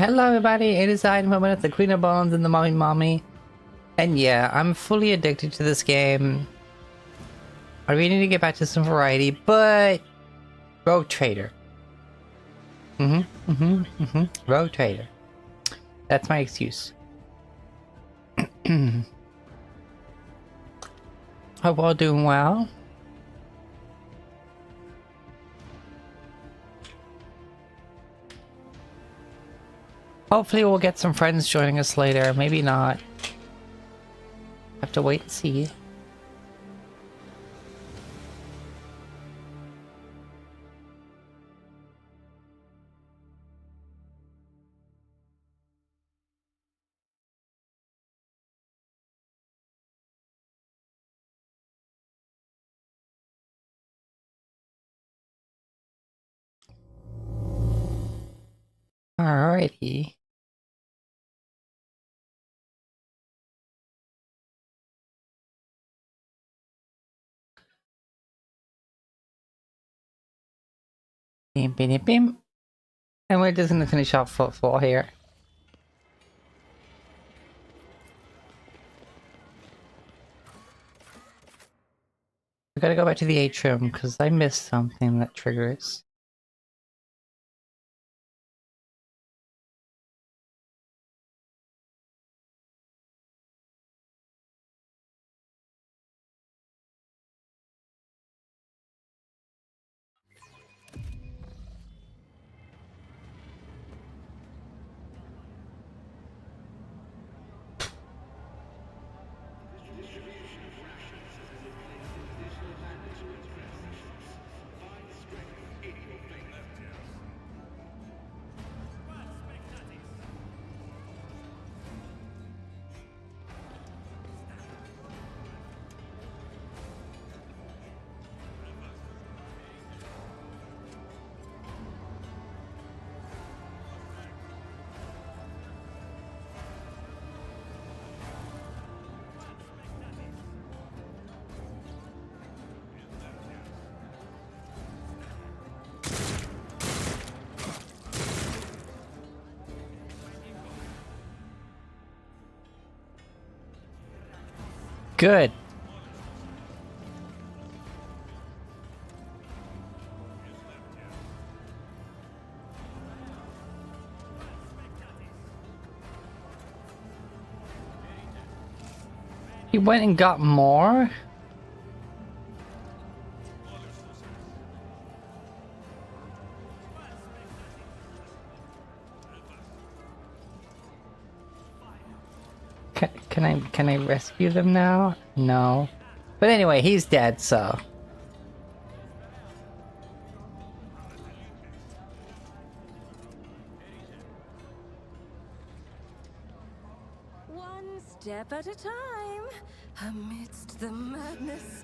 Hello everybody, it is I, the Queen of Bones and the Mommy Mommy. And yeah, I'm fully addicted to this game. I really need to get back to some variety, but... Rogue Trader. Rogue Trader. That's my excuse. Hope all doing well. Hopefully we'll get some friends joining us later, maybe not. Have to wait and see. Alrighty. Bim, bim, bim. And we're just gonna finish off Footfall here. I gotta go back to the atrium because I missed something that triggers. Good. He went and got more? Can I rescue them now? No. But anyway, he's dead, so... One step at a time, amidst the madness.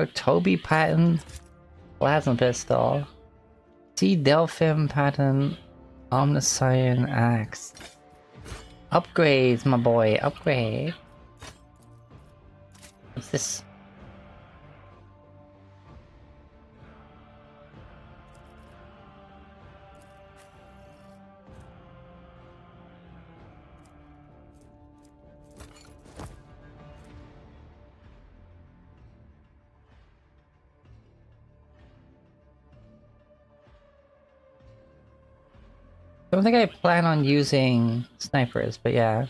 bro. Toby pattern. Plasma pistol. Sea Delphin pattern. Omniscient axe. Upgrades, my boy. Upgrade. What's this? I don't think I plan on using snipers, but yeah.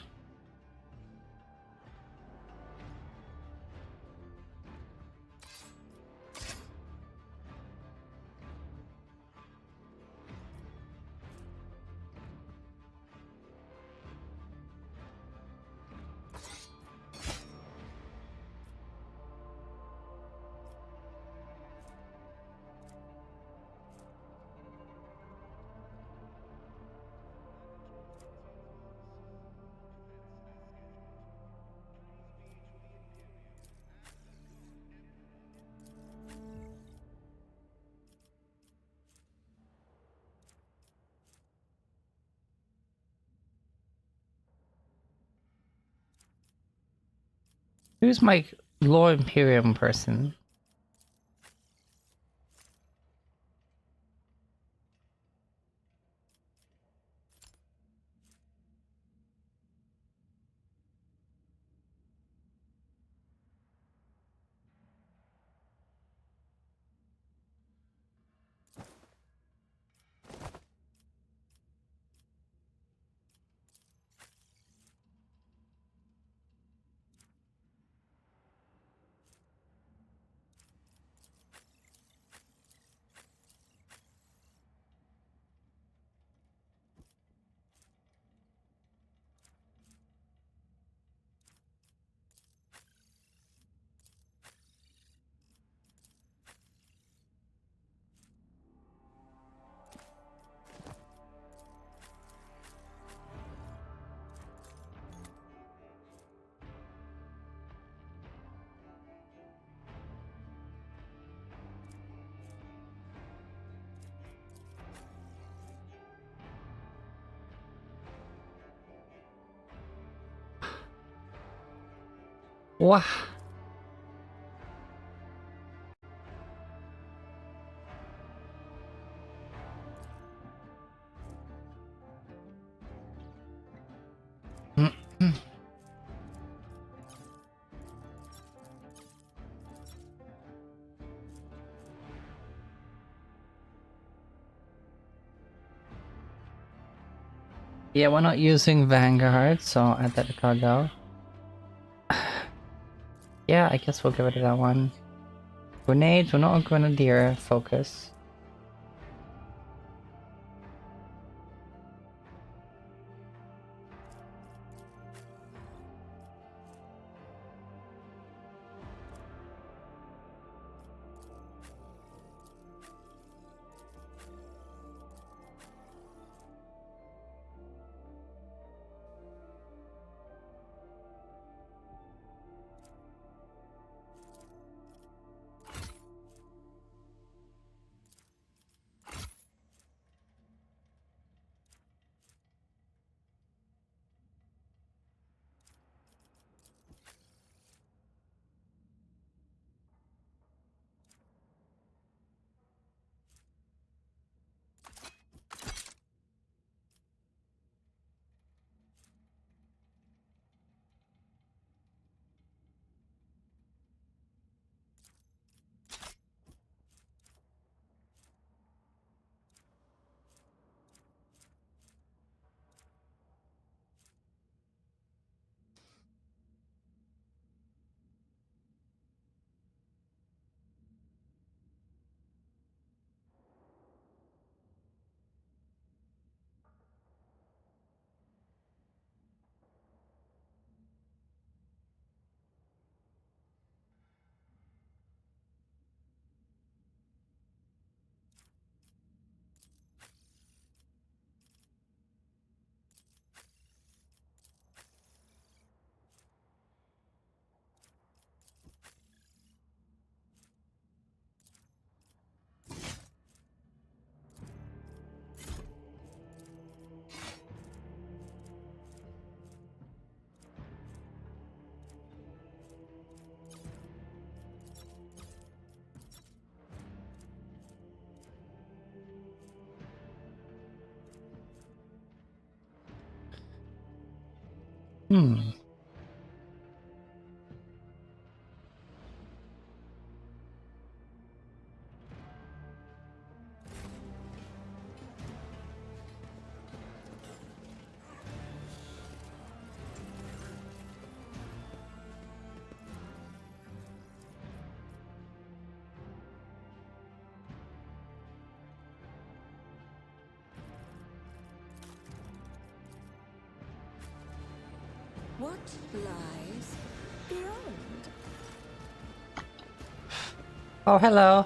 Who's my Lord Imperium person? Wah. Yeah, we're not using Vanguard, so I'll add that to cargo. Yeah, I guess we'll get rid of that one. Grenades, we're not a grenadier focus. Hmm. What lies beyond? Oh, hello.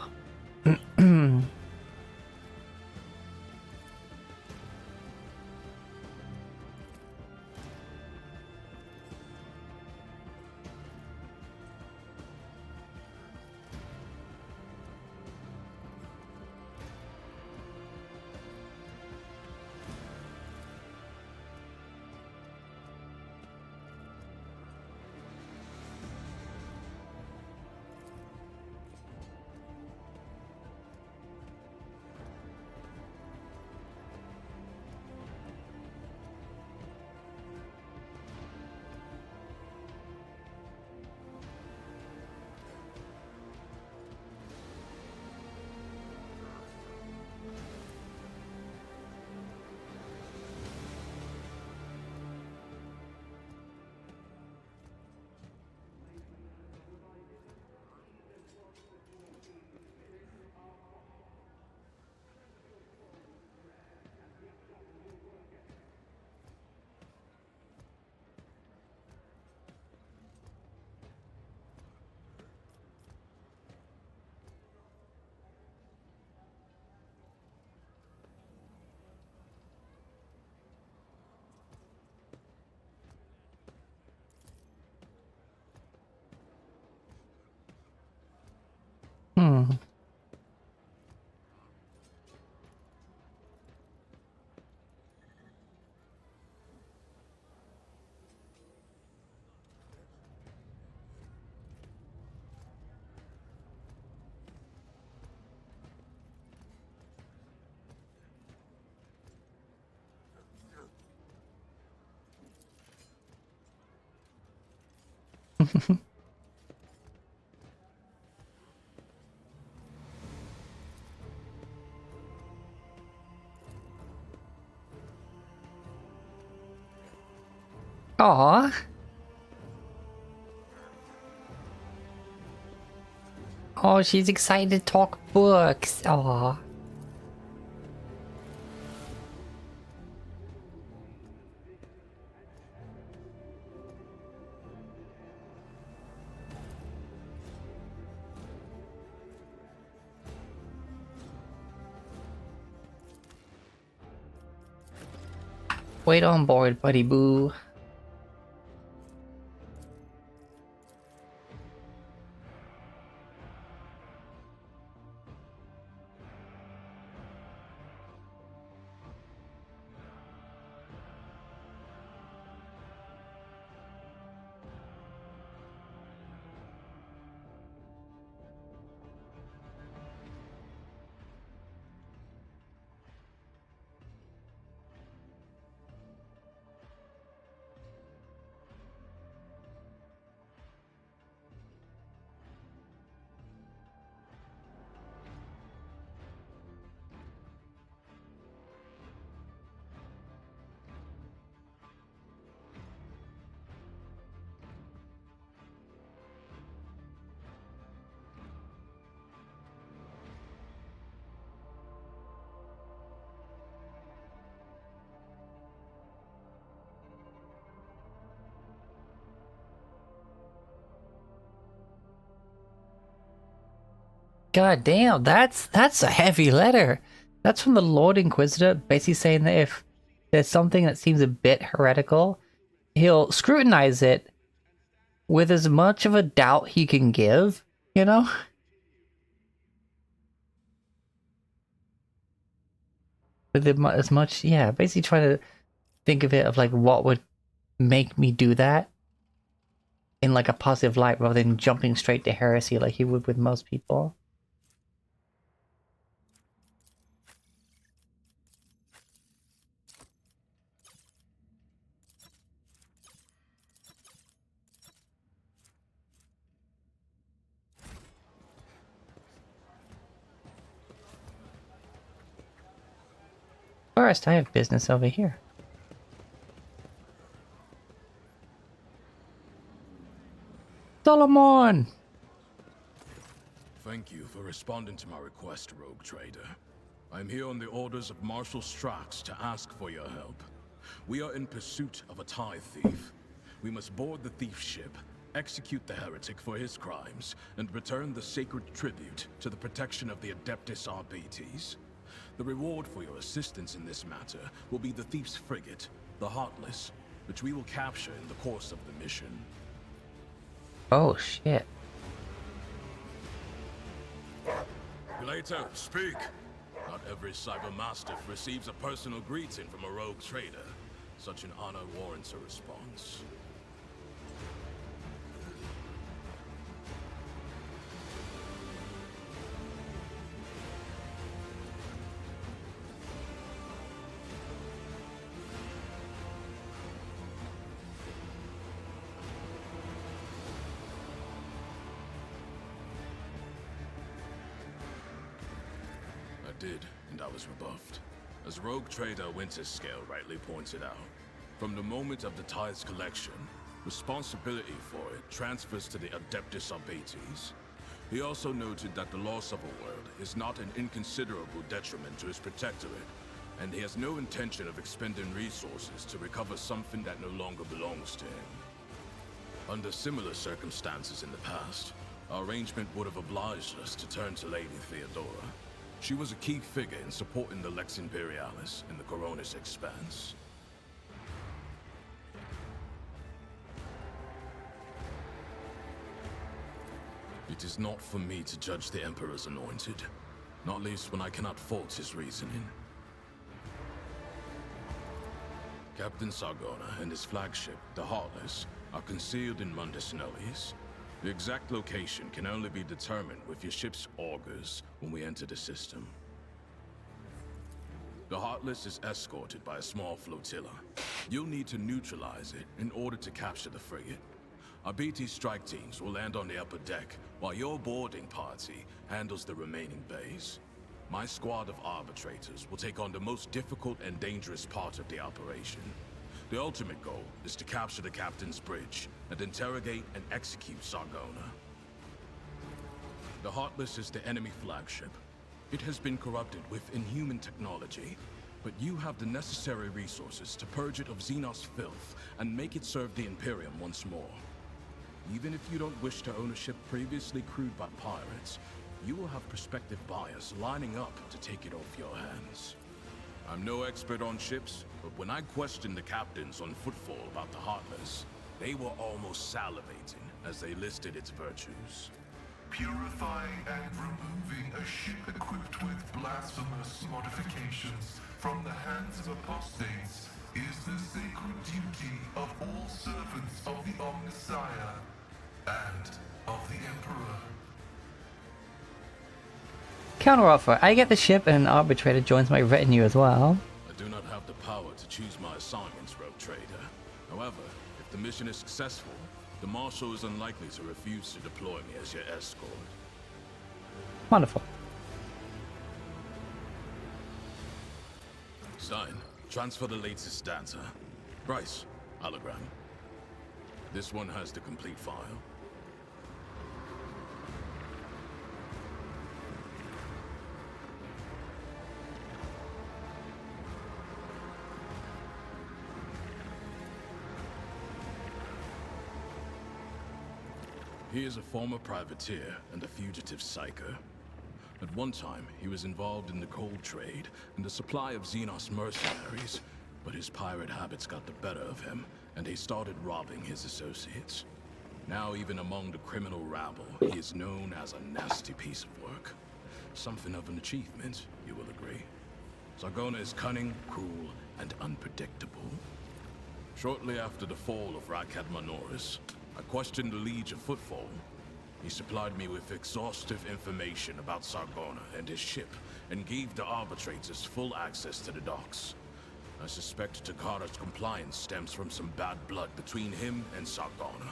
Hmm. Aw. Oh, she's excited to talk books. Aw. Wait on board, buddy boo. God damn, that's a heavy letter. That's from the Lord Inquisitor, basically saying that if there's something that seems a bit heretical, he'll scrutinize it with as much of a doubt he can give, you know? With as much, yeah, basically trying to think of it of like what would make me do that in like a positive light rather than jumping straight to heresy like he would with most people. first, I have business over here. Solomon! Thank you for responding to my request, Rogue Trader. I'm here on the orders of Marshal Strax to ask for your help. We are in pursuit of a tithe thief. We must board the thief's ship, execute the heretic for his crimes, and return the sacred tribute to the protection of the Adeptus Arbites. The reward for your assistance in this matter will be the thief's frigate, the Heartless, which we will capture in the course of the mission. Oh, shit. Later, speak. Not every cybermastiff receives a personal greeting from a rogue trader. Such an honor warrants a response. Did, and I was rebuffed. As Rogue Trader Winterscale rightly pointed out, from the moment of the tithe's collection, responsibility for it transfers to the Adeptus Arbites. He also noted that the loss of a world is not an inconsiderable detriment to his protectorate, and he has no intention of expending resources to recover something that no longer belongs to him. Under similar circumstances in the past, our arrangement would have obliged us to turn to Lady Theodora. She was a key figure in supporting the Lex Imperialis in the Coronis Expanse. It is not for me to judge the Emperor's anointed, not least when I cannot fault his reasoning. Captain Sargona and his flagship, the Heartless, are concealed in Mundus Nolis. The exact location can only be determined with your ship's augurs when we enter the system. The Heartless is escorted by a small flotilla. You'll need to neutralize it in order to capture the frigate. Our BT strike teams will land on the upper deck, while your boarding party handles the remaining bays. My squad of arbitrators will take on the most difficult and dangerous part of the operation. The ultimate goal is to capture the captain's bridge and interrogate and execute Sargona. The Heartless is the enemy flagship. It has been corrupted with inhuman technology, but you have the necessary resources to purge it of Xenos filth and make it serve the Imperium once more. Even if you don't wish to own a ship previously crewed by pirates, you will have prospective buyers lining up to take it off your hands. I'm no expert on ships, but when I questioned the captains on Footfall about the Heartless, they were almost salivating as they listed its virtues. Purifying and removing a ship equipped with blasphemous modifications from the hands of apostates is the sacred duty of all servants of the Omnissiah and of the Emperor. Counteroffer. I get the ship and an arbitrator joins my retinue as well. I do not have the power to choose my assignments, Rogue Trader. However, if the mission is successful, the Marshal is unlikely to refuse to deploy me as your escort. Wonderful. Stein, transfer the latest data. Bryce, hologram. This one has the complete file. He is a former privateer and a fugitive psyker. At one time, he was involved in the coal trade and the supply of Xenos mercenaries, but his pirate habits got the better of him, and he started robbing his associates. Now, even among the criminal rabble, he is known as a nasty piece of work. Something of an achievement, you will agree. Sargona is cunning, cruel, and unpredictable. Shortly after the fall of Rakad Manoris, I questioned the Liege of Footfall. He supplied me with exhaustive information about Sargona and his ship, and gave the arbitrators full access to the docks. I suspect Takara's compliance stems from some bad blood between him and Sargona.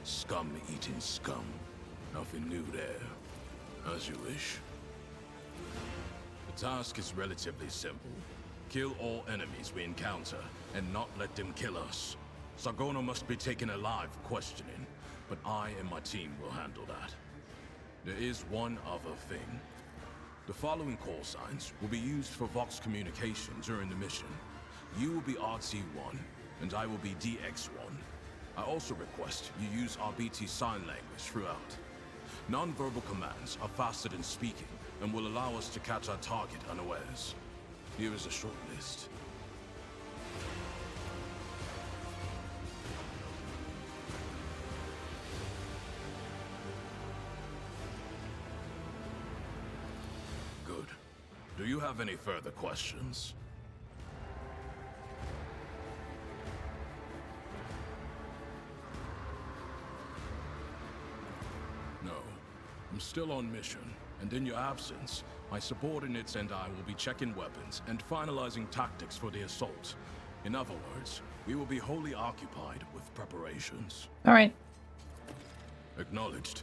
Scum-eating scum. Nothing new there. As you wish. The task is relatively simple. Kill all enemies we encounter, and not let them kill us. Sargona must be taken alive questioning, but I and my team will handle that. There is one other thing. The following call signs will be used for Vox communication during the mission. You will be RT1, and I will be DX1. I also request you use RBT sign language throughout. Non-verbal commands are faster than speaking, and will allow us to catch our target unawares. Here is a short list. Good. Do you have any further questions? No. I'm still on mission, and in your absence, my subordinates and I will be checking weapons and finalizing tactics for the assault. In other words, we will be wholly occupied with preparations. All right. Acknowledged.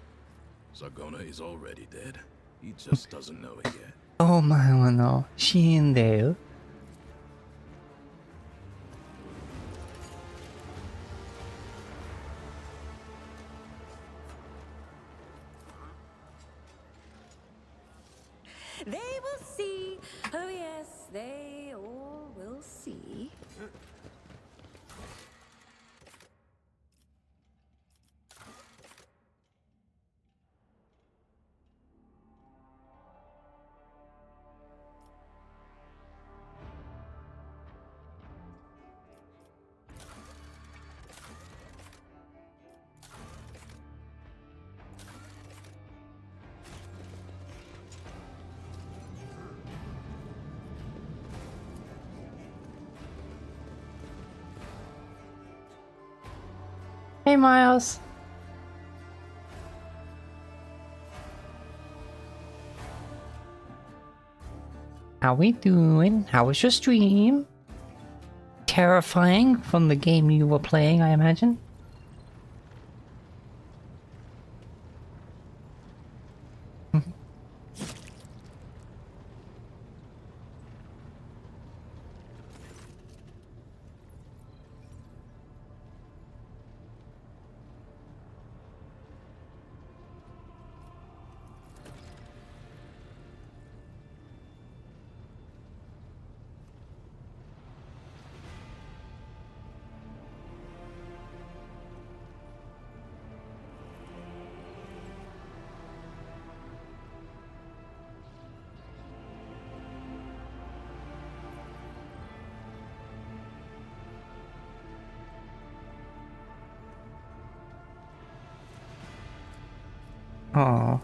Sargona is already dead. He just doesn't know it yet. お前はな、死んでよ。They will see. Oh, yes, they all will see. Hey, Miles. How we doing? How was your stream? Terrifying from the game you were playing, I imagine. Aww.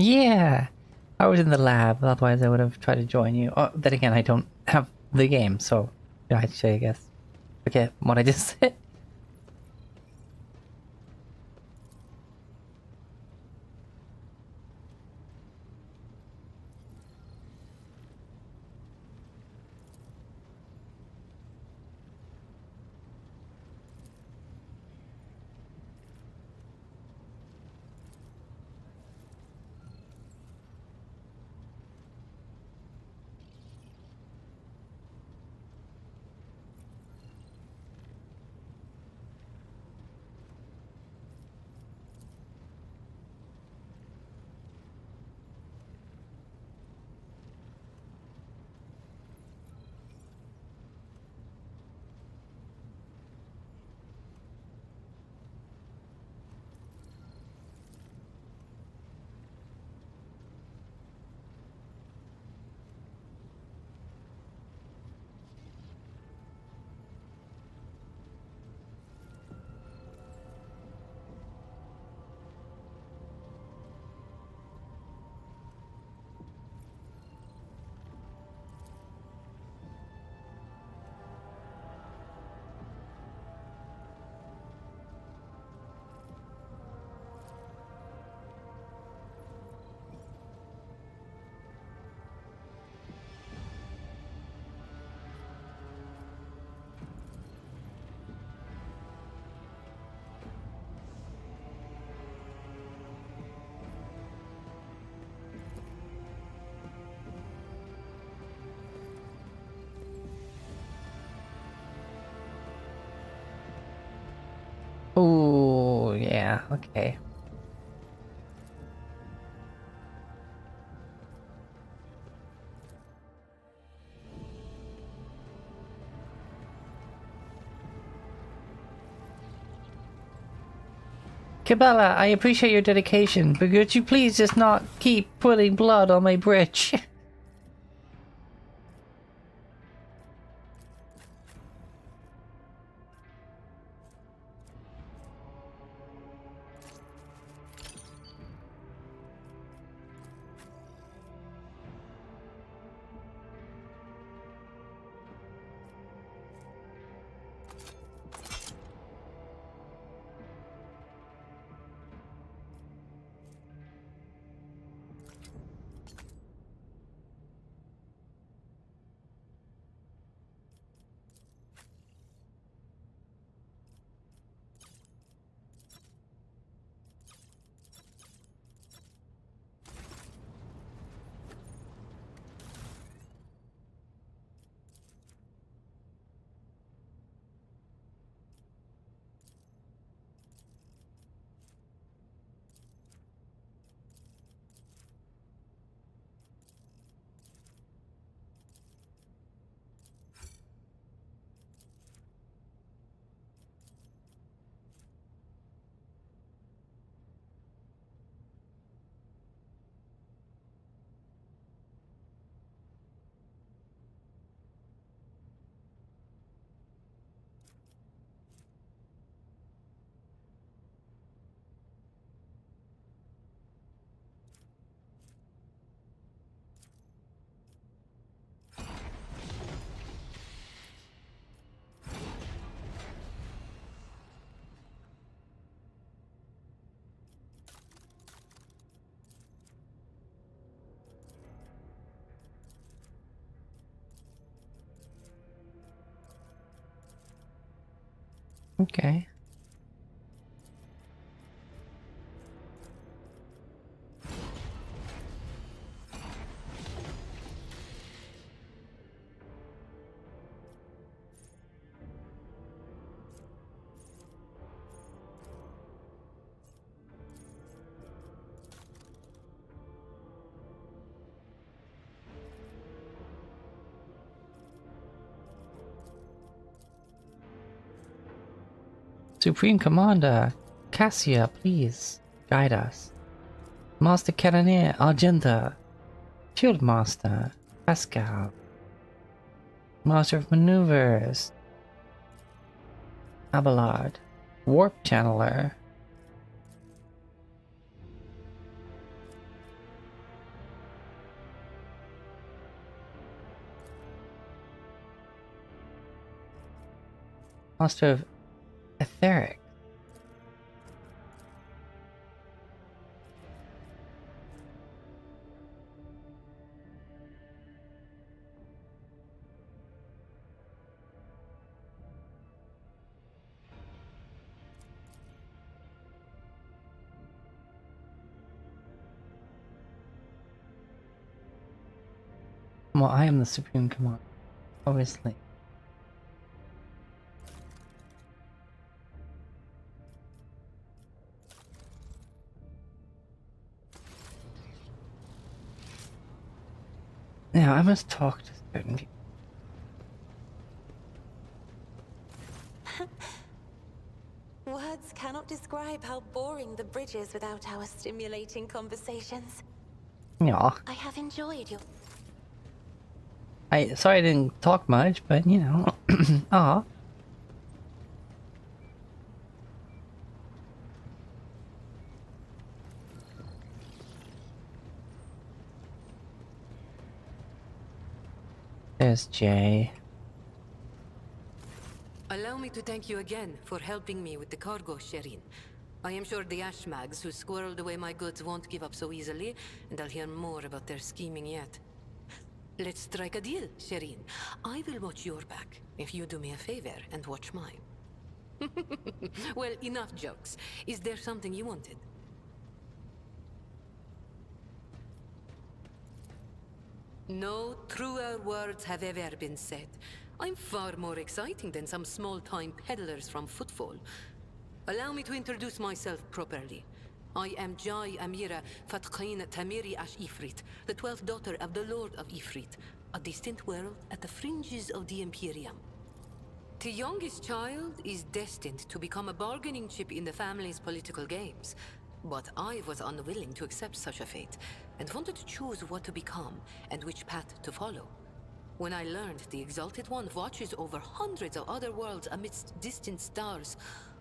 Yeah, I was in the lab, otherwise I would have tried to join you. Oh, then again, I don't have the game, so yeah, actually, I guess. Forget what I just said. Okay. Cabela, I appreciate your dedication, but could you please just not keep putting blood on my bridge? Okay. Supreme Commander, Cassia, please guide us. Master Cannoneer, Argenta, Shield Master, Pascal, Master of Maneuvers, Abelard, Warp Channeler. Master of Etheric. Well, I am the Supreme Commander, obviously. Now, I must talk to certain people. Words cannot describe how boring the bridge is without our stimulating conversations. Yeah. I have enjoyed your... Sorry I didn't talk much, but you know. Aw. There's Jay. Allow me to thank you again for helping me with the cargo, Shireen. I am sure the Ashmags who squirreled away my goods won't give up so easily, and I'll hear more about their scheming yet. Let's strike a deal, Shireen. I will watch your back, if you do me a favor and watch mine. Well, enough jokes. Is there something you wanted? No truer words have ever been said. I'm far more exciting than some small-time peddlers from Footfall. Allow me to introduce myself properly. I am Jai Amira Fatqain Tamiri Ash Ifrit, the 12th daughter of the Lord of Ifrit, a distant world at the fringes of the Imperium. The youngest child is destined to become a bargaining chip in the family's political games. But I was unwilling to accept such a fate, and wanted to choose what to become and which path to follow. When I learned the Exalted One watches over hundreds of other worlds amidst distant stars,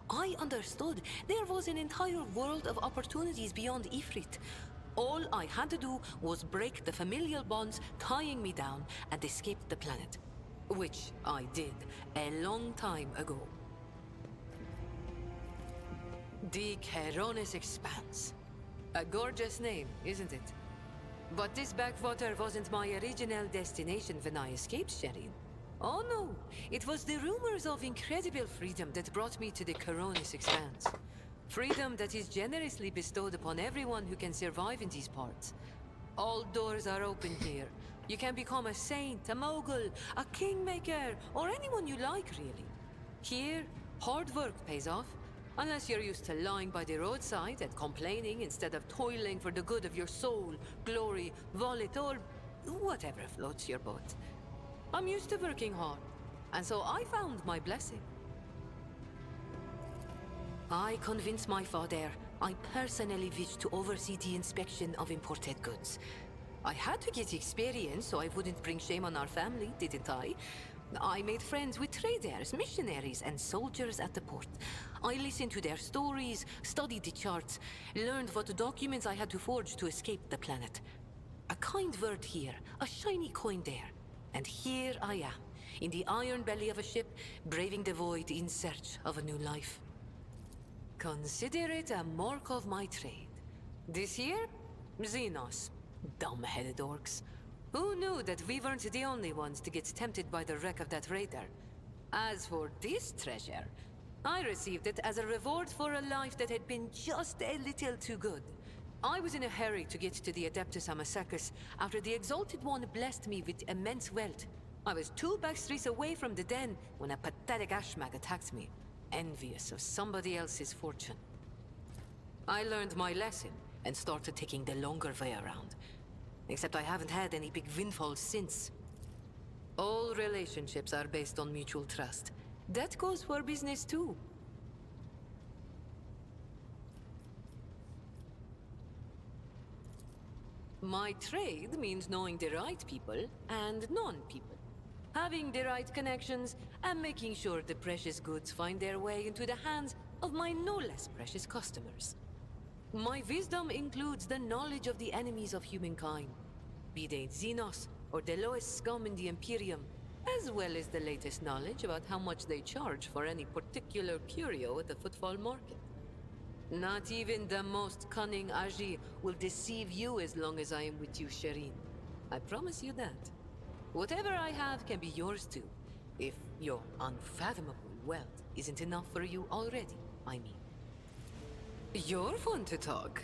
I understood there was an entire world of opportunities beyond Ifrit. All I had to do was break the familial bonds tying me down and escape the planet. Which I did a long time ago. The Keronis Expanse. A gorgeous name, isn't it? But this backwater wasn't my original destination when I escaped Sherin. Oh no, it was the rumors of incredible freedom that brought me to the Keronis Expanse. Freedom that is generously bestowed upon everyone who can survive in these parts. All doors are open here. You can become a saint, a mogul, a kingmaker, or anyone you like, really. Here, hard work pays off. Unless you're used to lying by the roadside and complaining instead of toiling for the good of your soul, glory, wallet, or whatever floats your boat. I'm used to working hard, and so I found my blessing. I convinced my father I personally wished to oversee the inspection of imported goods. I had to get experience so I wouldn't bring shame on our family, didn't I? I made friends with traders, missionaries, and soldiers at the port. I listened to their stories, studied the charts, learned what documents I had to forge to escape the planet. A kind word here, a shiny coin there. And here I am, in the iron belly of a ship, braving the void in search of a new life. Consider it a mark of my trade. This year, Xenos. Dumb-headed orcs. Who knew that we weren't the only ones to get tempted by the wreck of that raider? As for this treasure, I received it as a reward for a life that had been just a little too good. I was in a hurry to get to the Adeptus Amasacus after the Exalted One blessed me with immense wealth. I was 2 backstreets away from the den when a pathetic ashmag attacked me, envious of somebody else's fortune. I learned my lesson and started taking the longer way around. Except I haven't had any big windfalls since. All relationships are based on mutual trust. That goes for business too. My trade means knowing the right people and non-people. Having the right connections and making sure the precious goods find their way into the hands of my no less precious customers. My wisdom includes the knowledge of the enemies of humankind, be they Xenos or the lowest scum in the Imperium, as well as the latest knowledge about how much they charge for any particular curio at the Footfall market. Not even the most cunning Aji will deceive you as long as I am with you, Sherin. I promise you that. Whatever I have can be yours too, if your unfathomable wealth isn't enough for you already, I mean. You're fun to talk.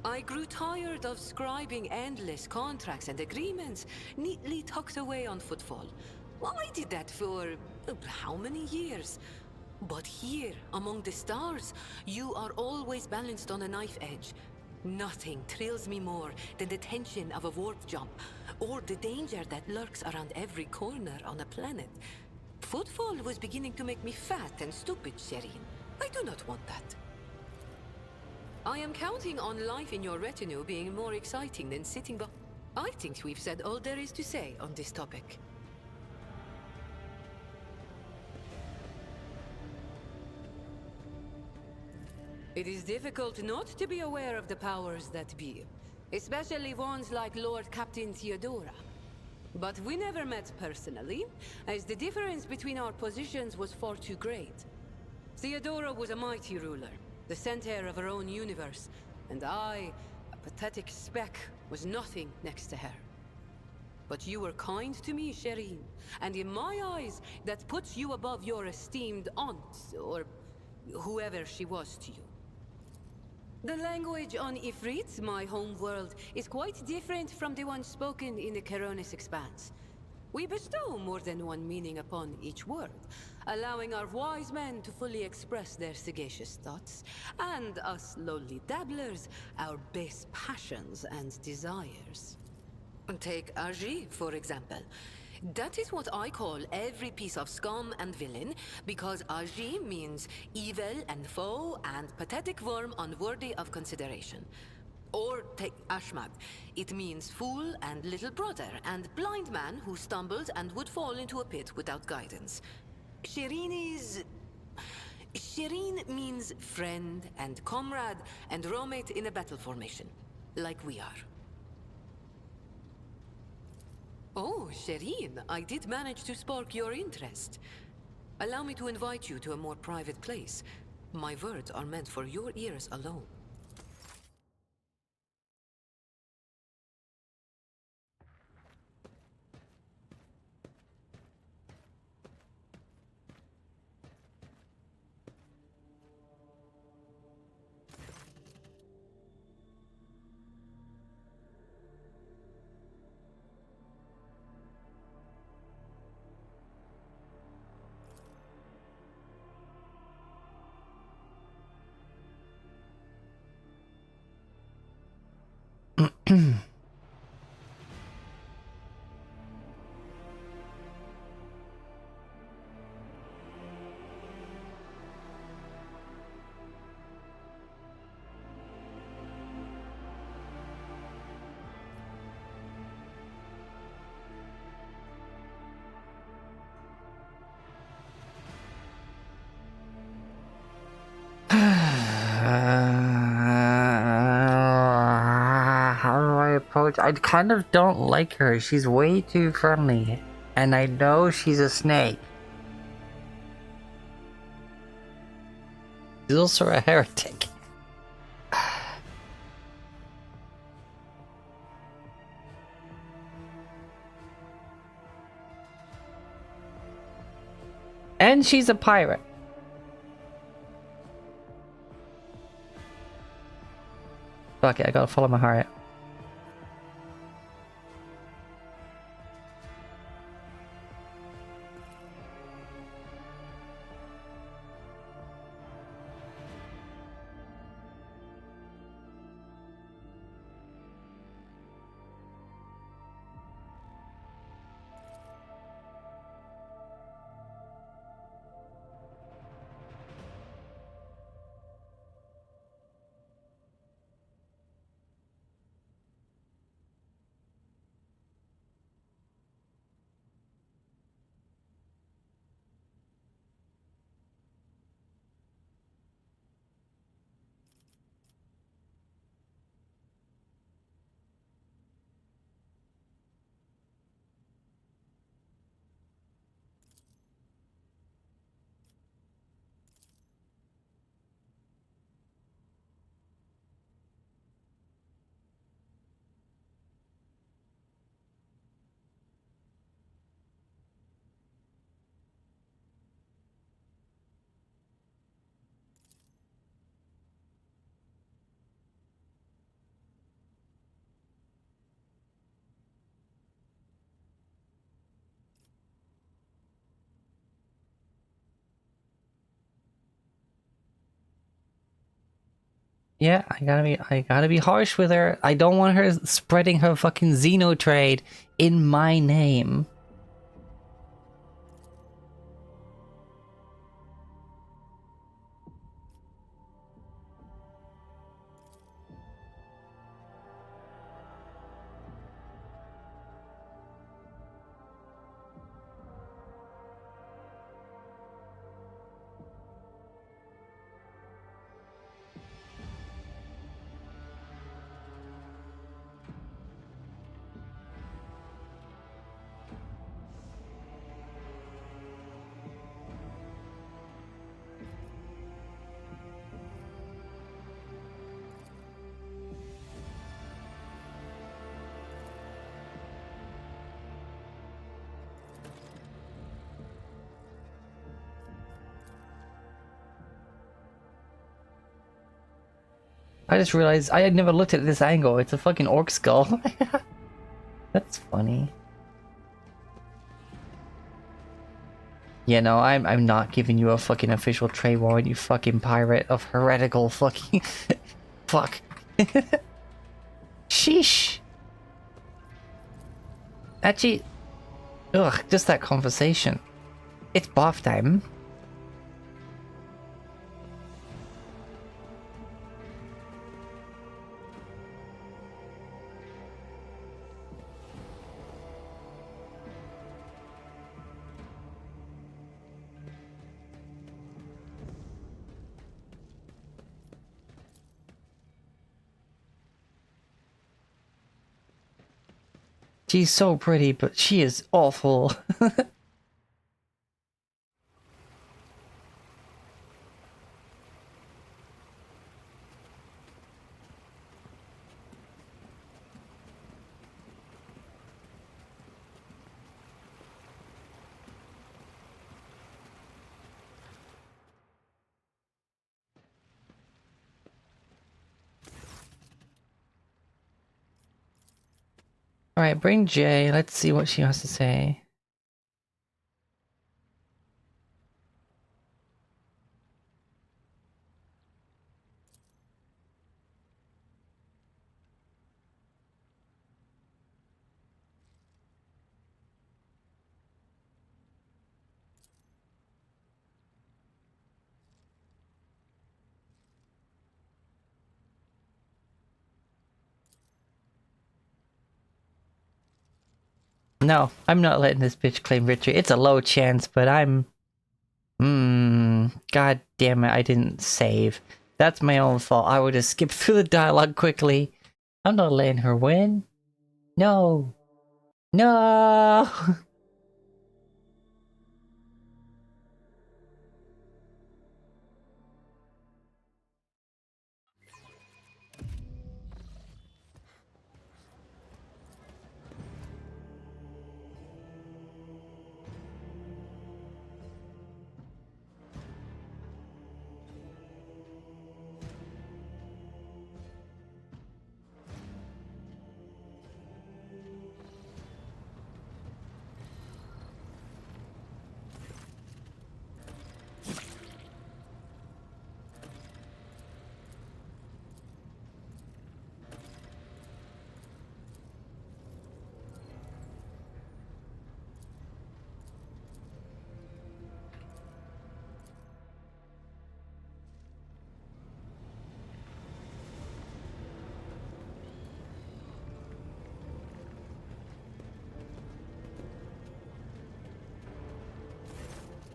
I grew tired of scribing endless contracts and agreements neatly tucked away on Footfall. Well, I did that for how many years? But here, among the stars, you are always balanced on a knife edge. Nothing thrills me more than the tension of a warp jump, or the danger that lurks around every corner on a planet. Footfall was beginning to make me fat and stupid, Sherin. I do not want that. I am counting on life in your retinue being more exciting than sitting by... I think we've said all there is to say on this topic. It is difficult not to be aware of the powers that be, especially ones like Lord Captain Theodora. But we never met personally, as the difference between our positions was far too great. Theodora was a mighty ruler, the center of her own universe, and I, a pathetic speck, was nothing next to her. But you were kind to me, Sherin, and in my eyes, that puts you above your esteemed aunt, or whoever she was to you. The language on Ifrit, my home world, is quite different from the one spoken in the Keronis Expanse. We bestow more than one meaning upon each word, allowing our wise men to fully express their sagacious thoughts, and us lowly dabblers, our base passions and desires. Take Agi, for example. That is what I call every piece of scum and villain, because Agi means evil and foe and pathetic worm unworthy of consideration. Or take Ashmag. It means fool and little brother and blind man who stumbled and would fall into a pit without guidance. Shireen is... Shireen means friend and comrade and roommate in a battle formation, like we are. Oh, Shireen, I did manage to spark your interest. Allow me to invite you to a more private place. My words are meant for your ears alone. How do I approach? I kind of don't like her. She's way too friendly. And I know she's a snake. She's also a heretic. And she's a pirate. Fuck it, I gotta follow my heart. Yeah, I gotta be harsh with her. I don't want her spreading her fucking Xeno trade in my name. I just realized I had never looked at this angle. It's a fucking orc skull. That's funny. Yeah, no, I'm not giving you a fucking official trade warrant, you fucking pirate of heretical fucking fuck. Sheesh. Actually, ugh, just that conversation. It's bath time. She's so pretty, but she is awful. Alright, bring Jay. Let's see what she has to say. No, I'm not letting this bitch claim victory. It's a low chance, but I'm... God damn it, I didn't save. That's my own fault. I would have skipped through the dialogue quickly. I'm not letting her win. No. No!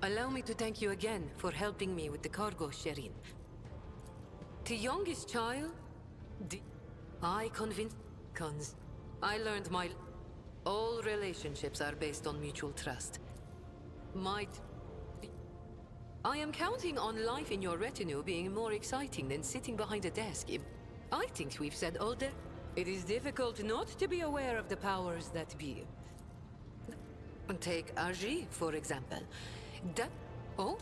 Allow me to thank you again for helping me with the cargo, Sherin. The youngest child? I convinced... I learned my... All relationships are based on mutual trust. I am counting on life in your retinue being more exciting than sitting behind a desk. I think we've said all that. It is difficult not to be aware of the powers that be. Take Arji, for example. Oh?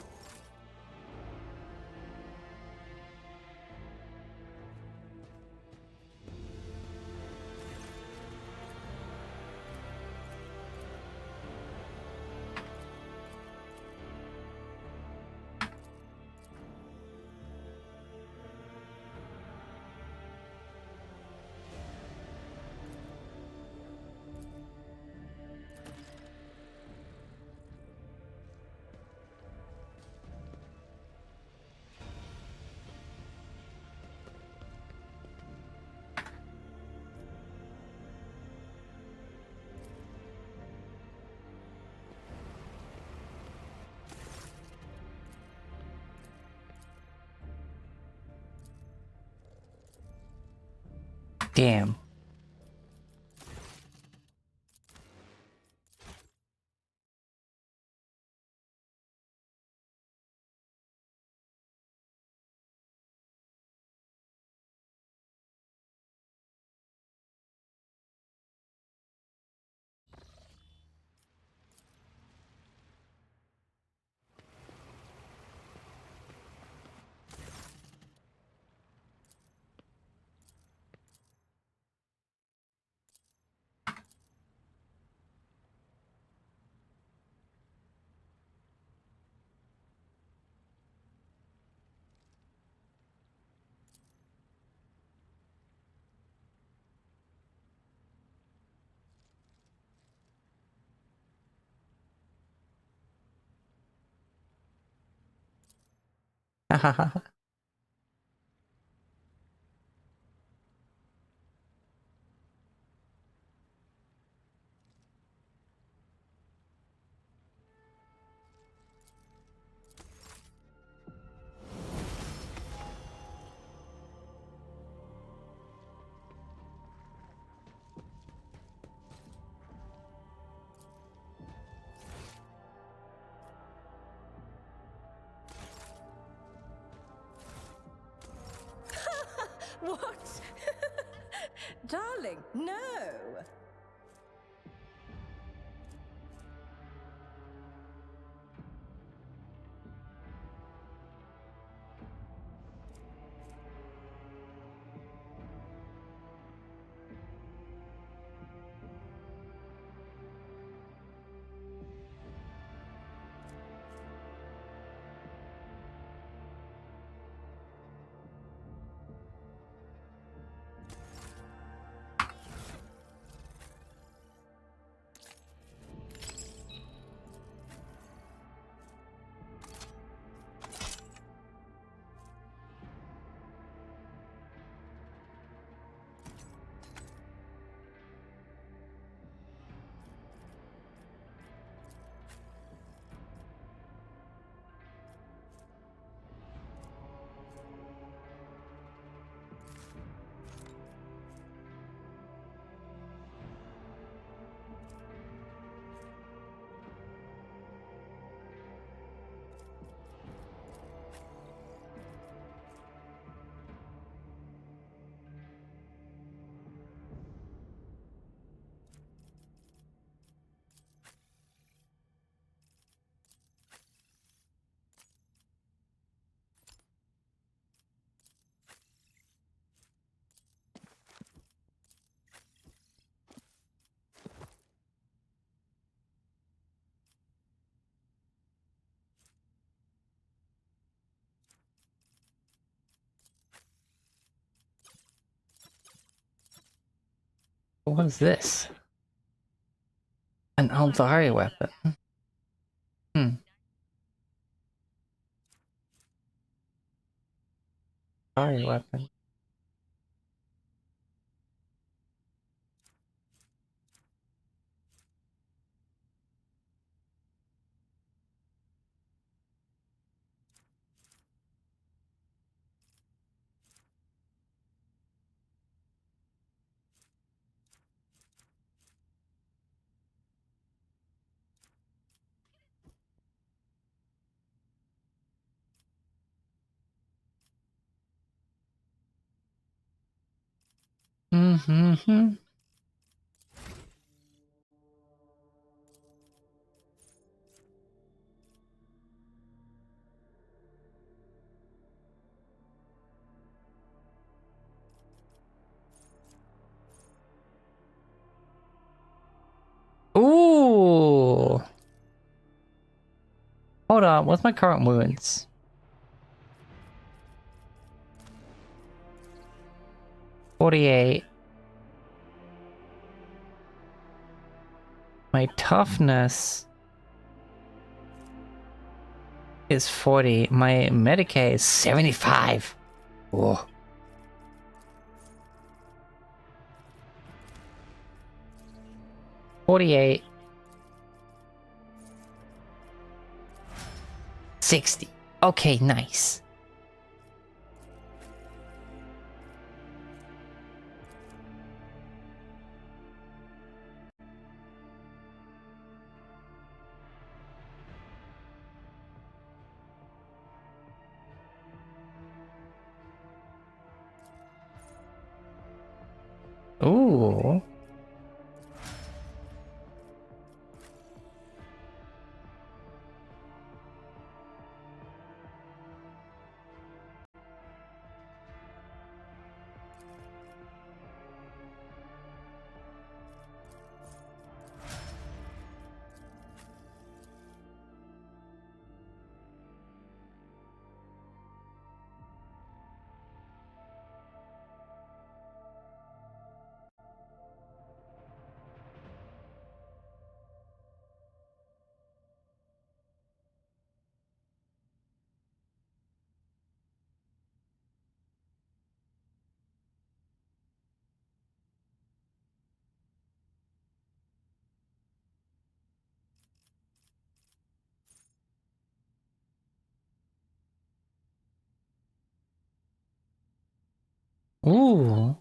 Damn. What? Darling, no! What is this? An Aldari weapon. Hmm. Aldari weapon. Mm-hmm. Ooh! Hold on, what's my current wounds? 48. My toughness is 40. My Medicaid is 75. Whoa. $48. 60. Okay, nice. Ooh. Ooh.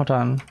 Hold on.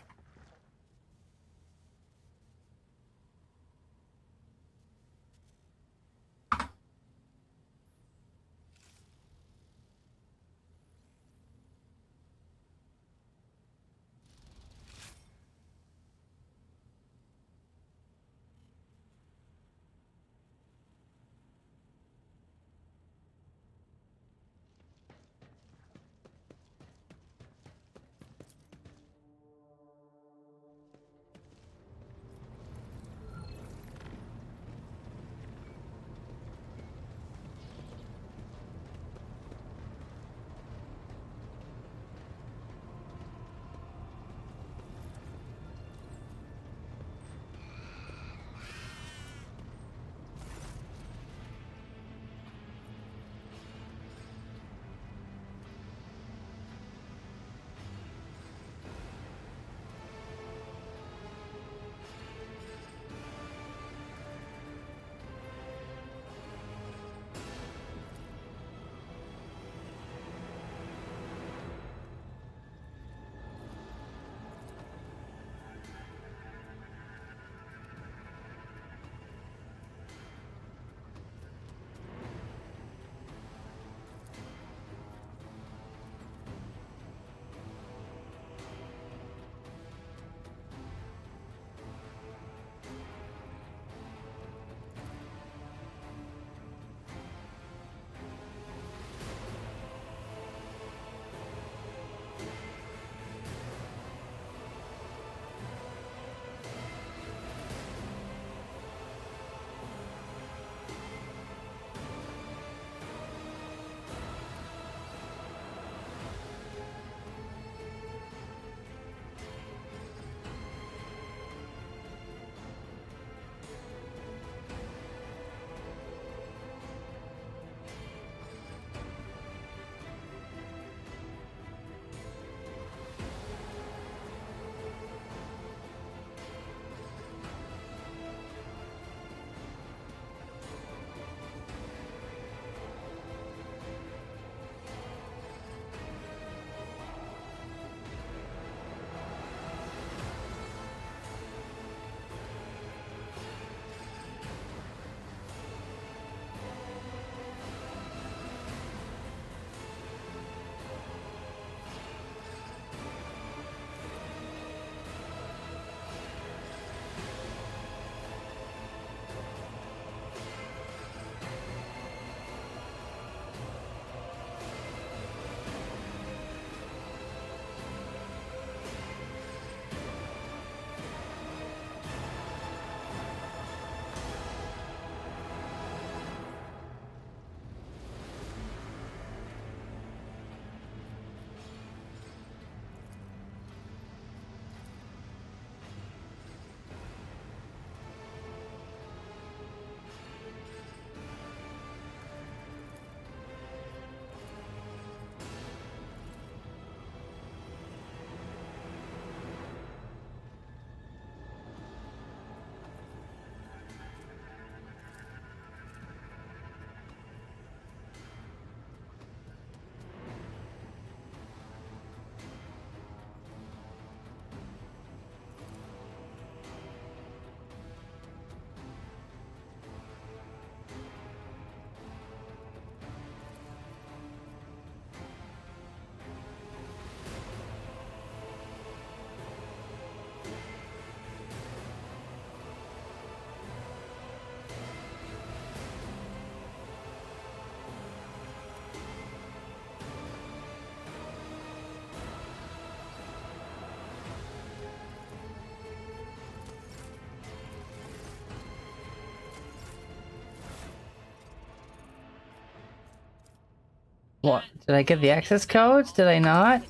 What? Did I get the access codes? Did I not?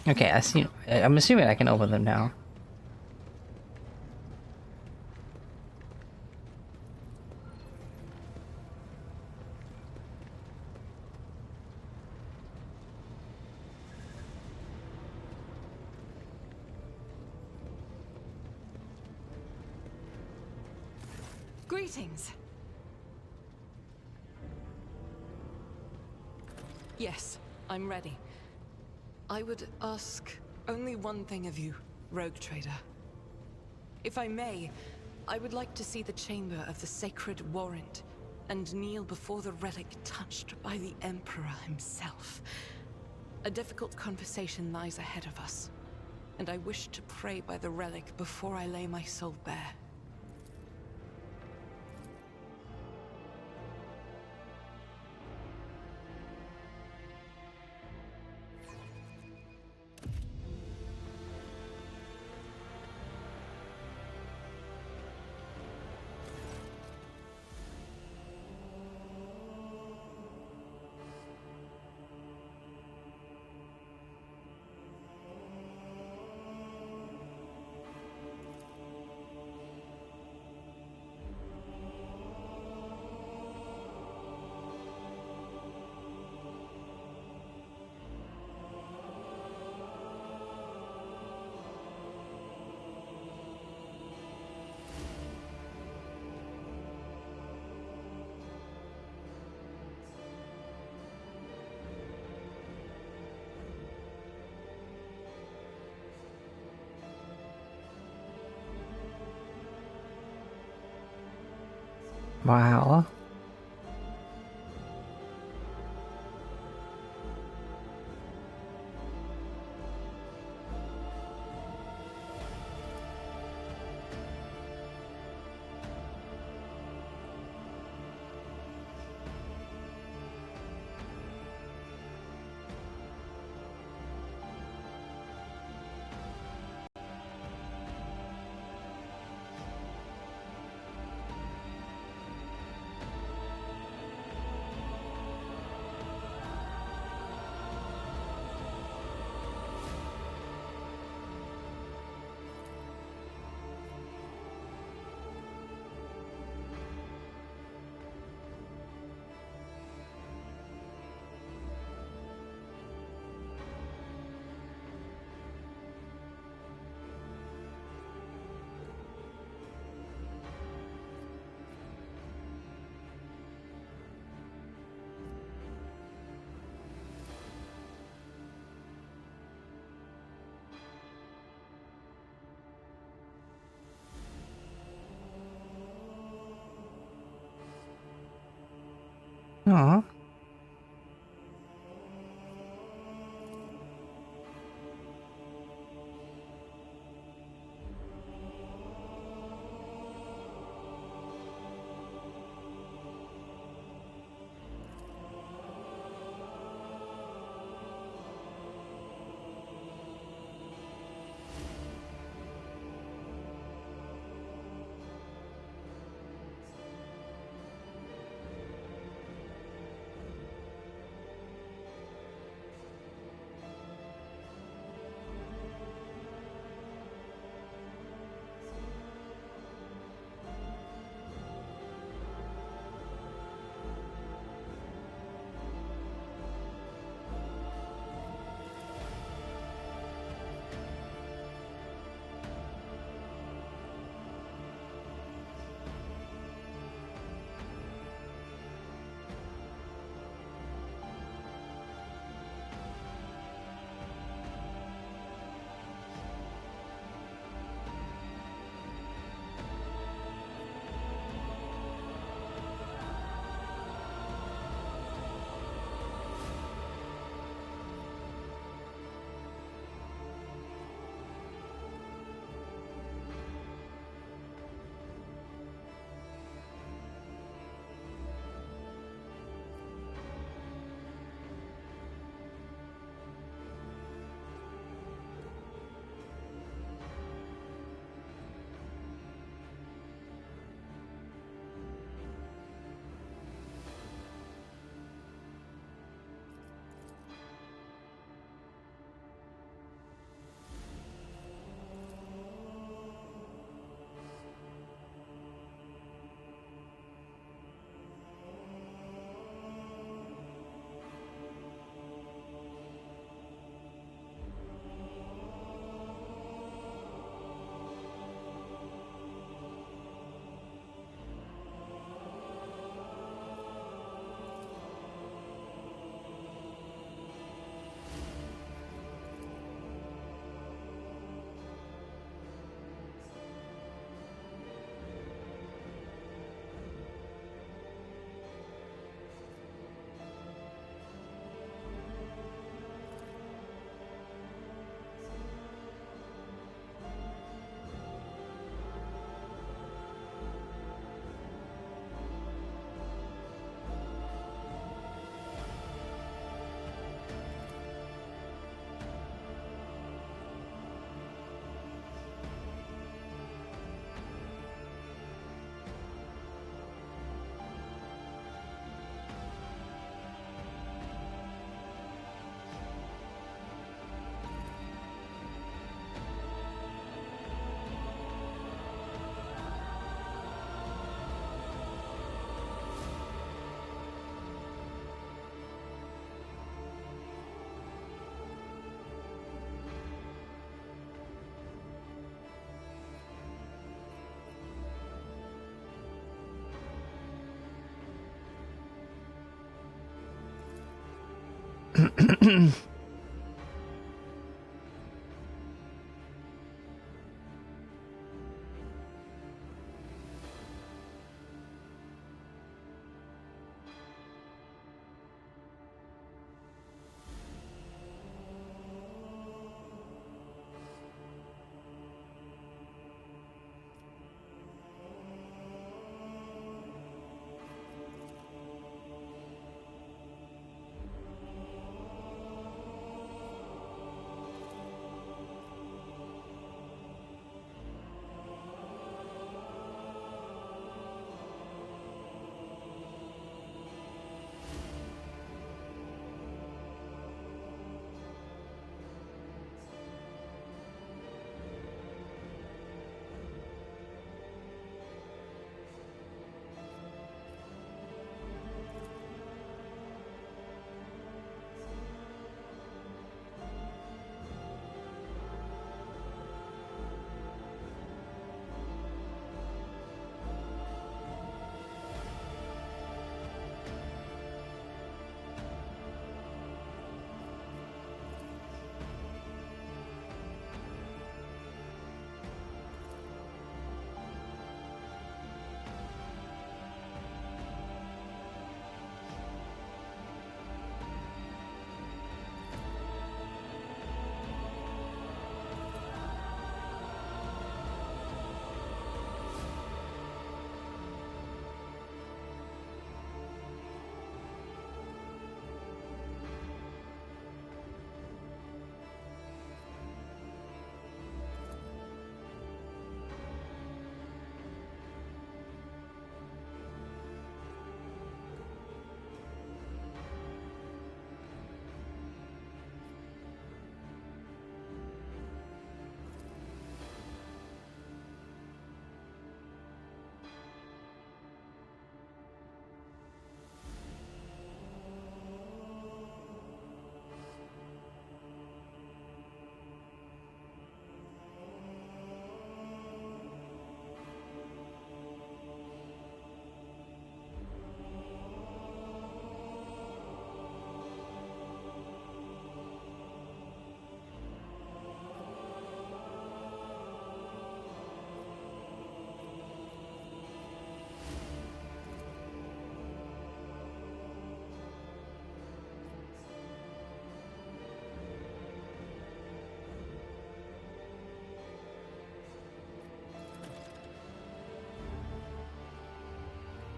Okay, I see. I'm assuming I can open them now. Greetings. Yes, I'm ready. I would ask only one thing of you, Rogue Trader. If I may, I would like to see the chamber of the Sacred Warrant and kneel before the relic touched by the Emperor himself. A difficult conversation lies ahead of us, and I wish to pray by the relic before I lay my soul bare. Wow. Aw.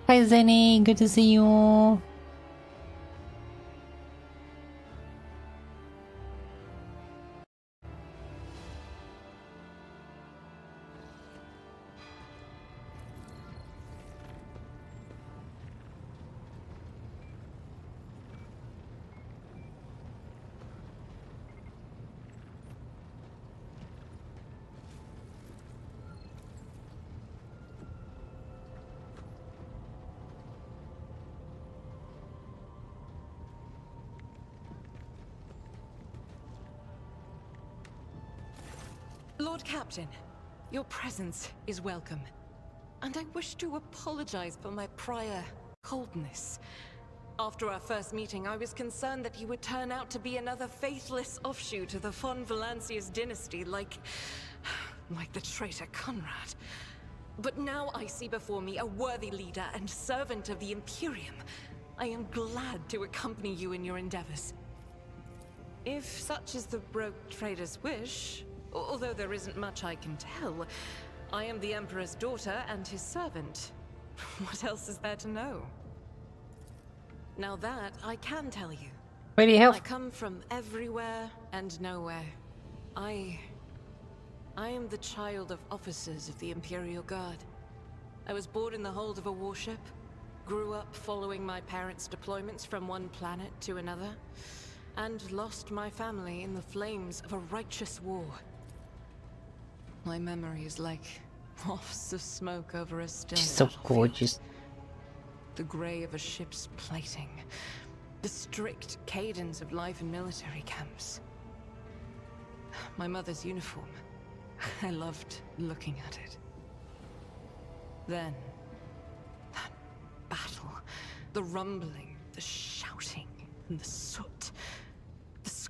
Hi Zenny, good to see you. Lord Captain, your presence is welcome. And I wish to apologize for my prior coldness. After our first meeting, I was concerned that you would turn out to be another faithless offshoot of the von Valancius dynasty, like the traitor Conrad. But now I see before me a worthy leader and servant of the Imperium. I am glad to accompany you in your endeavors. If such is the rogue trader's wish, although there isn't much I can tell, I am the Emperor's daughter and his servant. What else is there to know? Now that I can tell you. Ready, help? I come from everywhere and nowhere. I am the child of officers of the Imperial Guard. I was born in the hold of a warship, grew up following my parents' deployments from one planet to another, and lost my family in the flames of a righteous war. My memory is like wafts of smoke over a still She's so battlefield. gorgeous. The grey of a ship's plating, the strict cadence of life in military camps. My mother's uniform. I loved looking at it. Then, that battle, the rumbling, the shouting, and the soot.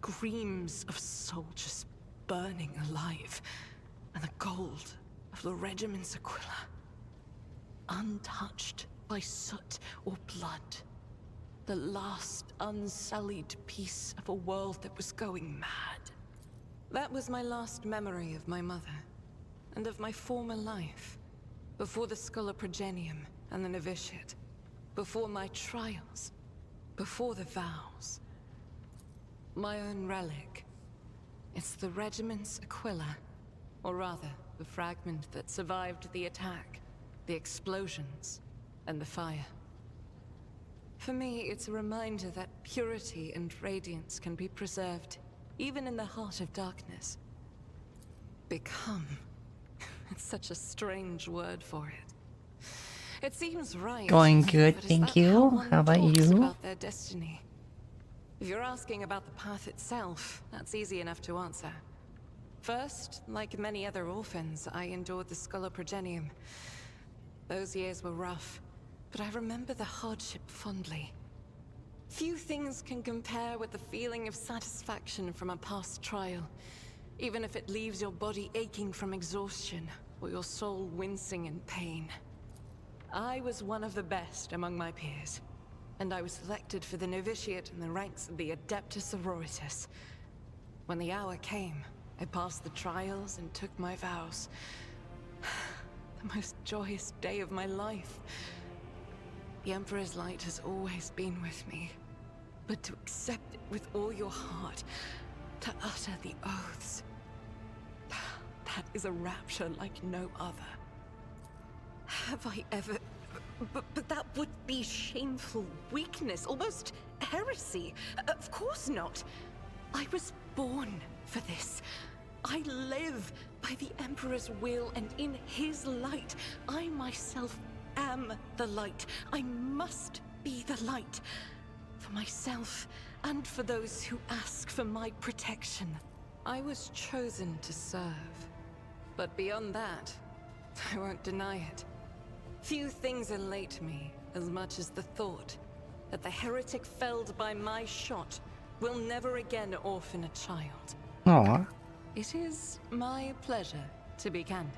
screams of soldiers burning alive, and the gold of the regiment's Aquila, untouched by soot or blood. The last unsullied piece of a world that was going mad. That was my last memory of my mother, and of my former life, before the Schola Progenium and the novitiate, before my trials, before the vows. My own relic. It's the regiment's Aquila, or rather, the fragment that survived the attack, the explosions, and the fire. For me, it's a reminder that purity and radiance can be preserved, even in the heart of darkness. Become. It's such a strange word for it. It seems right. Going good, but is thank that you. one How about talks you? about their destiny? If you're asking about the path itself, that's easy enough to answer. First, like many other orphans, I endured the Schola Progenium. Those years were rough, but I remember the hardship fondly. Few things can compare with the feeling of satisfaction from a past trial, even if it leaves your body aching from exhaustion, or your soul wincing in pain. I was one of the best among my peers, and I was selected for the novitiate in the ranks of the Adeptus Sororitas. When the hour came, I passed the trials and took my vows. The most joyous day of my life. The Emperor's light has always been with me, but to accept it with all your heart, to utter the oaths, that is a rapture like no other. Have I ever... But that would be shameful weakness, almost heresy. Of course not. I was born for this. I live by the Emperor's will, and in his light, I myself am the light. I must be the light. For myself, and for those who ask for my protection. I was chosen to serve. But beyond that, I won't deny it. Few things elate me as much as the thought that the heretic felled by my shot will never again orphan a child. Aw. It is my pleasure to be candid.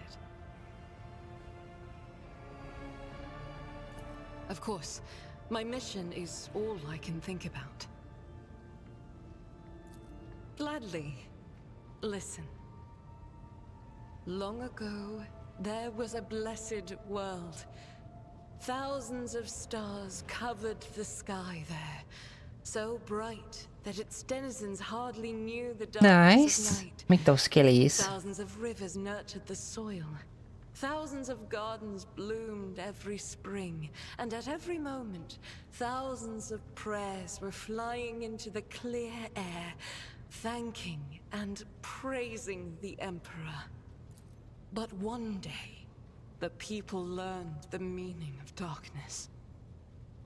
Of course, my mission is all I can think about. Gladly, listen. Long ago, there was a blessed world. Thousands of stars covered the sky there, so bright that its denizens hardly knew the darkness Nice. of night. Make those skillies. Thousands of rivers nurtured the soil. Thousands of gardens bloomed every spring, and at every moment, thousands of prayers were flying into the clear air, thanking and praising the Emperor. But one day, the people learned the meaning of darkness.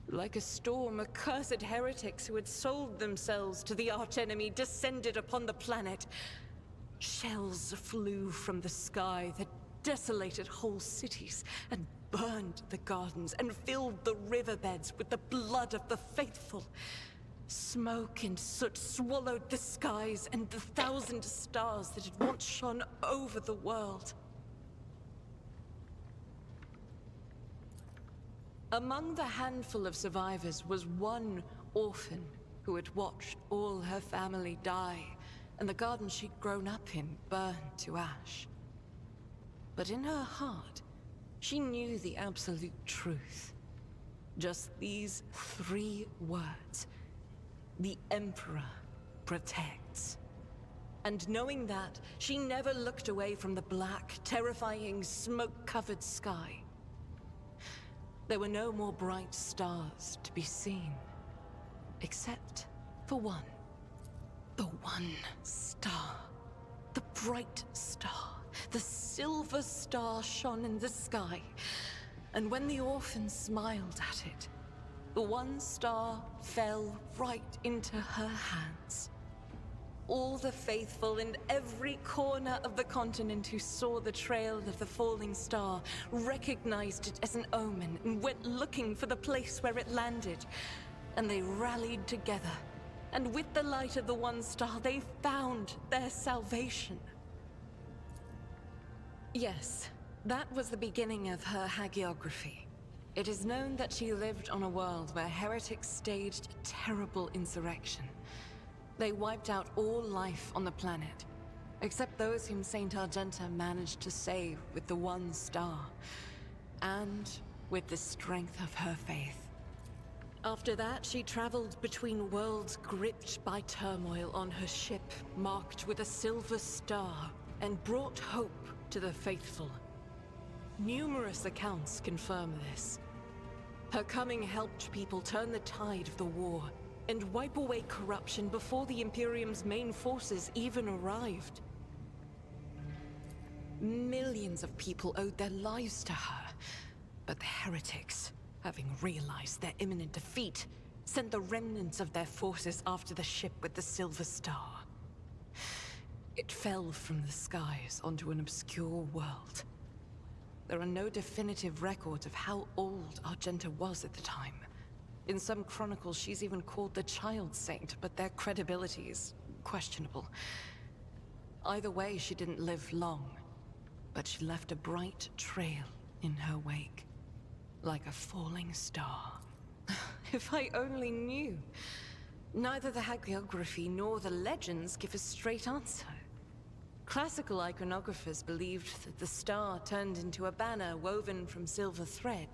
Like a storm, accursed heretics who had sold themselves to the archenemy descended upon the planet. Shells flew from the sky that desolated whole cities and burned the gardens and filled the riverbeds with the blood of the faithful. Smoke and soot swallowed the skies and the 1,000 stars that had once shone over the world. Among the handful of survivors was one orphan who had watched all her family die, and the garden she'd grown up in burn to ash. But in her heart, she knew the absolute truth. Just these 3 words. The Emperor protects. And knowing that, she never looked away from the black, terrifying, smoke-covered sky. There were no more bright stars to be seen, except for one. The one star. The bright star. The silver star shone in the sky. And when the orphan smiled at it, the one star fell right into her hands. All the faithful in every corner of the continent who saw the trail of the falling star recognized it as an omen and went looking for the place where it landed. And they rallied together, And with the light of the One Star, they found their salvation. Yes, that was the beginning of her hagiography. It is known that she lived on a world where heretics staged a terrible insurrection. They wiped out all life on the planet, except those whom Saint Argenta managed to save with the One Star, and with the strength of her faith. After that, she traveled between worlds gripped by turmoil on her ship, marked with a silver star, and brought hope to the faithful. Numerous accounts confirm this. Her coming helped people turn the tide of the war and wipe away corruption before the Imperium's main forces even arrived. Millions of people owed their lives to her, but the heretics, having realized their imminent defeat, sent the remnants of their forces after the ship with the Silver Star. It fell from the skies onto an obscure world. There are no definitive records of how old Argenta was at the time. In some chronicles, she's even called the Child Saint, but their credibility is questionable. Either way, she didn't live long, but she left a bright trail in her wake, like a falling star. If I only knew. Neither the hagiography nor the legends give a straight answer. Classical iconographers believed that the star turned into a banner woven from silver thread,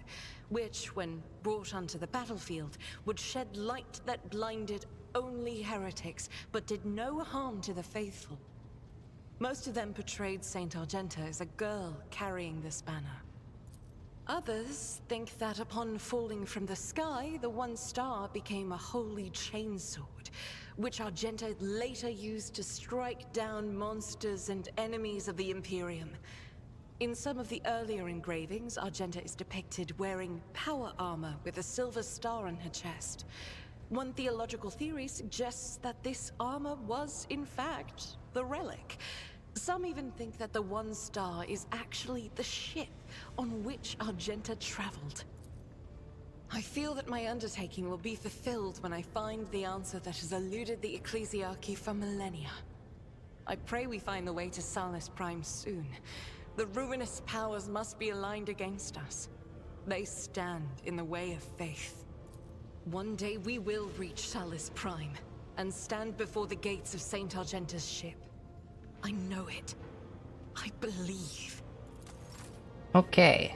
which, when brought onto the battlefield, would shed light that blinded only heretics, but did no harm to the faithful. Most of them portrayed Saint Argenta as a girl carrying this banner. Others think that upon falling from the sky, the One Star became a holy chainsword, which Argenta later used to strike down monsters and enemies of the Imperium. In some of the earlier engravings, Argenta is depicted wearing power armor with a silver star on her chest. One theological theory suggests that this armor was, in fact, the relic. Some even think that the One Star is actually the ship on which Argenta traveled. I feel that my undertaking will be fulfilled when I find the answer that has eluded the Ecclesiarchy for millennia. I pray we find the way to Salus Prime soon. The ruinous powers must be aligned against us. They stand in the way of faith. One day we will reach Salus Prime and stand before the gates of Saint Argenta's ship. I know it. I believe. Okay.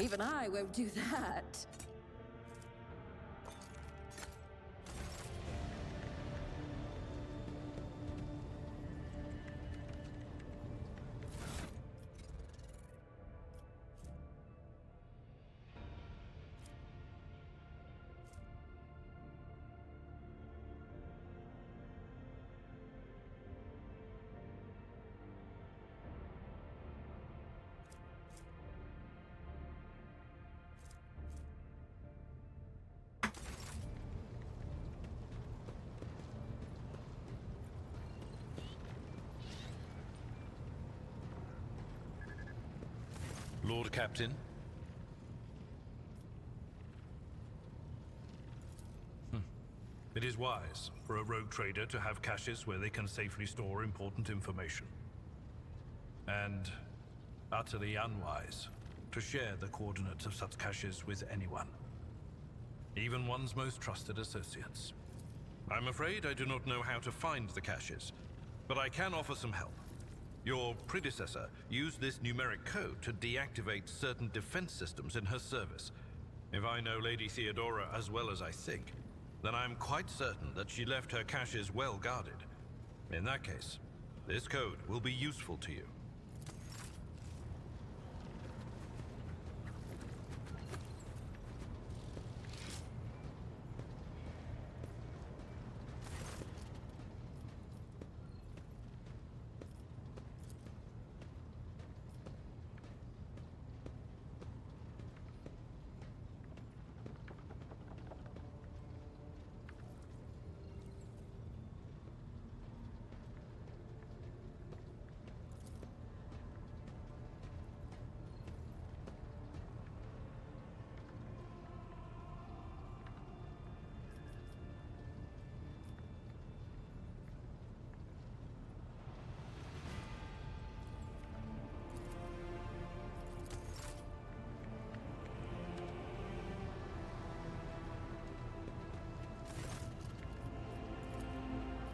Even I won't do that. Lord Captain? It is wise for a rogue trader to have caches where they can safely store important information. And utterly unwise to share the coordinates of such caches with anyone. Even one's most trusted associates. I'm afraid I do not know how to find the caches, but I can offer some help. Your predecessor used this numeric code to deactivate certain defense systems in her service. If I know Lady Theodora as well as I think, then I'm quite certain that she left her caches well guarded. In that case, this code will be useful to you.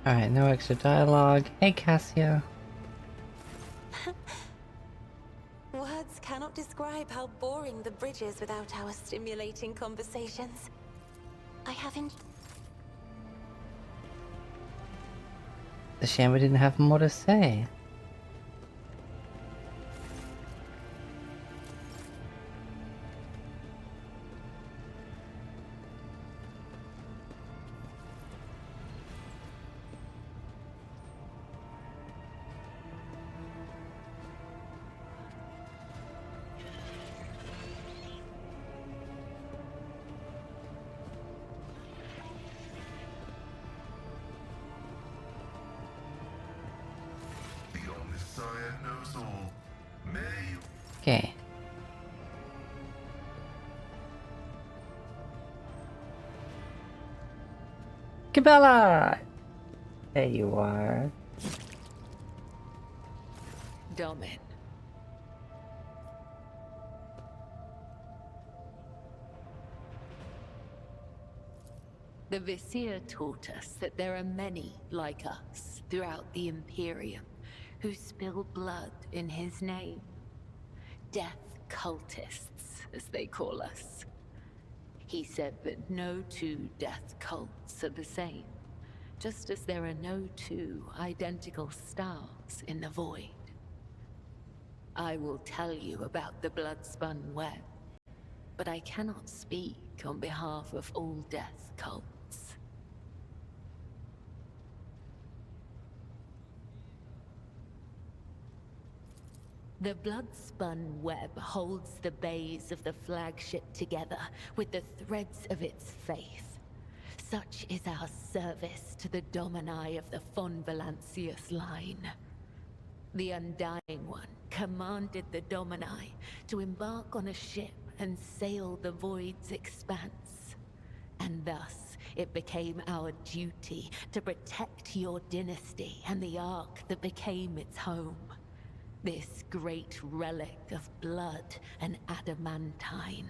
Alright, no extra dialogue. Hey, Cassia. Words cannot describe how boring the bridge is without our stimulating conversations. I haven't. It's a shame we didn't have more to say. The Omniscient knows all. May you Okay. Cabela! There you are. Domin. The Vizier taught us that there are many like us throughout the Imperium who spill blood in his name. Death cultists, as they call us. He said that no two death cults are the same, just as there are no two identical stars in the void. I will tell you about the blood-spun web, but I cannot speak on behalf of all death cults. The blood-spun web holds the bays of the flagship together with the threads of its faith. Such is our service to the Domini of the von Valancius line. The Undying One commanded the Domini to embark on a ship and sail the Void's expanse. And thus, it became our duty to protect your dynasty and the Ark that became its home. This great relic of blood and adamantine.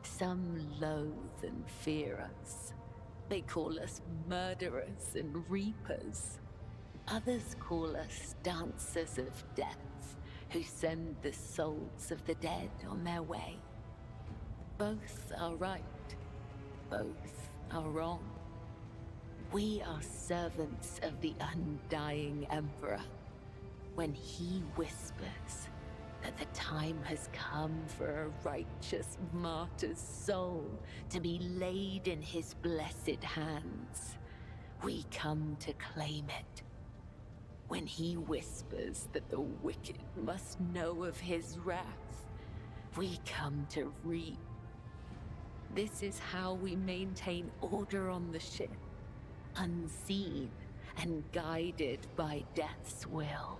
Some loathe and fear us. They call us murderers and reapers. Others call us dancers of death, who send the souls of the dead on their way. Both are right. Both are wrong. We are servants of the undying Emperor. When he whispers that the time has come for a righteous martyr's soul to be laid in his blessed hands, we come to claim it. When he whispers that the wicked must know of his wrath, we come to reap. This is how we maintain order on the ship, unseen and guided by death's will.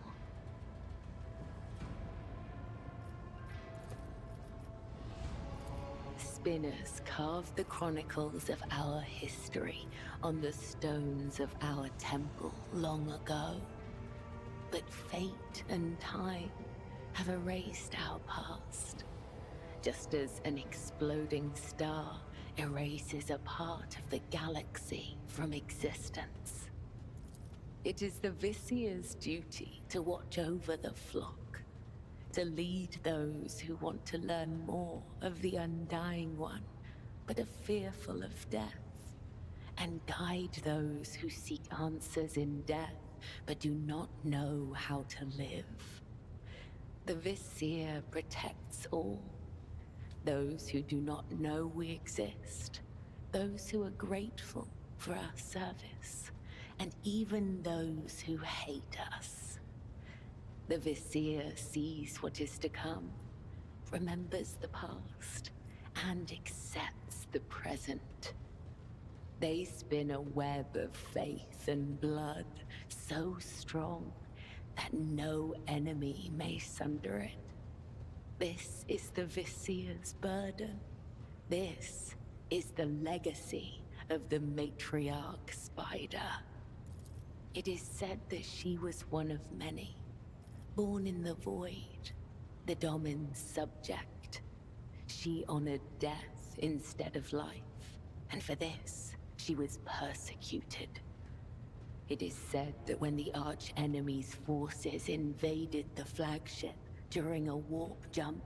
Spinners carved the chronicles of our history on the stones of our temple long ago. But fate and time have erased our past, just as an exploding star erases a part of the galaxy from existence. It is the Vizier's duty to watch over the flock, to lead those who want to learn more of the Undying One, but are fearful of death, and guide those who seek answers in death but do not know how to live. The Vizier protects all. Those who do not know we exist, those who are grateful for our service, and even those who hate us. The Vizier sees what is to come, remembers the past, and accepts the present. They spin a web of faith and blood so strong that no enemy may sunder it. This is the Vizier's burden. This is the legacy of the matriarch spider. It is said that she was one of many, born in the void, the Domin's subject. She honored death instead of life, and for this, she was persecuted. It is said that when the arch-enemy's forces invaded the flagship during a warp jump,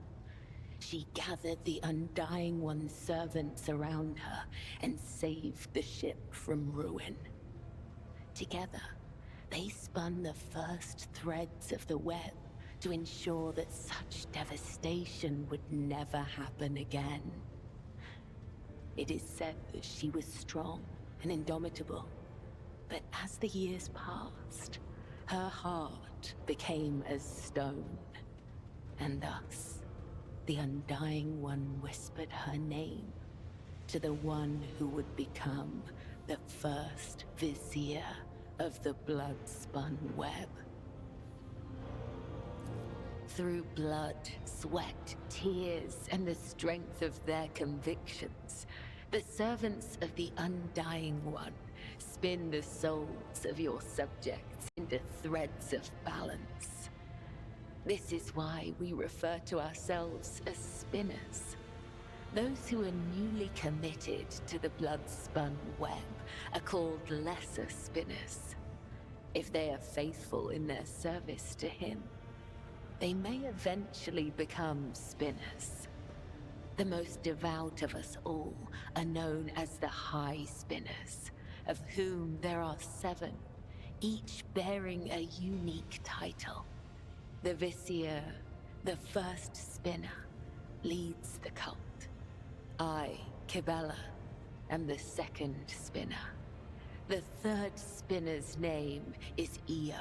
she gathered the Undying One's servants around her and saved the ship from ruin. Together, they spun the first threads of the web to ensure that such devastation would never happen again. It is said that she was strong and indomitable, but as the years passed, her heart became as stone, and thus the Undying One whispered her name to the one who would become the first Vizier of the blood-spun web. Through blood, sweat, tears, and the strength of their convictions, the servants of the Undying One spin the souls of your subjects into threads of balance. This is why we refer to ourselves as spinners. Those who are newly committed to the blood-spun web are called lesser spinners. If they are faithful in their service to him, they may eventually become spinners. The most devout of us all are known as the High Spinners, of whom there are 7, each bearing a unique title. The Vizier, the first spinner, leads the cult. I, Kibella, am the second spinner. The third spinner's name is Io,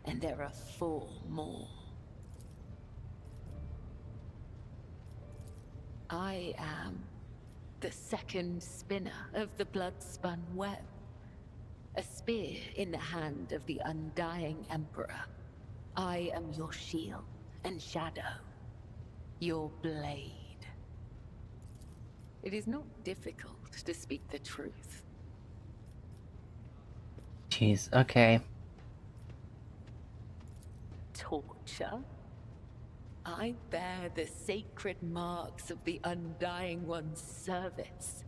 and there are 4 more. I am the second spinner of the blood-spun web, a spear in the hand of the Undying Emperor. I am your shield and shadow, your blade. It is not difficult to speak the truth. Jeez, okay. Torture? I bear the sacred marks of the Undying One's service.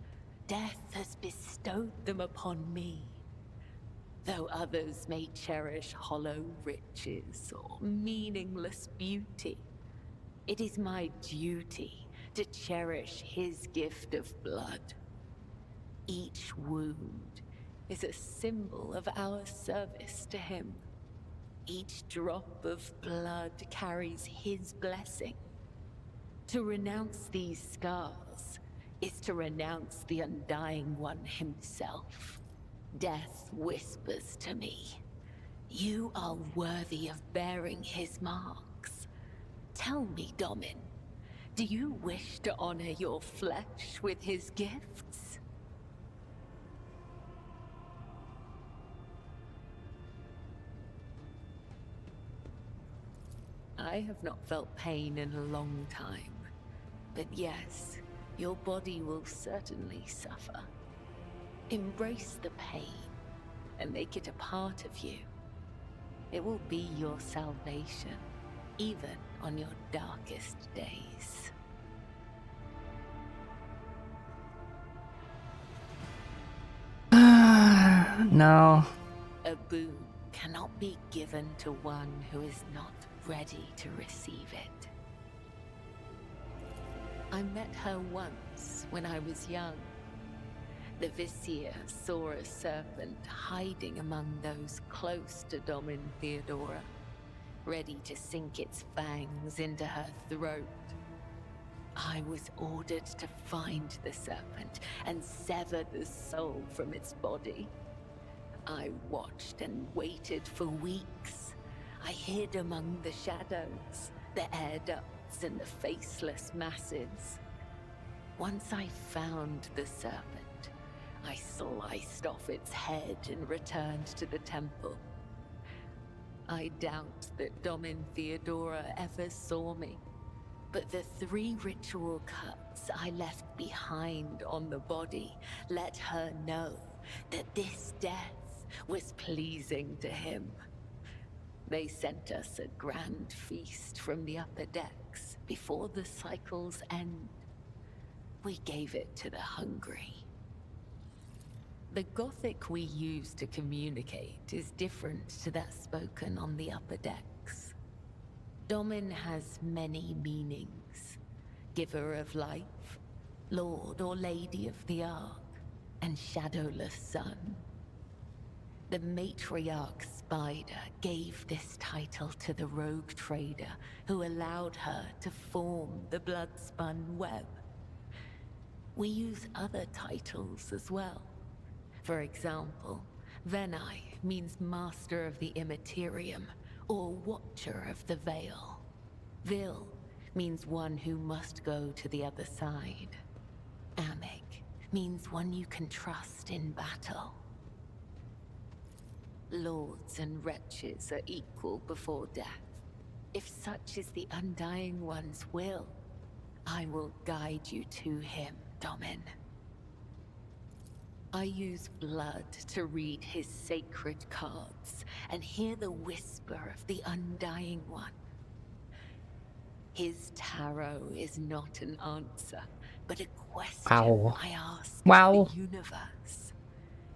Death has bestowed them upon me. Though others may cherish hollow riches or meaningless beauty, it is my duty to cherish his gift of blood. Each wound is a symbol of our service to him. Each drop of blood carries his blessing. To renounce these scars is to renounce the Undying One himself. Death whispers to me, "You are worthy of bearing his marks." Tell me, Domin, do you wish to honor your flesh with his gifts? I have not felt pain in a long time, but yes, your body will certainly suffer. Embrace the pain and make it a part of you. It will be your salvation, even on your darkest days. No. A boon cannot be given to one who is not ready to receive it. I met her once when I was young. The Vizier saw a serpent hiding among those close to Domin Theodora, ready to sink its fangs into her throat. I was ordered to find the serpent and sever the soul from its body. I watched and waited for weeks. I hid among the shadows, the air ducts and the faceless masses. Once I found the serpent, I sliced off its head and returned to the temple. I doubt that Domin Theodora ever saw me. But the 3 ritual cuts I left behind on the body let her know that this death was pleasing to him. They sent us a grand feast from the upper decks before the cycle's end. We gave it to the hungry. The Gothic we use to communicate is different to that spoken on the upper decks. Domin has many meanings. Giver of life, Lord or Lady of the Ark, and Shadowless Sun. The matriarch Spider gave this title to the rogue trader who allowed her to form the blood-spun web. We use other titles as well. For example, Venai means Master of the Immaterium, or Watcher of the Veil. Vil means one who must go to the other side. Amig means one you can trust in battle. Lords and wretches are equal before death. If such is the Undying One's will, I will guide you to him, Domin. I use blood to read his sacred cards and hear the whisper of the Undying One. His tarot is not an answer, but a question Wow. I ask Wow. of the universe.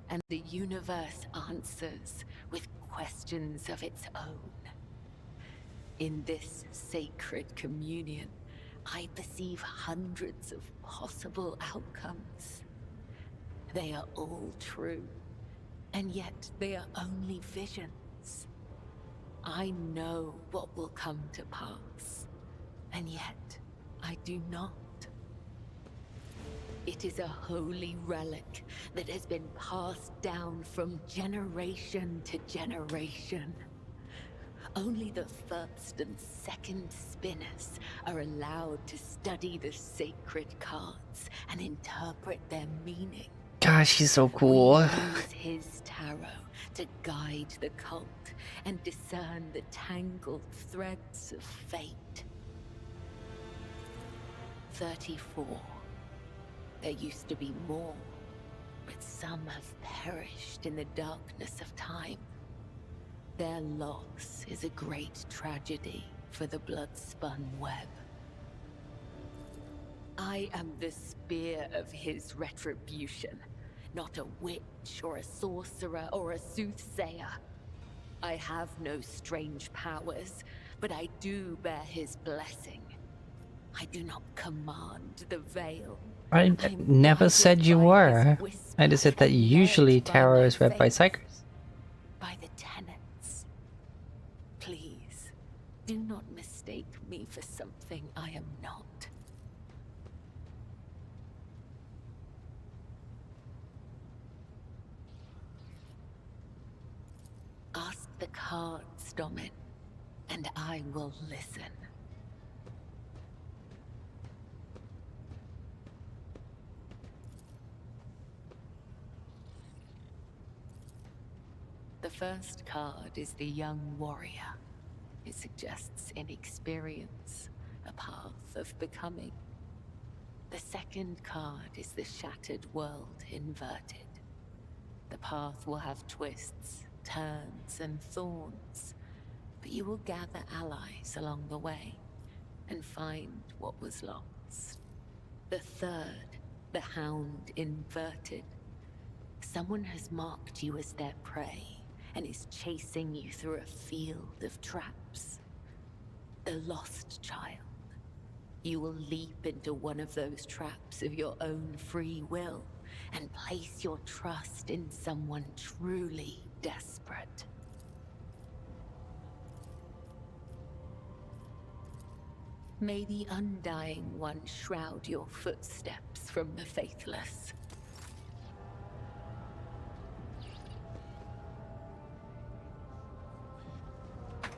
And the universe answers with questions of its own. In this sacred communion, I perceive hundreds of possible outcomes. They are all true, and yet they are only visions. I know what will come to pass, and yet I do not. It is a holy relic that has been passed down from generation to generation. Only the first and second spinners are allowed to study the sacred cards and interpret their meaning. Gosh, she's so cool. We use his tarot to guide the cult and discern the tangled threads of fate. 34. There used to be more, but some have perished in the darkness of time. Their loss is a great tragedy for the blood-spun web. I am the spear of his retribution, not a witch or a sorcerer or a soothsayer. I have no strange powers, but I do bear his blessing. I do not command the veil. I never said you were. I just said that usually tarot is read by psychers. By the tenets. Please, do not mistake me for something I am not. Ask the cards, Domin, and I will listen. The first card is the young warrior. It suggests inexperience, a path of becoming. The second card is the shattered world inverted. The path will have twists, turns, and thorns, but you will gather allies along the way and find what was lost. The third, the hound inverted. Someone has marked you as their prey and is chasing you through a field of traps. The lost child. You will leap into one of those traps of your own free will and place your trust in someone truly desperate. May the Undying One shroud your footsteps from the faithless.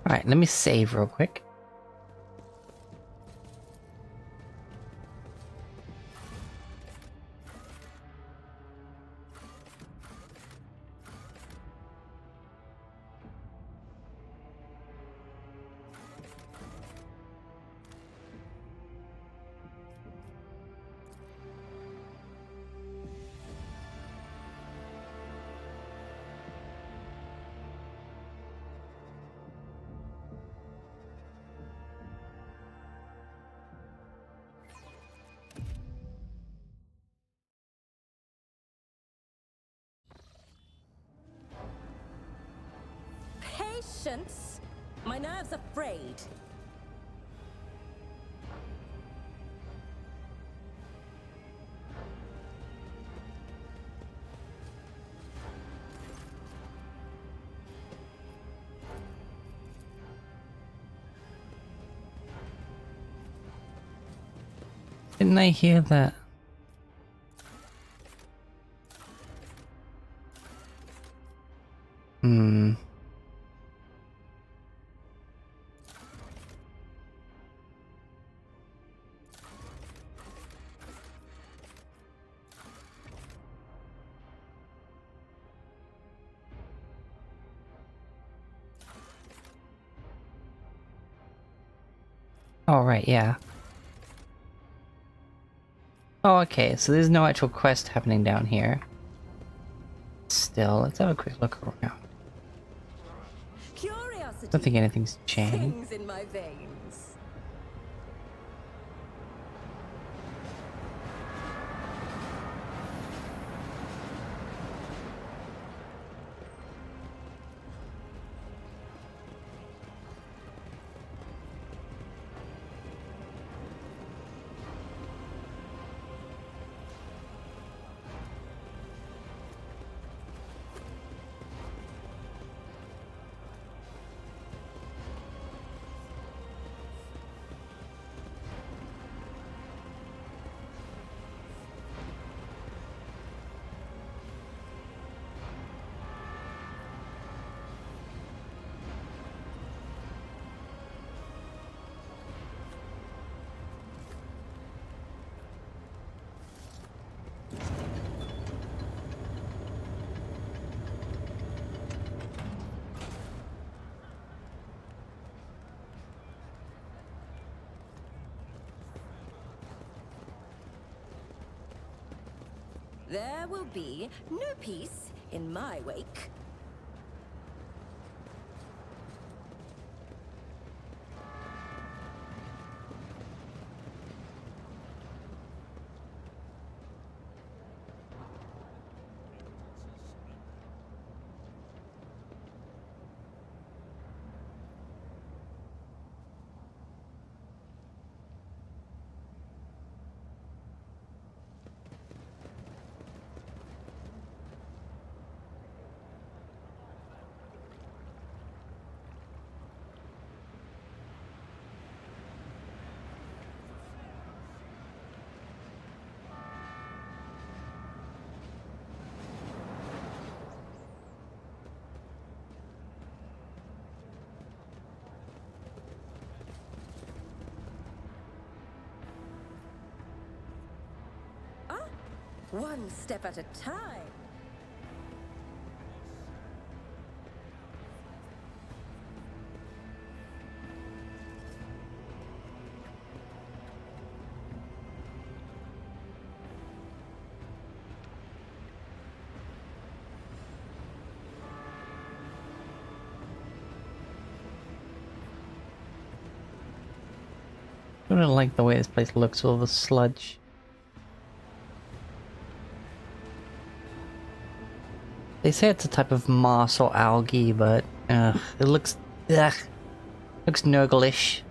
Alright, let me save real quick. Patience. My nerves are frayed. Didn't I hear that? Hmm. Oh, right, yeah. Oh, okay, so there's no actual quest happening down here. Still, let's have a quick look around. Curiosity. I don't think anything's changed. Sings in my veins. There will be no peace in my wake. One step at a time. I don't like the way this place looks with all the sludge. They say it's a type of moss or algae, but it looks looks nurglish.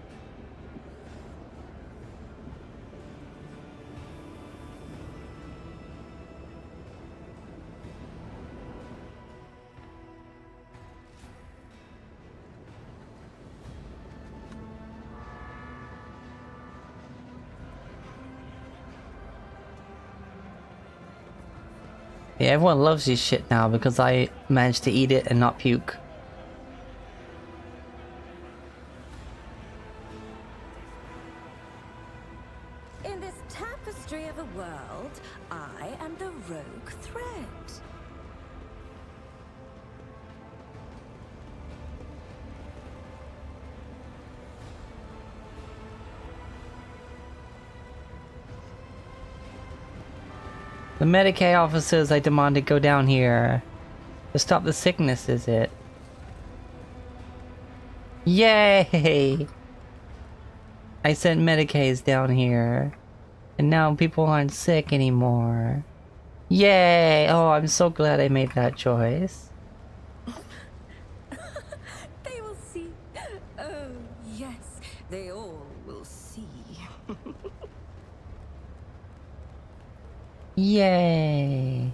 Yeah, everyone loves this shit now because I managed to eat it and not puke. In this tapestry of a world, I am the rogue thread. The Medicaid officers, I demanded, go down here. To stop the sickness, is it? Yay! I sent Medicaids down here. And now people aren't sick anymore. Yay! Oh, I'm so glad I made that choice. Yes, they all will see. Yay!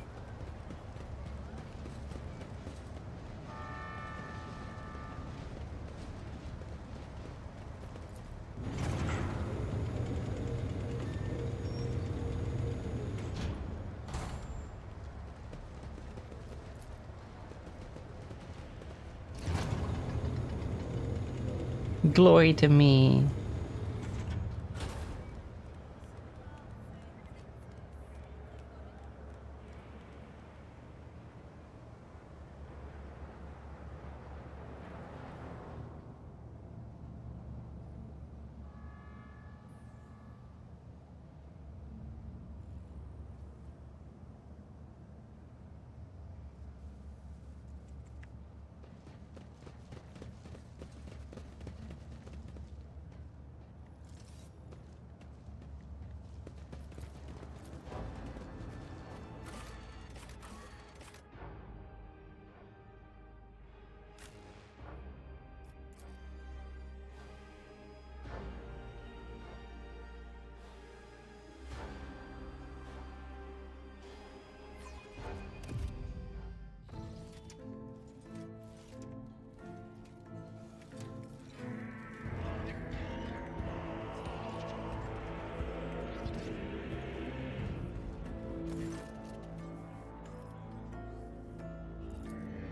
Glory to me.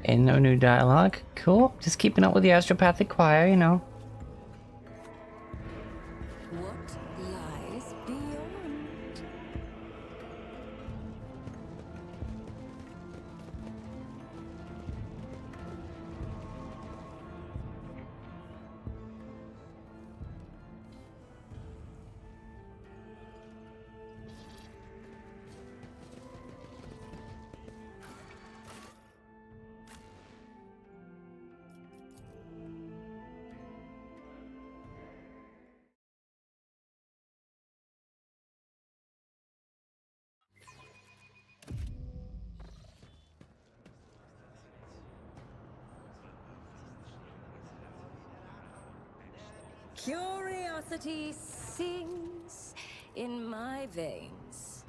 And no new dialogue. Cool. Just keeping up with the astropathic choir, you know. What lies beyond? Curiosity sings in my veins.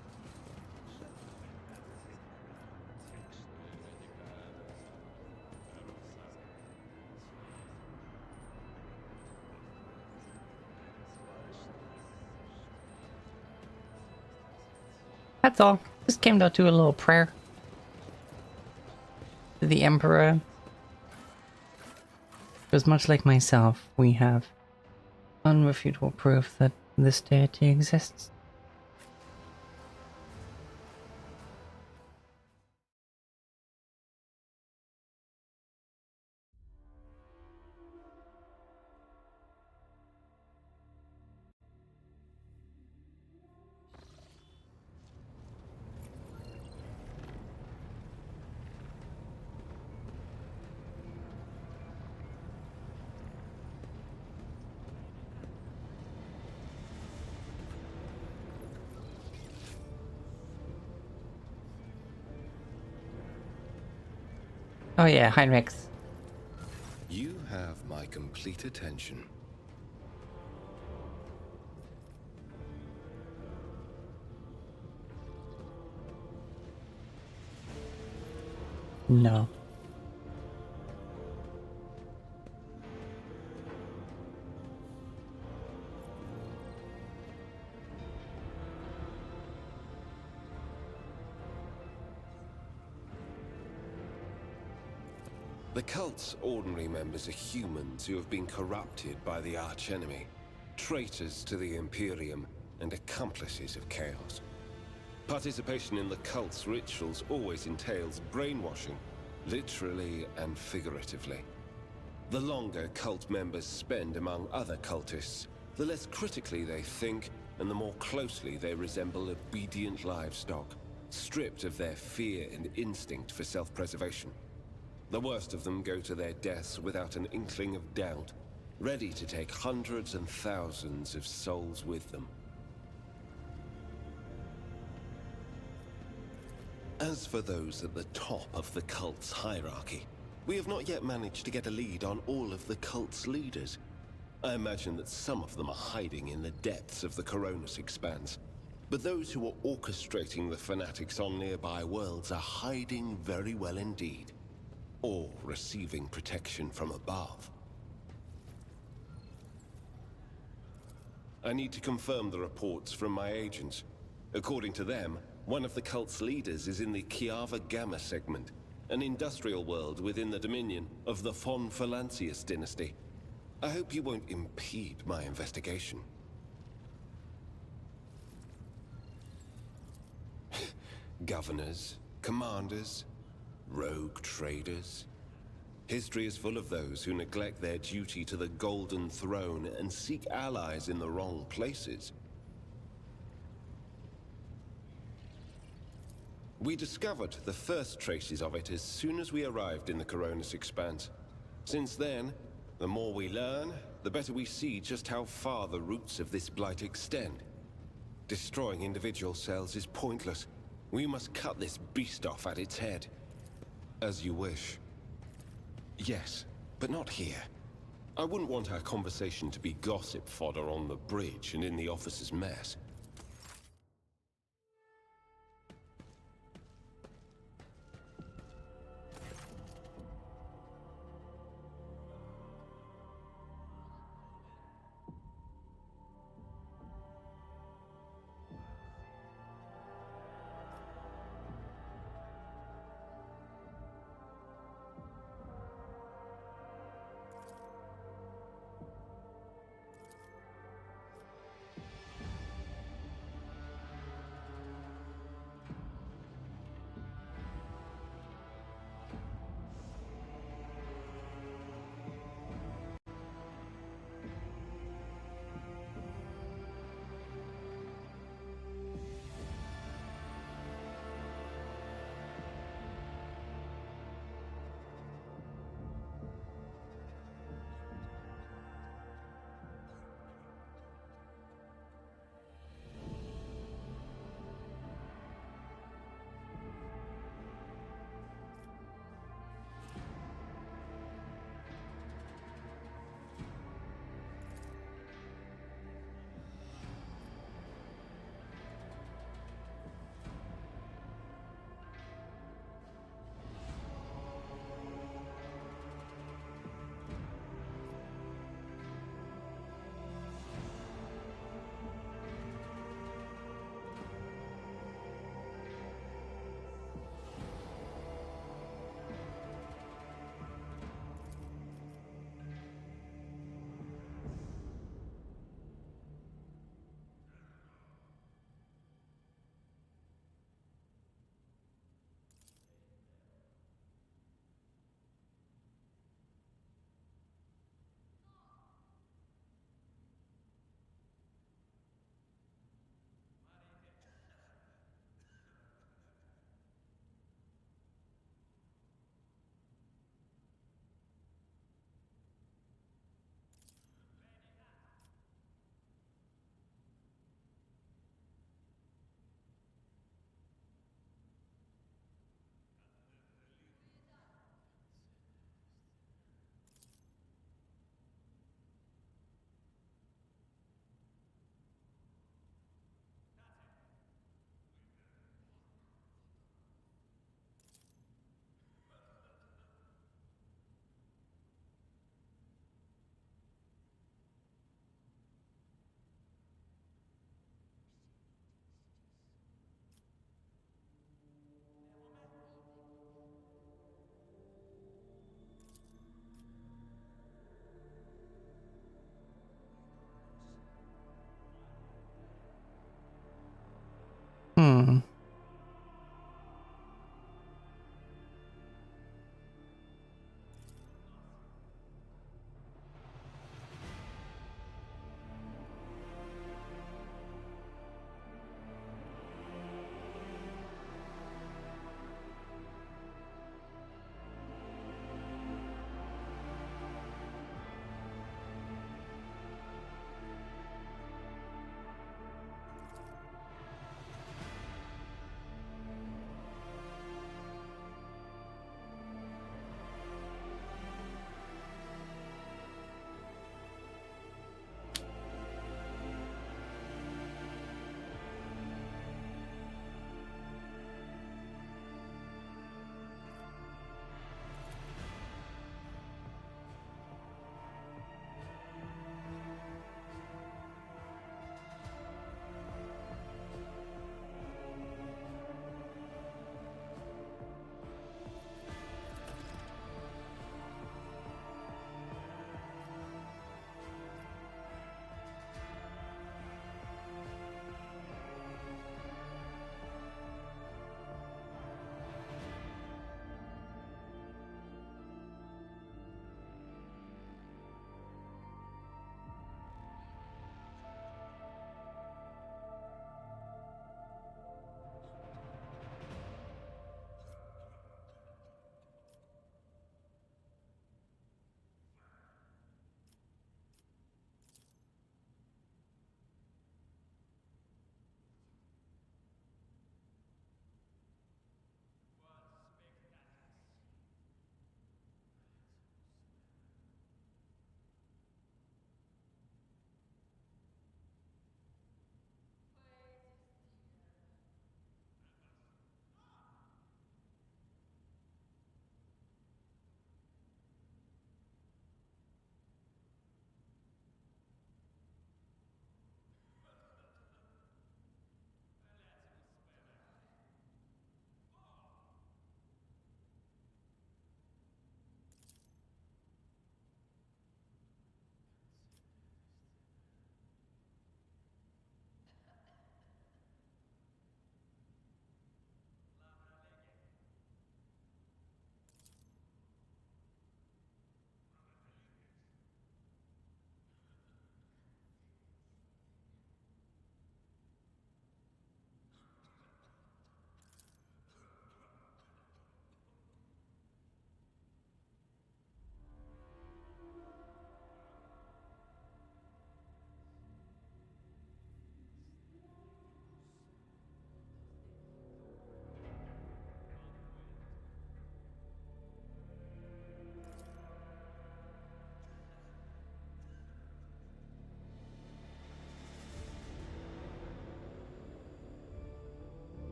That's all. Just came to do a little prayer to the Emperor. Because much like myself, we have unrefutable proof that this deity exists. Oh yeah, Heinrichs. You have my complete attention. No. The cult's ordinary members are humans who have been corrupted by the archenemy, traitors to the Imperium, and accomplices of chaos. Participation in the cult's rituals always entails brainwashing, literally and figuratively. The longer cult members spend among other cultists, the less critically they think, and the more closely they resemble obedient livestock, stripped of their fear and instinct for self-preservation. The worst of them go to their deaths without an inkling of doubt, ready to take hundreds and thousands of souls with them. As for those at the top of the cult's hierarchy, we have not yet managed to get a lead on all of the cult's leaders. I imagine that some of them are hiding in the depths of the Coronis Expanse. But those who are orchestrating the fanatics on nearby worlds are hiding very well indeed. Or receiving protection from above. I need to confirm the reports from my agents. According to them, one of the cult's leaders is in the Kiava Gamma segment, an industrial world within the dominion of the Von Valancius dynasty. I hope you won't impede my investigation. Governors, commanders, rogue traders. History is full of those who neglect their duty to the Golden Throne and seek allies in the wrong places. We discovered the first traces of it as soon as we arrived in the Coronis Expanse. Since then, the more we learn, the better we see just how far the roots of this blight extend. Destroying individual cells is pointless. We must cut this beast off at its head. As you wish. Yes, but not here. I wouldn't want our conversation to be gossip fodder on the bridge and in the officer's mess.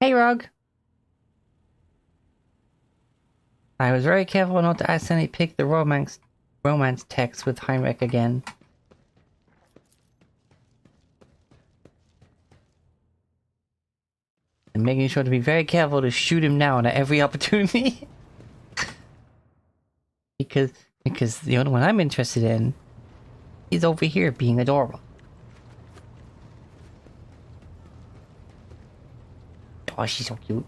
Hey, Rug. I was very careful not to accidentally pick the romance text with Heinrich again. And making sure to be very careful to shoot him down at every opportunity. because the only one I'm interested in is over here being adorable. Oh, she's so cute.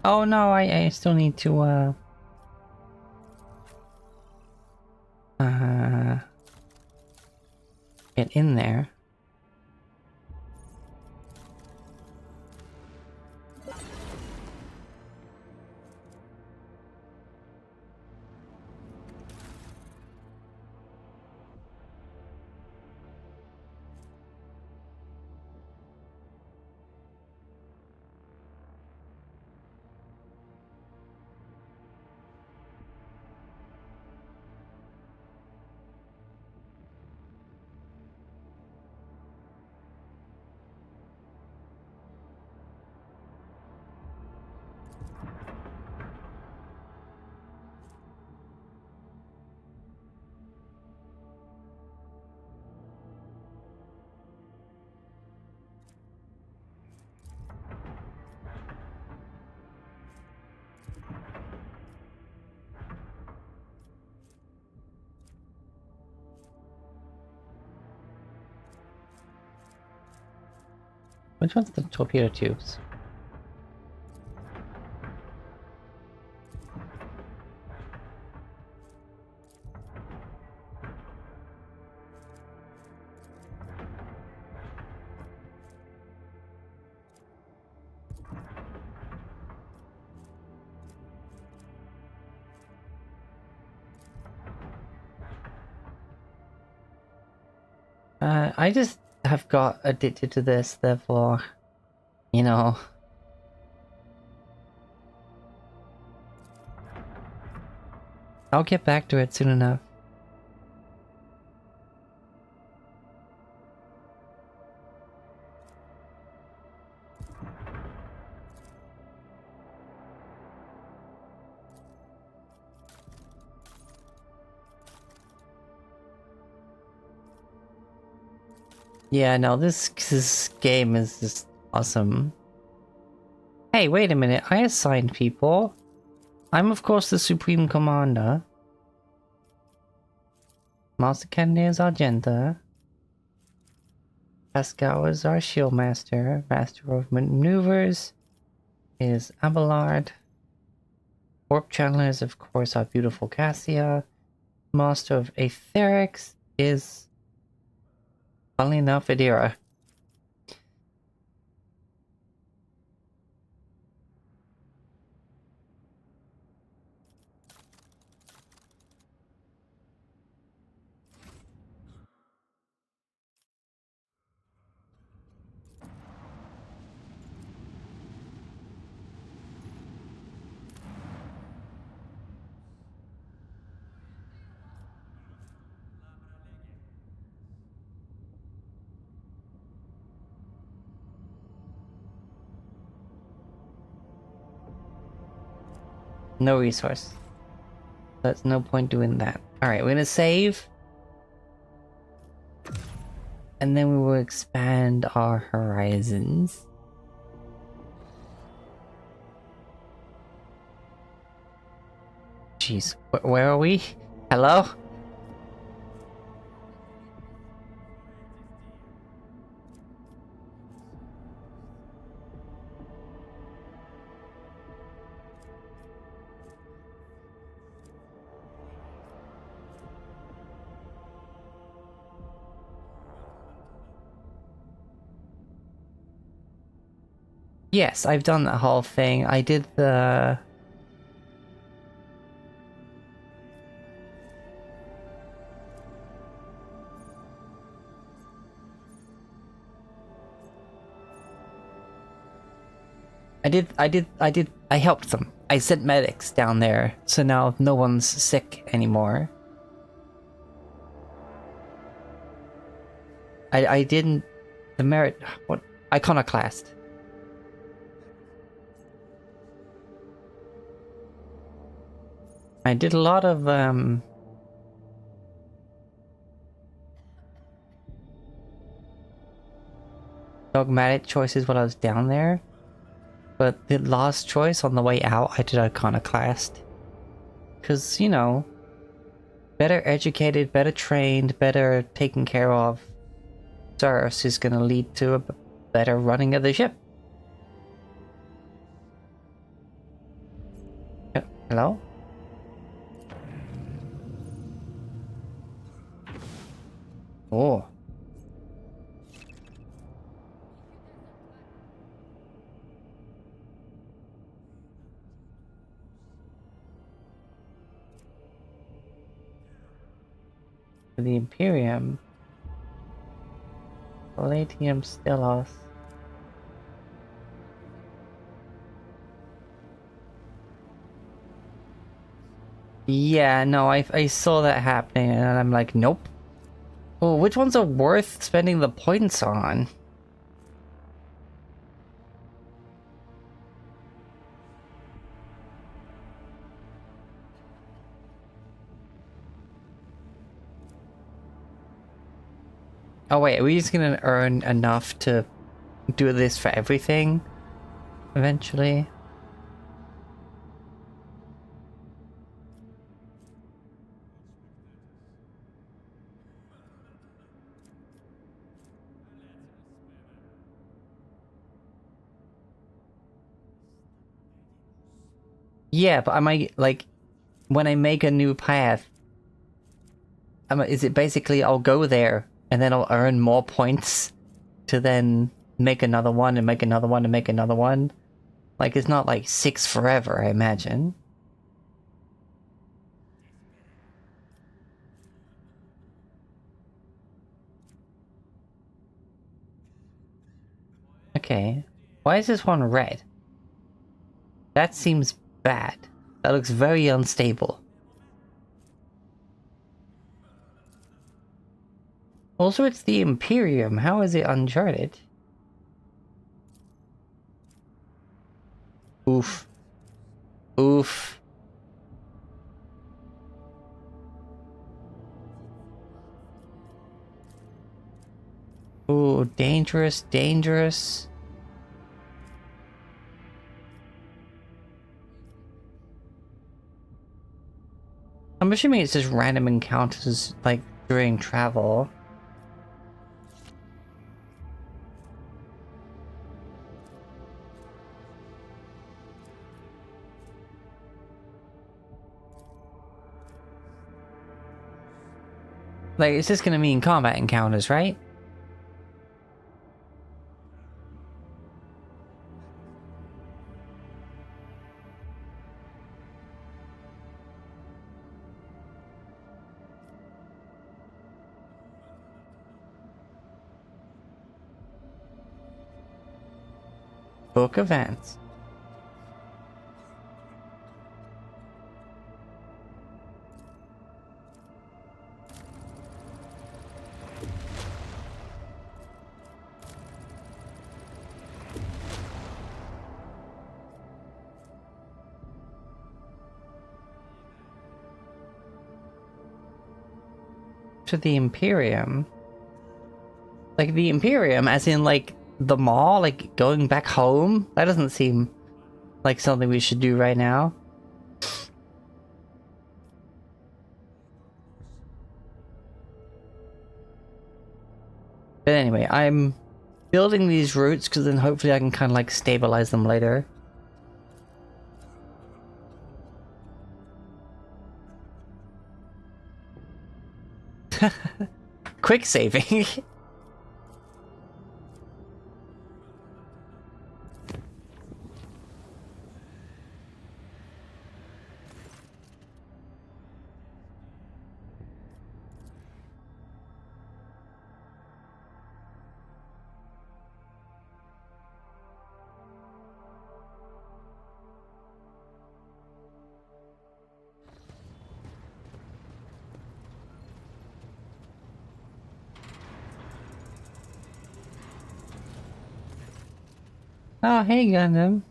Oh no, I still need to get in there. Which one's the torpedo tubes? I just have got addicted to this, therefore, you know. I'll get back to it soon enough. Yeah, no, this game is just awesome. Hey, wait a minute, I assigned people. I'm of course the Supreme Commander. Master Kennedy is Argenta. Pascal is our Shield Master. Master of Maneuvers is Abelard. Warp Channeler is of course our beautiful Cassia. Master of Aetherics is, funnily enough, Adira. No resource. That's no point doing that. Alright, we're gonna save. And then we will expand our horizons. Jeez, where are we? Hello? Yes, I've done that whole thing. I did the... I helped them. I sent medics down there, so now no one's sick anymore. I didn't... The merit... What? Iconoclast. I did a lot of, dogmatic choices while I was down there. But the last choice on the way out, I did Iconoclast. Because, you know, better educated, better trained, better taken care of serfs is going to lead to a better running of the ship. Hello? Oh. The Imperium. Palladium Stellos. Yeah, no, I saw that happening and I'm like, nope. Oh, which ones are worth spending the points on? Oh wait, are we just gonna earn enough to do this for everything? Eventually? Yeah, but I might, like, when I make a new path, is it basically I'll go there and then I'll earn more points to then make another one and make another one and make another one? Like, it's not like 6 forever, I imagine. Okay. Why is this one red? That seems bad. That looks very unstable. Also, it's the Imperium. How is it uncharted? Oof. Oof. Ooh, dangerous, dangerous. I'm assuming it's just random encounters, like, during travel. Like, it's just gonna mean combat encounters, right? Book events. To the Imperium. Like, the Imperium, as in, like, the mall, like, going back home? That doesn't seem like something we should do right now. But anyway, I'm building these routes because then hopefully I can kind of, like, stabilize them later. Quick saving. Oh, hey, Gundam.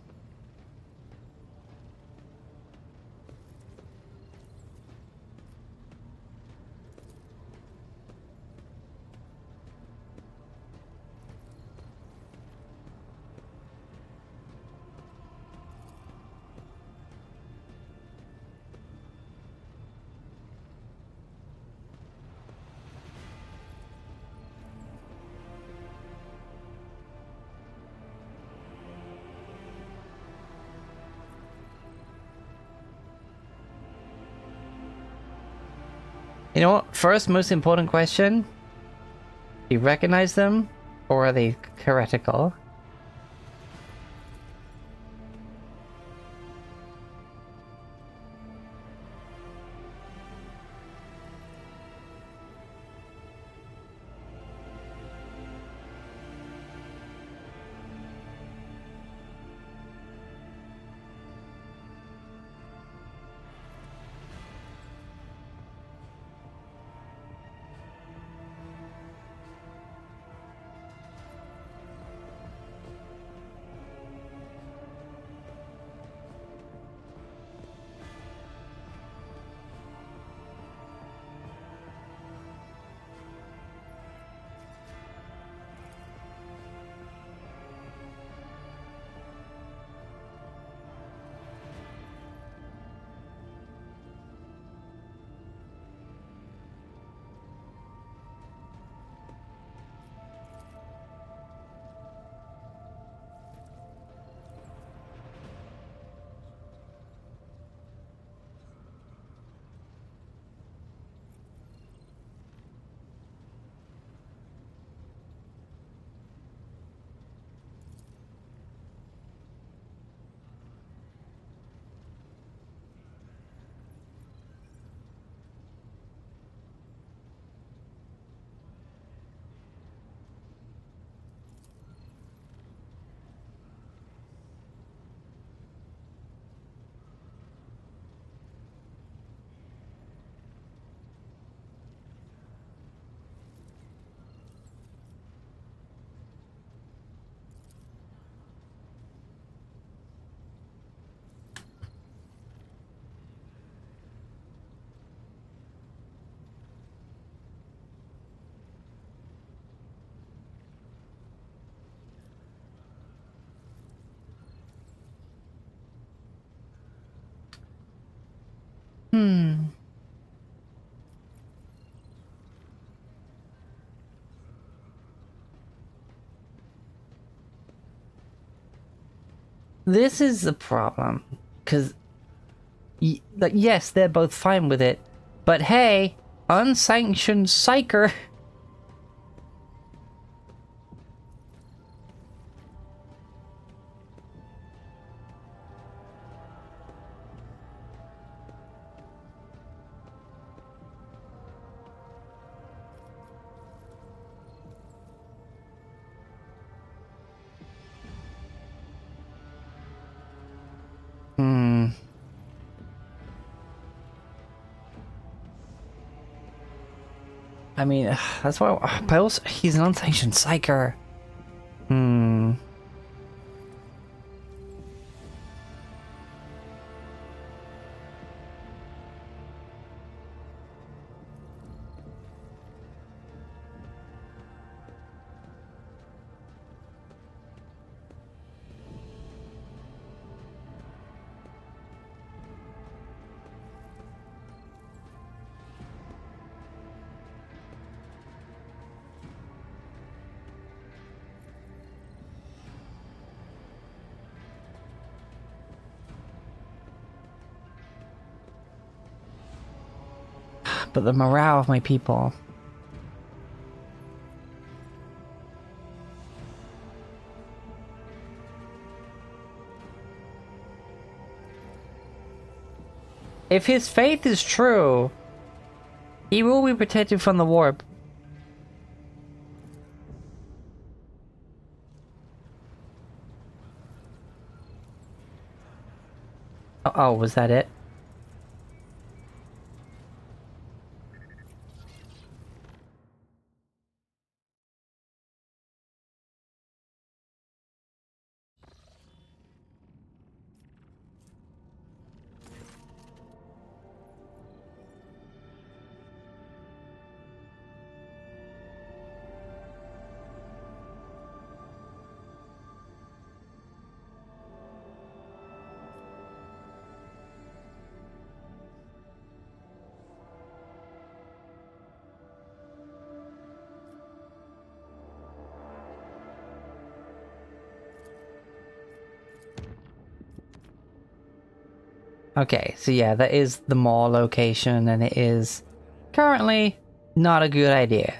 You know what? First, most important question. Do you recognize them? Or are they heretical? Hmm. This is the problem. Because, like, yes, they're both fine with it. But hey, unsanctioned psyker. Hmm. I mean, that's why. But also, he's an unsanctioned psyker. Hmm. But the morale of my people. If his faith is true, he will be protected from the warp. Oh, was that it? Okay, so yeah, that is the mall location, and it is currently not a good idea.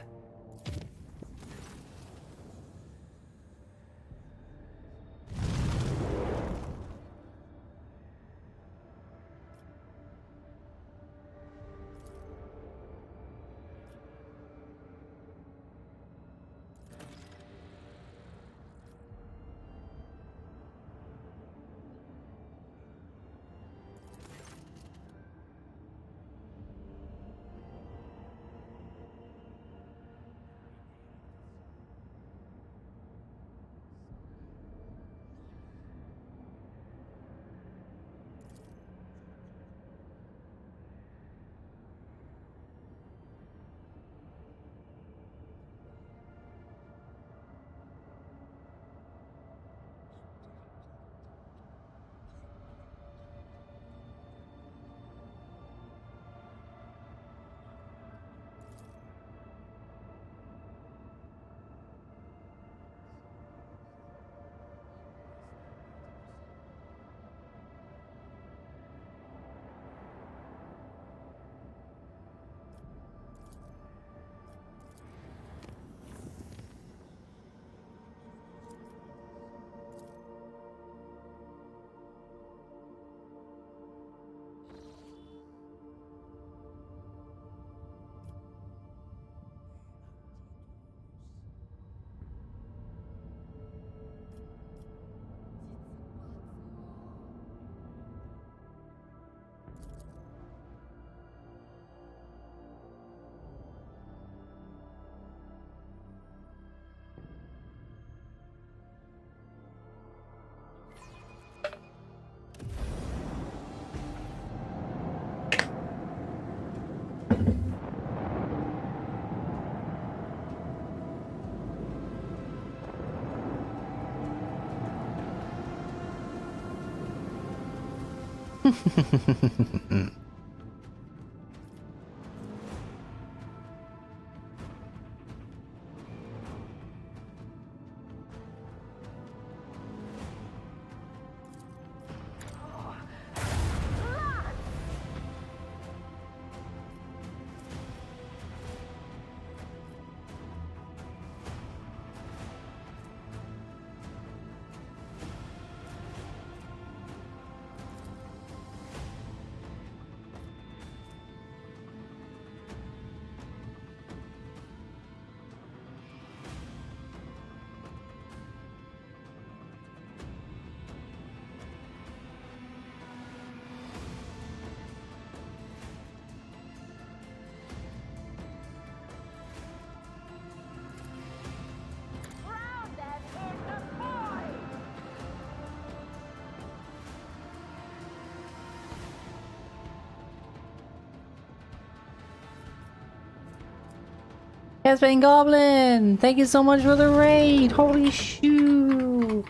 Casbane Goblin, thank you so much for the raid. Holy shoe.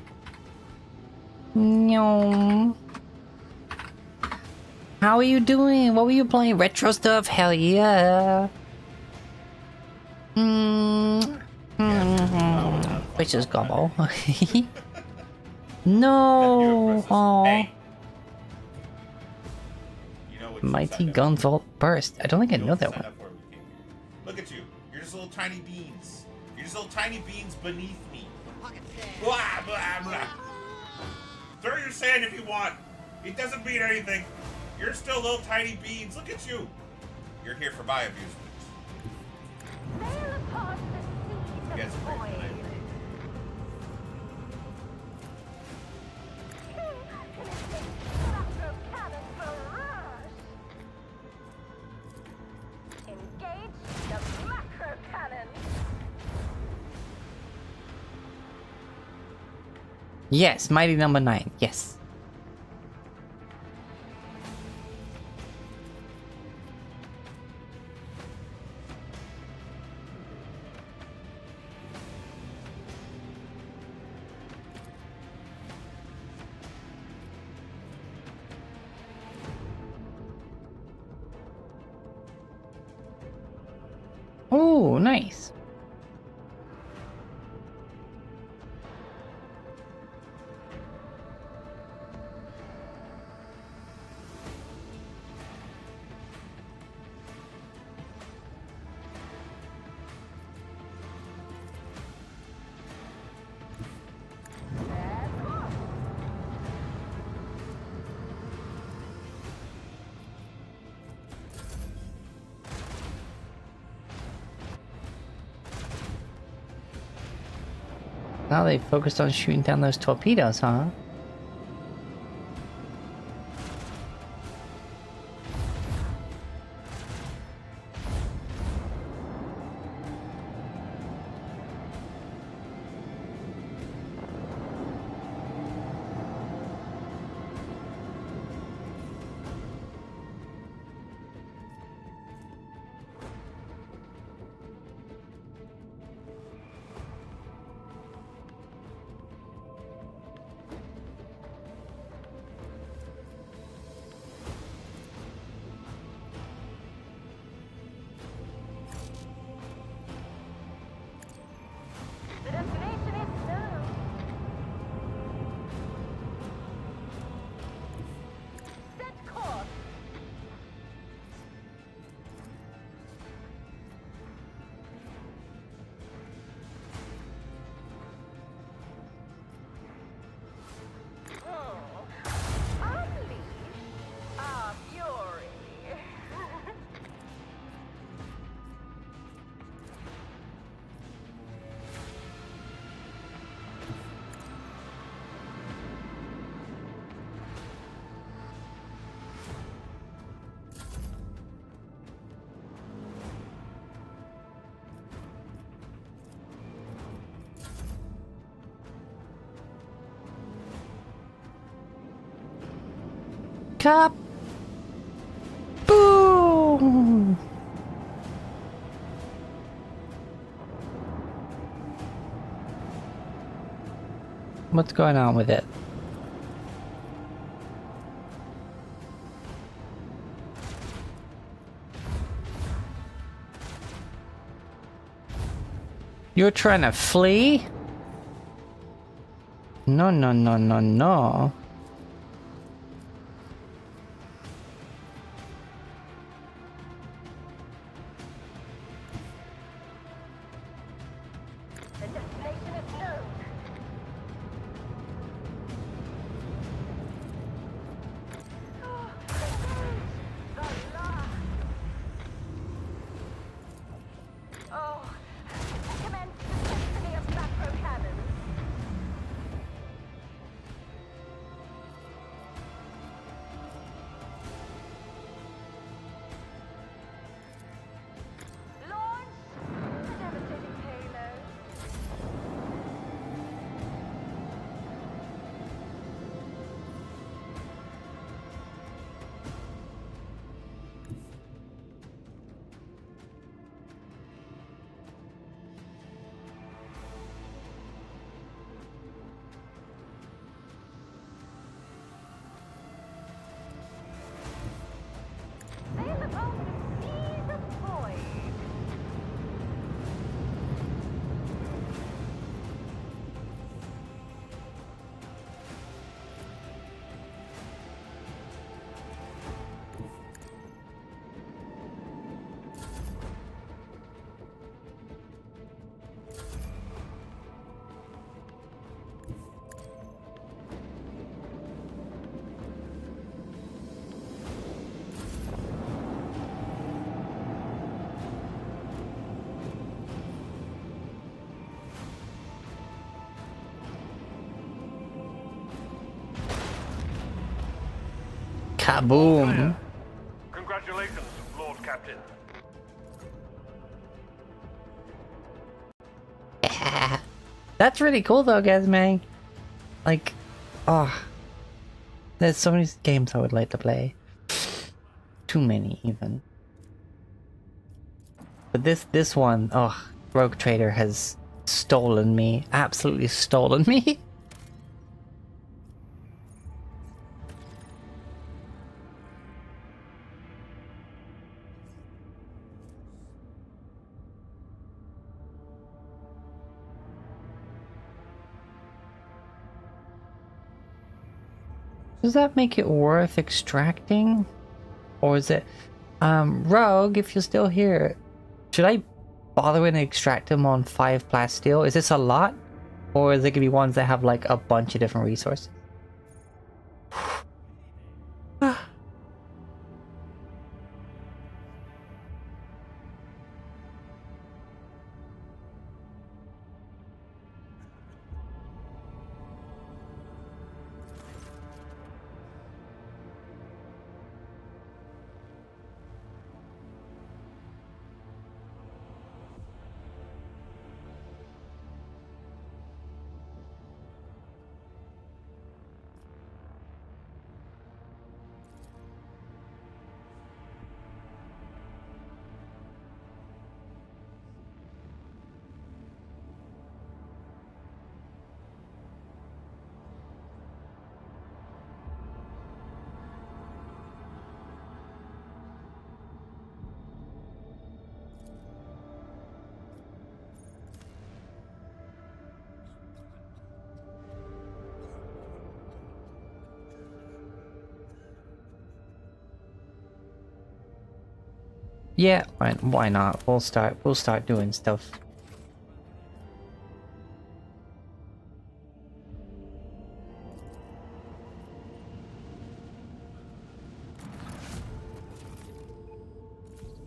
Nyom. How are you doing? What were you playing? Retro stuff? Hell yeah. Witch's Gobble. No. Aww. Mighty Gunvolt Burst. I don't think I know that one. Look at you. You're just little tiny beans. You're just little tiny beans beneath me. Blah, blah, blah. Throw your sand if you want. It doesn't mean anything. You're still little tiny beans. Look at you. You're here for my amusement. You guys are great tonight. Yes, Mighty number 9. Yes. Oh, nice. Now they focused on shooting down those torpedoes, huh? The destination is known. Set course. Unleash our fury. Cop! Boom! What's going on with it? You're trying to flee? No, no, no, no, no. The destination is known. The last. Oh, commence the destiny of macro cannons. Launch the devastating payload. Sail upon the seas of void. Kaboom! Congratulations, Lord Captain. That's really cool though, Gazmang. Like, oh, there's so many games I would like to play. Too many, even. But this one, oh, Rogue Trader has stolen me. Absolutely stolen me. Does that make it worth extracting? Or is it... Rogue, if you're still here, should I bother and extract them on 5 plasteel? Is this a lot? Or is it gonna be ones that have like a bunch of different resources? Yeah, why not? We'll start doing stuff.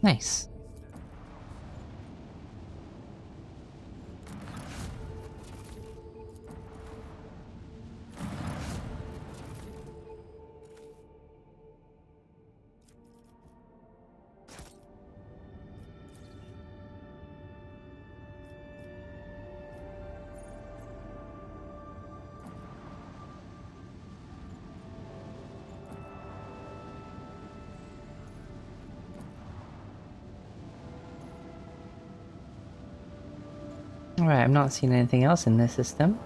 Nice. Alright, I'm not seeing anything else in this system.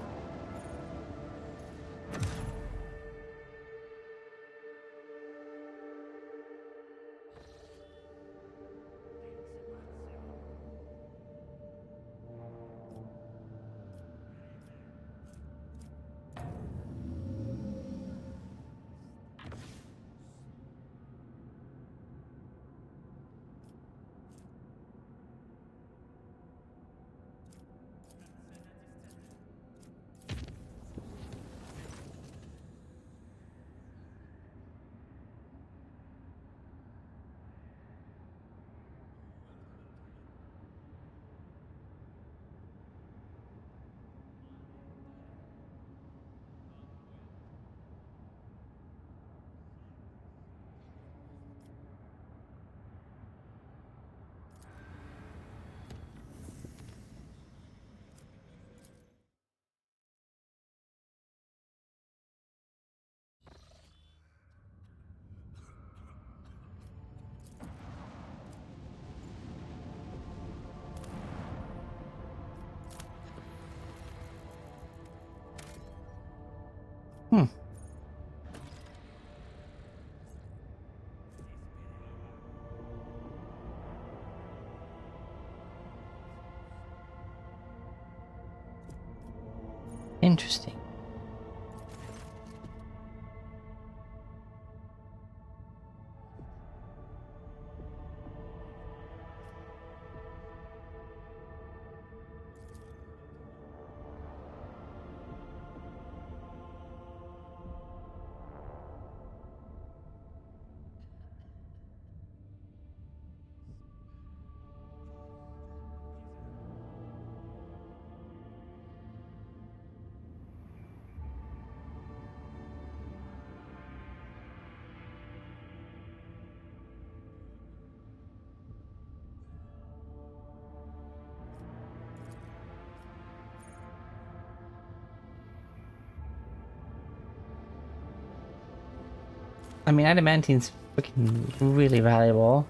Hmm. Interesting. I mean, adamantine's freaking really valuable.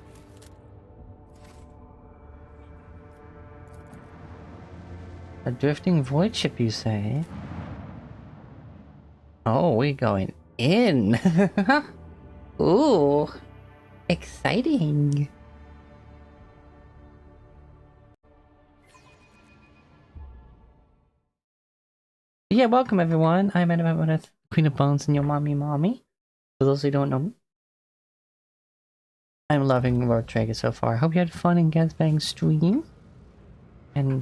A drifting void ship, you say? Oh, we're going in. Ooh, exciting. Yeah, welcome everyone. I'm Adam, Queen of Bones and your mommy. For those who don't know me, I'm loving Road Trader so far. Hope you had fun in Gazbang's stream. And,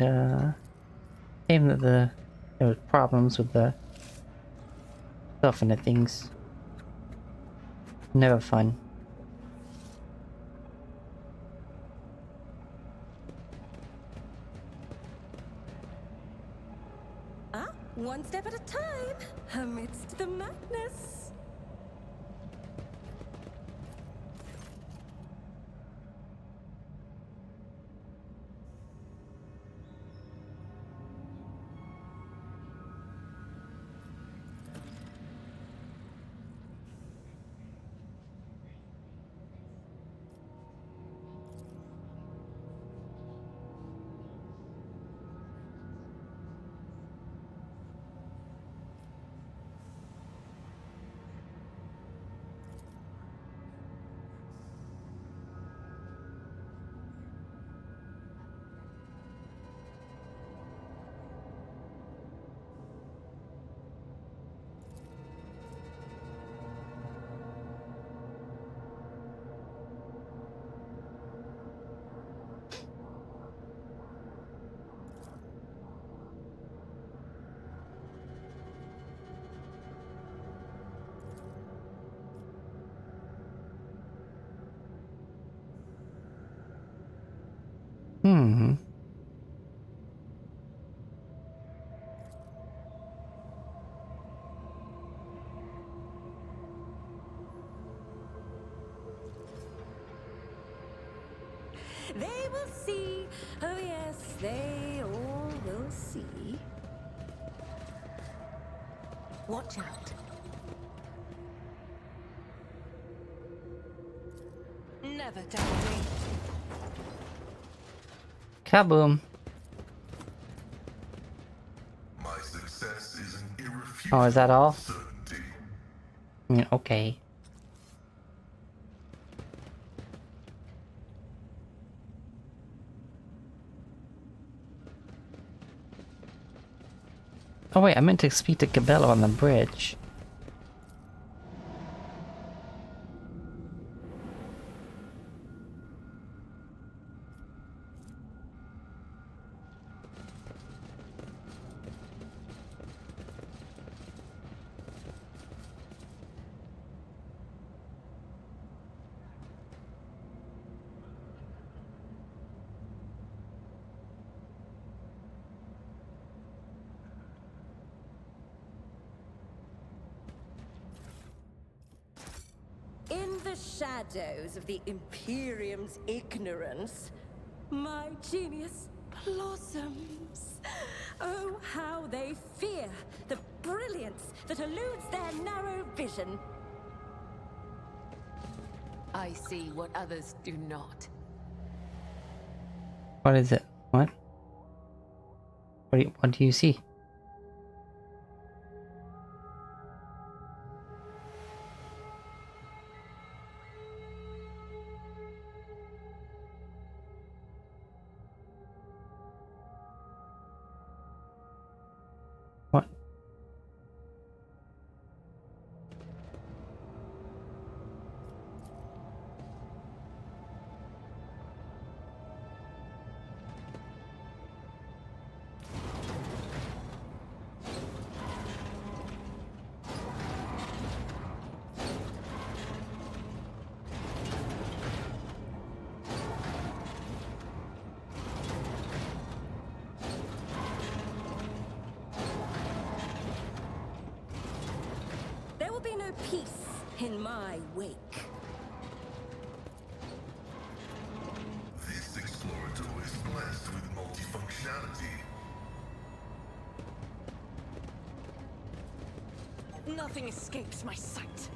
shame that there was problems with the stuff and the things. Never fun. One step at a time, amidst the madness. Oh yes, they all will see. Watch out. Never doubt me. Kaboom. My success is an irrefutable Oh, is that all? certainty. Yeah, okay. Oh wait, I meant to speak to Cabello on the bridge. In the shadows of the Imperium's ignorance, my genius blossoms. Oh, how they fear the brilliance that eludes their narrow vision. I see what others do not. What is it? What? What do you see? What? There will be no peace in my wake. This explorator is blessed with multifunctionality. Nothing escapes my sight.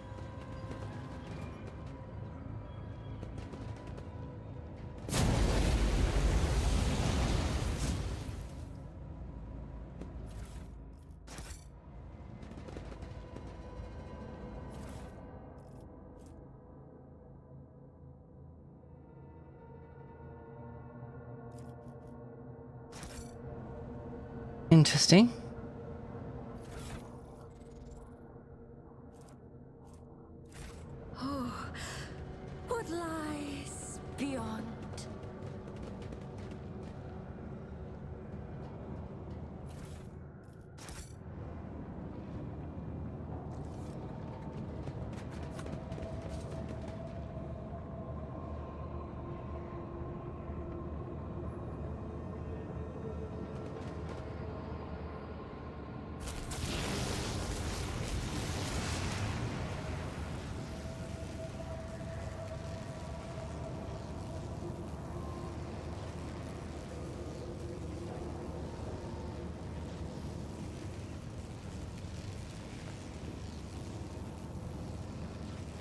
Interesting. Oh, what lies beyond?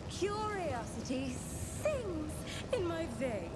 Curiosity sings in my veins.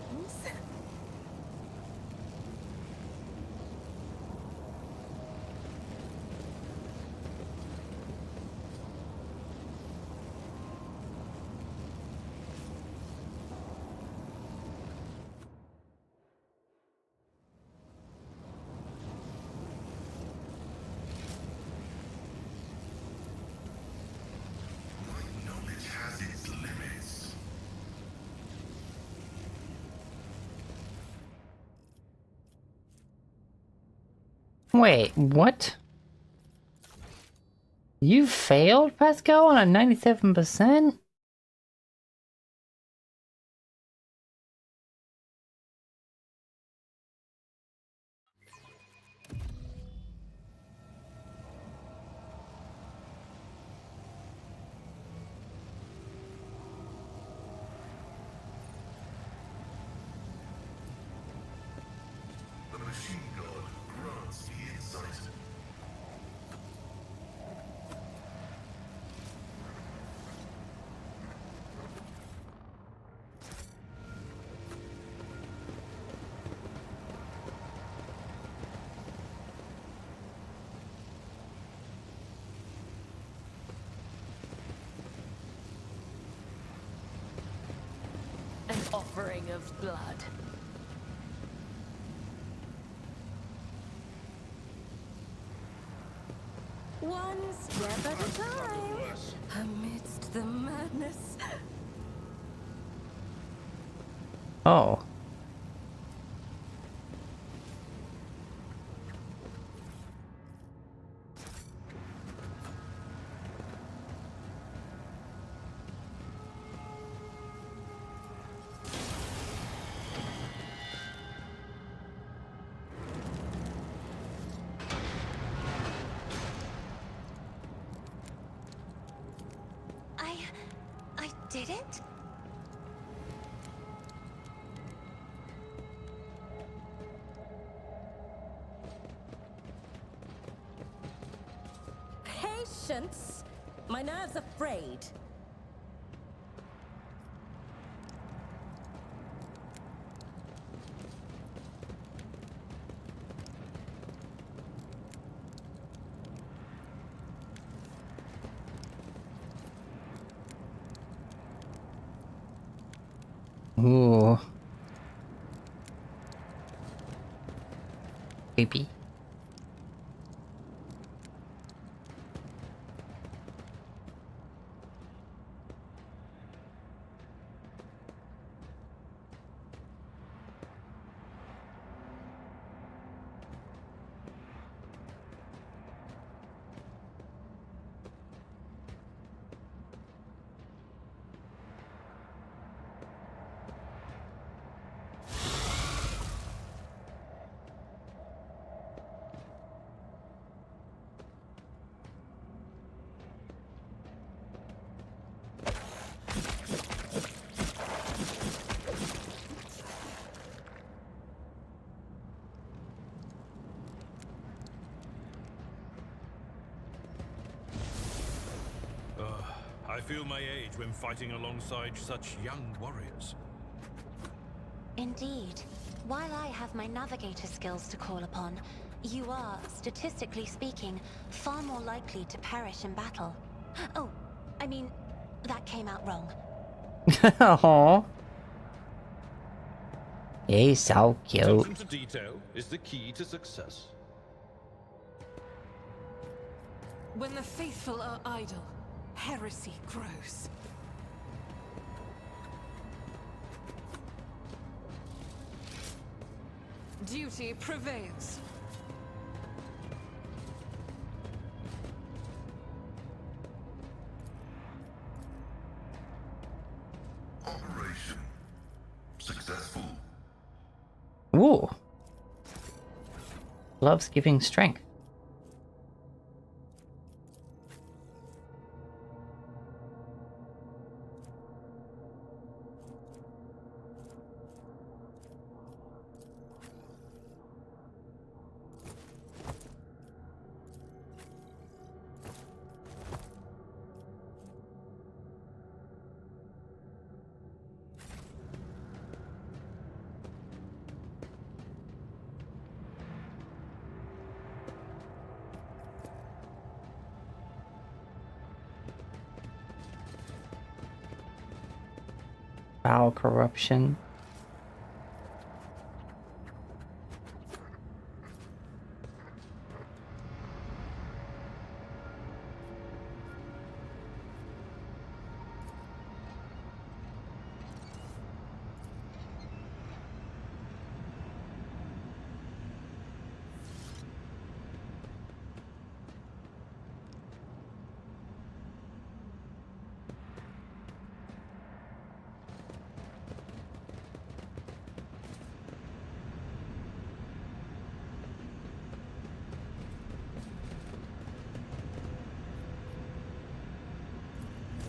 My knowledge has its limits. Wait, what? You failed, Pascal, on a 97%? machine god grants the insight. An offering of blood. One step at a time, amidst the madness. Oh. I did it? Patience? My nerves are frayed. Ooh. Creepy. I feel my age when fighting alongside such young warriors. Indeed. While I have my navigator skills to call upon, you are, statistically speaking, far more likely to perish in battle. Oh, I mean, that came out wrong. Aww. He's so cute. Attention to detail is the key to success. When the faithful are idle, heresy grows. Duty prevails. Operation successful. Ooh. Loves giving strength. Foul corruption.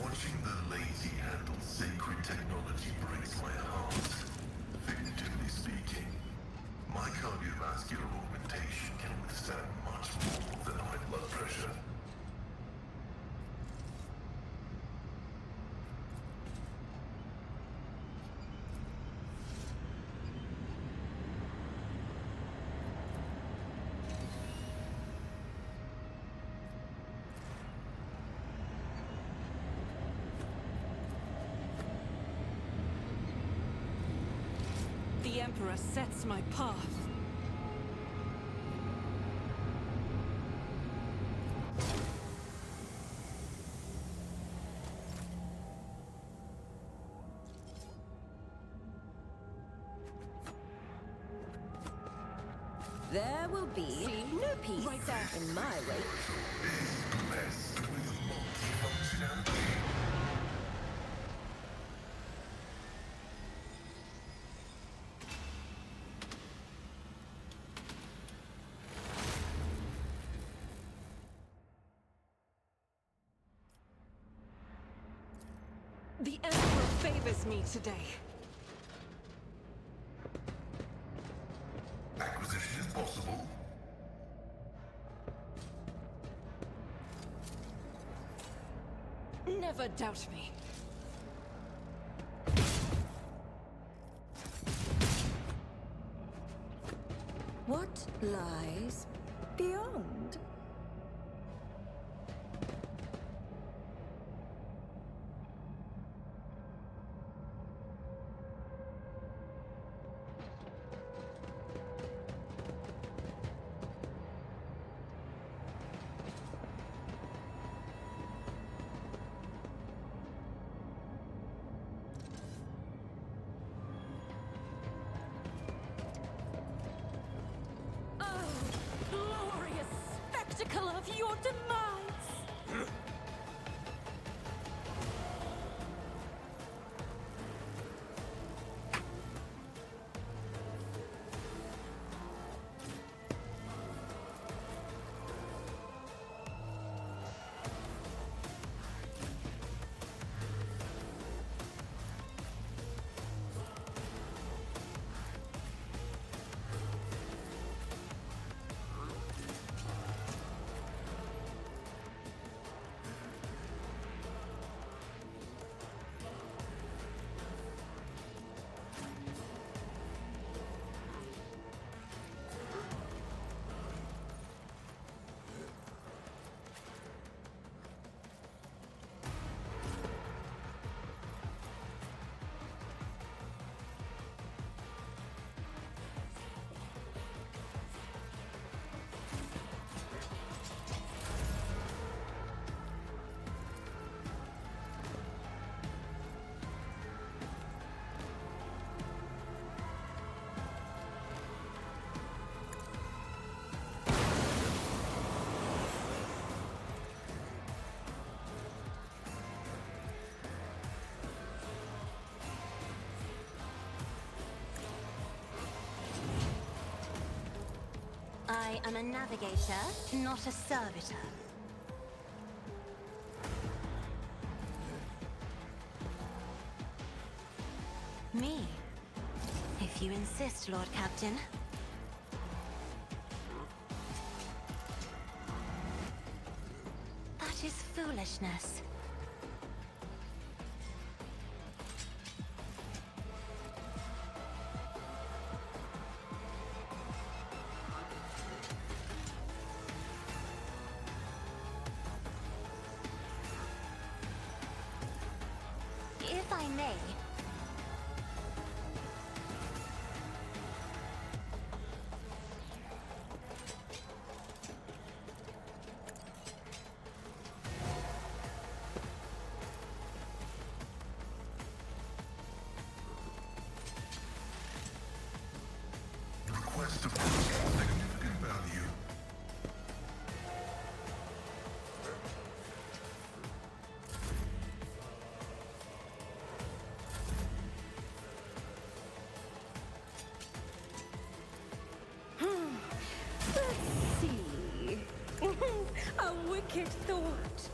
Watching the lazy-handled sacred technology breaks my heart. Figuratively speaking, My cardiovascular augmentation can withstand much more than high blood pressure. The Emperor sets my path. There will be no peace Right there. in my wake. Blessed with multifunctionality. The Emperor favors me today. Acquisition is possible. Never doubt me. What lies beyond? Oh, glorious spectacle of your demise! I am a navigator, not a servitor. Me? If you insist, Lord Captain. That is foolishness. If I may, Request of significant value. Let's see. A wicked thought.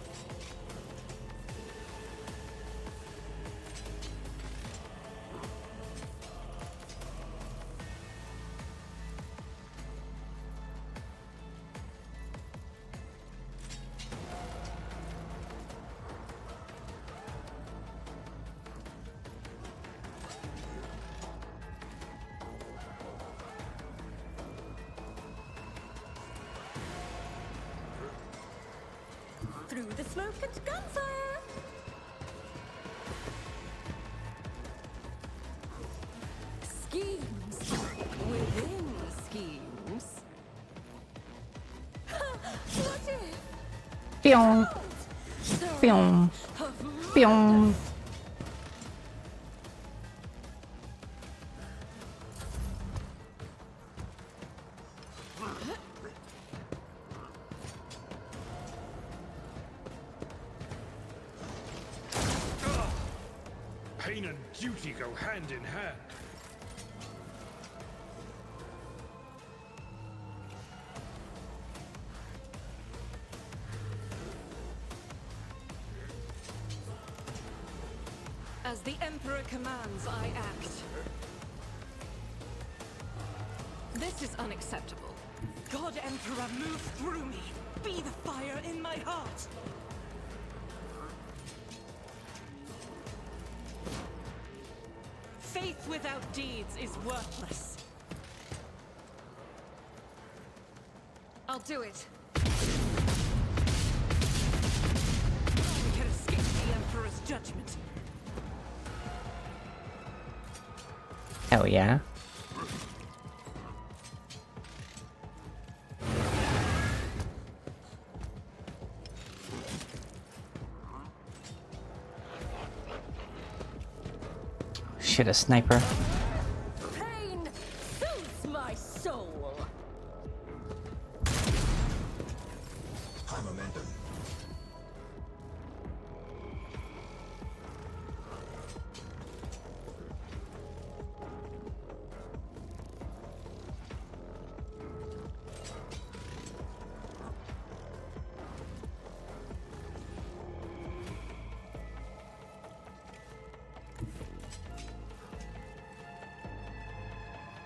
the smoke and gunfire! Schemes within schemes. What if? Pyong. Pyong. Pyong. Pain and duty go hand in hand. As the Emperor commands, I act. This is unacceptable. God Emperor, move through me. Be the fire in my heart. Faith without deeds is worthless. I'll do it. We can escape the Emperor's judgment. Hell yeah. Shit, a sniper. Pain soothes my soul. High momentum.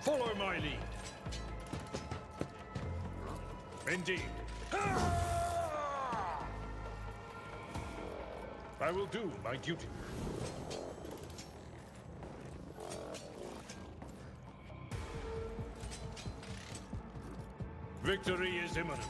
Follow my lead. Indeed. I will do my duty. Victory is imminent.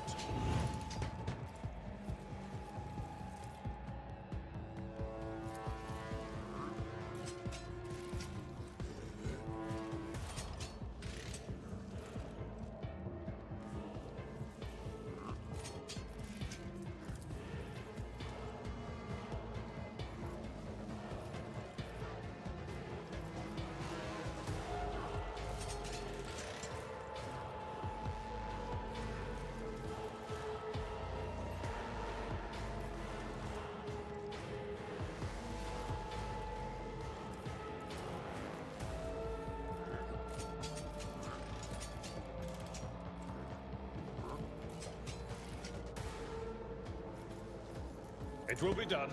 It will be done.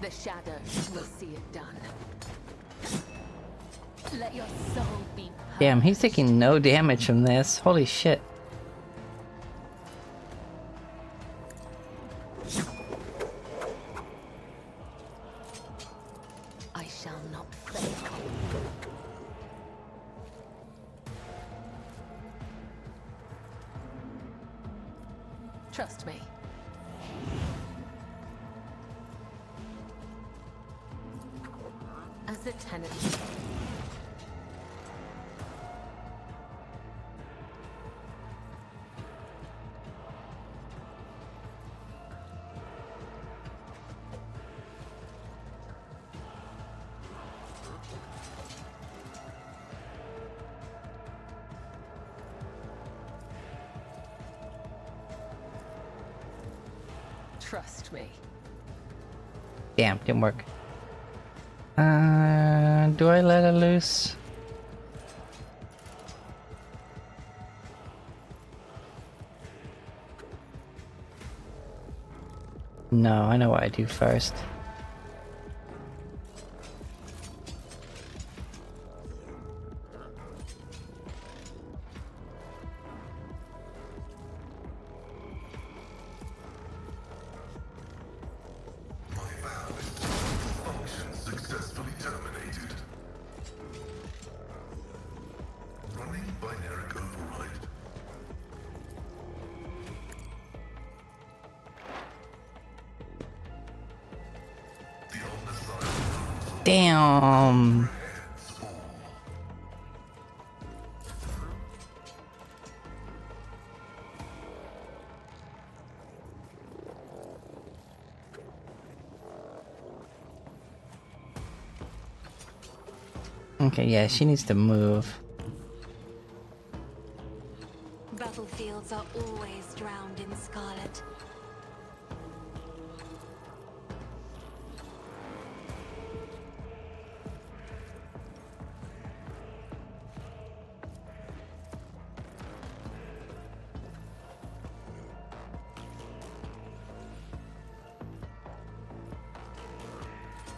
The shadows will see it done. Let your soul be purged. Damn, he's taking no damage from this. Holy shit. I shall not fail. Trust me. As a tenant. Trust me. Damn, didn't work. Do I let her loose? No, I know what I do first. Damn. Okay, yeah, she needs to move. Battlefields are always drowned in scarlet.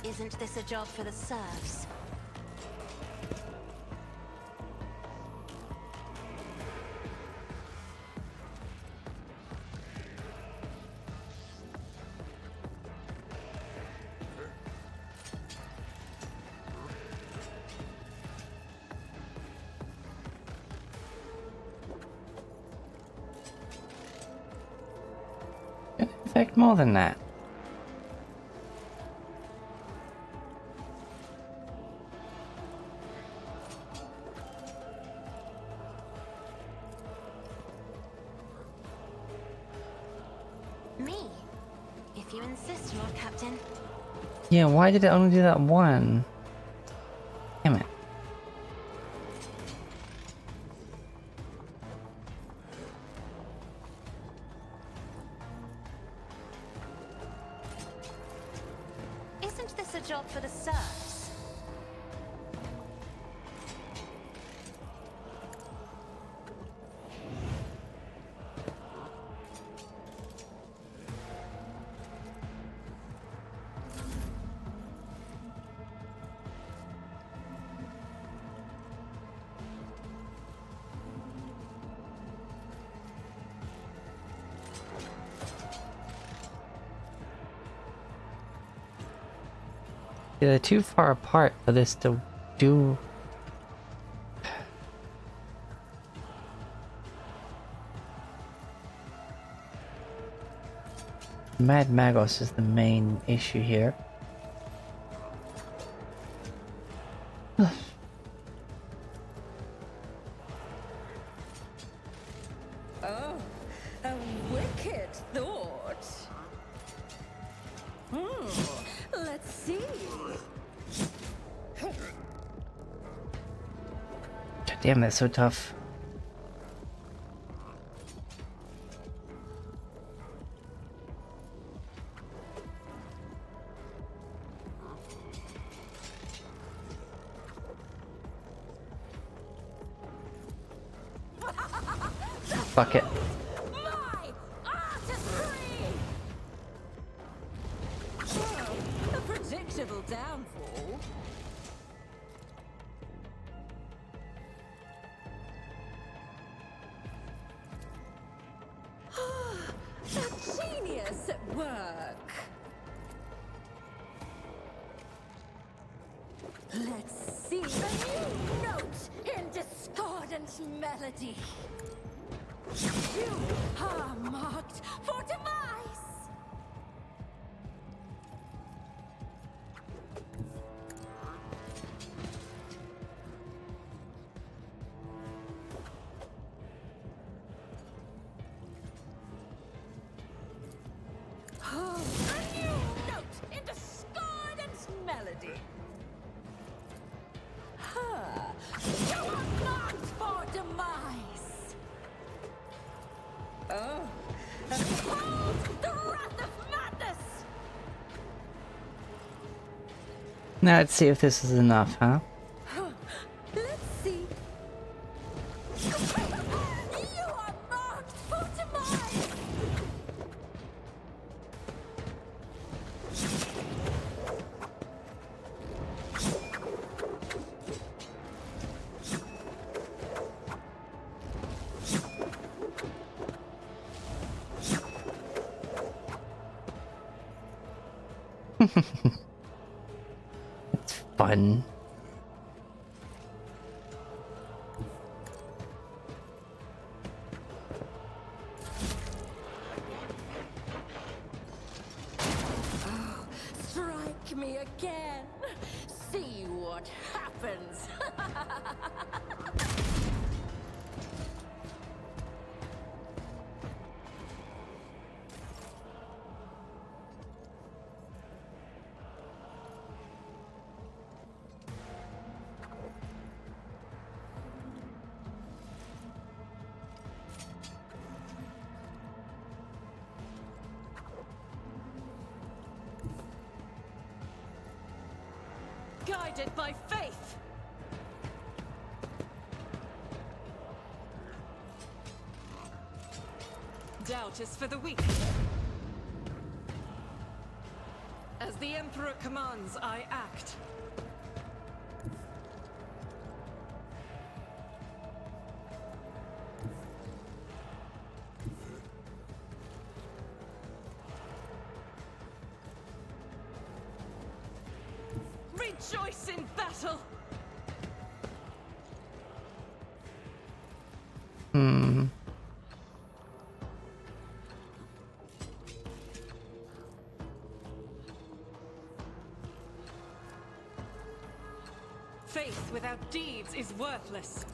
Isn't this a job for the serfs? In fact, more than that. Me? If you insist, Lord Captain. Yeah, why did it only do that one? Damn it. Isn't this a job for the serfs? Yeah, they're too far apart for this to do. Mad Magos is the main issue here. Oh, a wicked thought. Let's see. God damn, that's so tough. Fuck it. My artistry! A predictable downfall. A genius at work. Let's see the new note in discordant melody. You are marked for demise! Oh, a new note in discordant melody. You are marked for demise! Oh, and behold the wrath of madness! Now let's see if this is enough, huh? Let's see. You are marked for demise! It's fun. Strike me again! see what happens. Guided by faith! Doubt is for the weak. As the Emperor commands, I act. Rejoice in battle! Faith without deeds is worthless.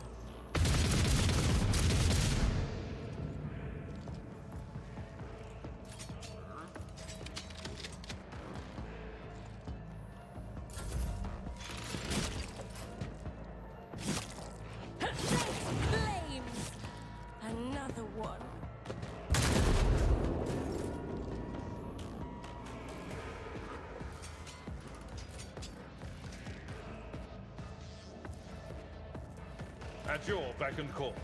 Flames! Another one. At your beck and call.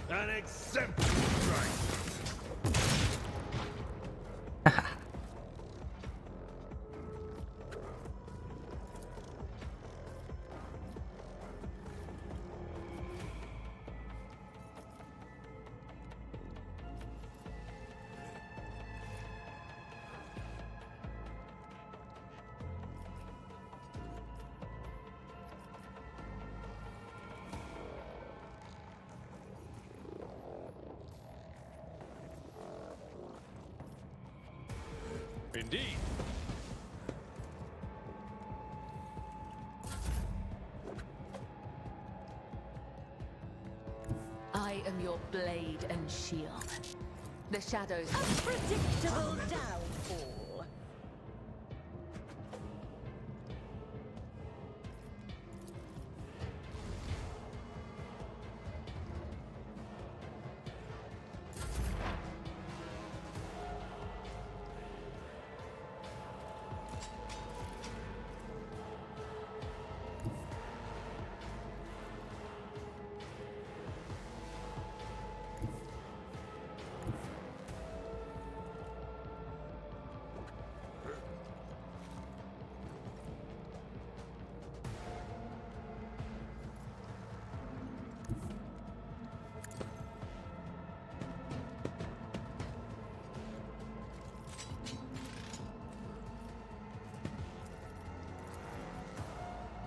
An exemplary strike. Indeed. I am your blade and shield. The shadows. Unpredictable downfall.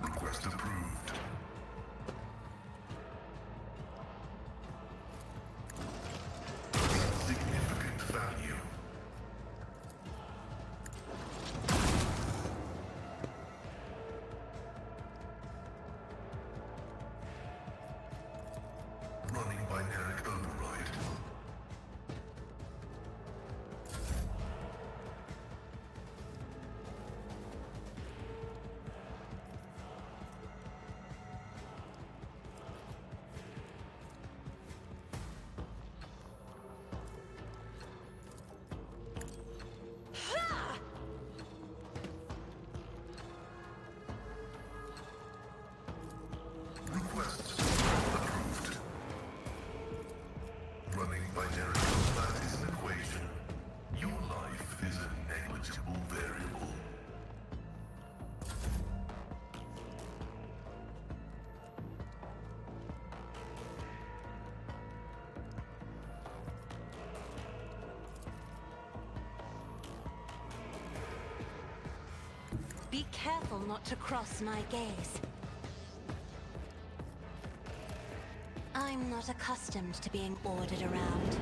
Request approved. Significant value. Running binary override. Request approved. Running binary combat is an equation. Your life is a negligible variable. Be careful not to cross my gaze. I'm not accustomed to being ordered around.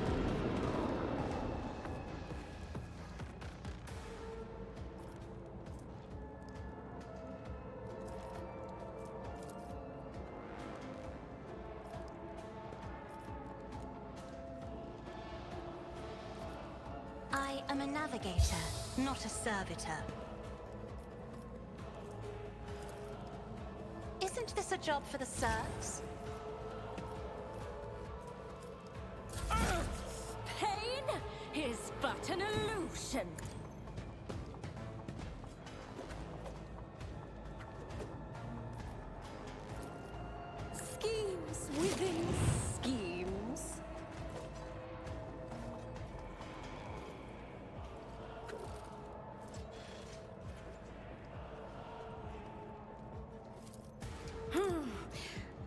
I am a navigator, not a servitor. Isn't this a job for the serfs? Pain is but an illusion. Schemes within schemes.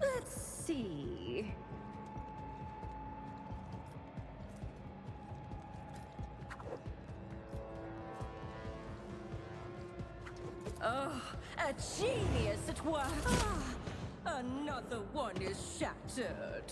Let's see. Oh, a genius at work. Another one is shattered.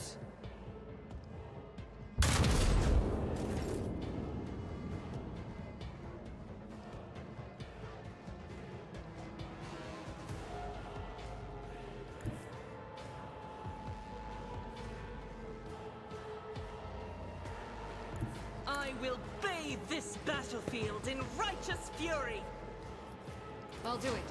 I will bathe this battlefield in righteous fury. I'll do it.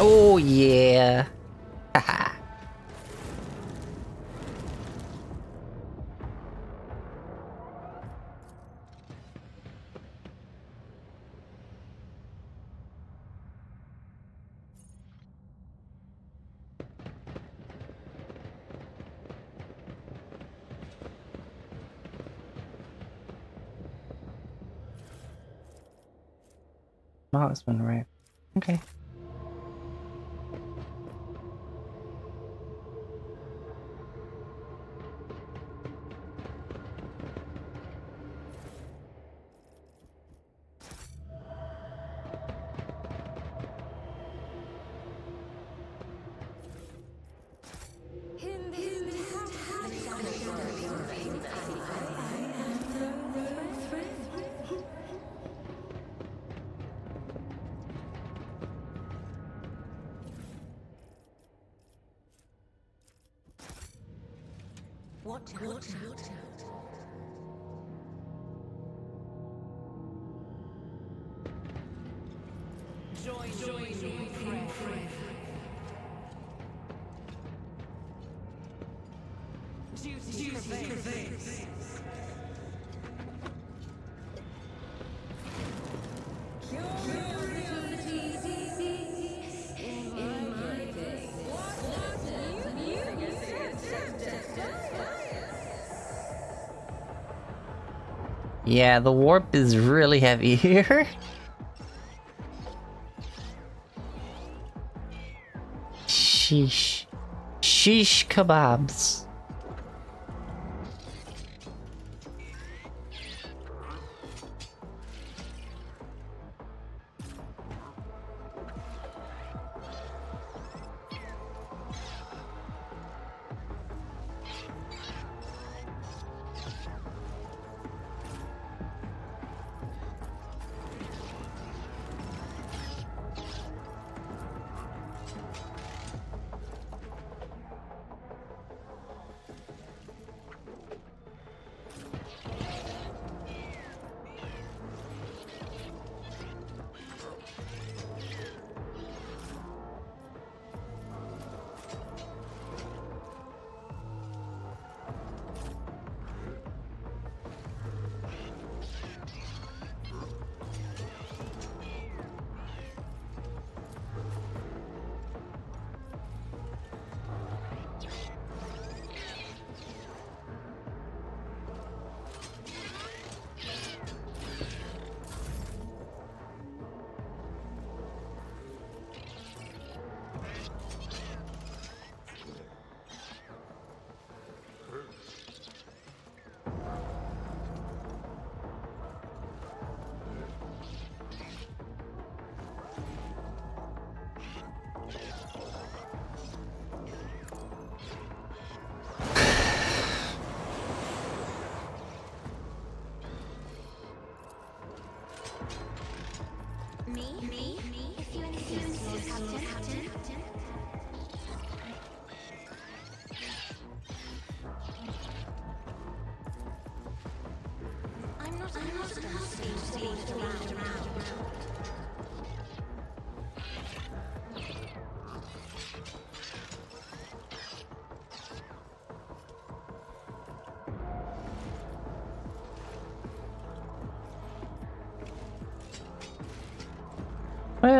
Oh yeah. Haha. Marksman, right? Okay. Watch out. Join me, friend. Duty prevails. Yeah, the warp is really heavy here. Sheesh. Sheesh kebabs.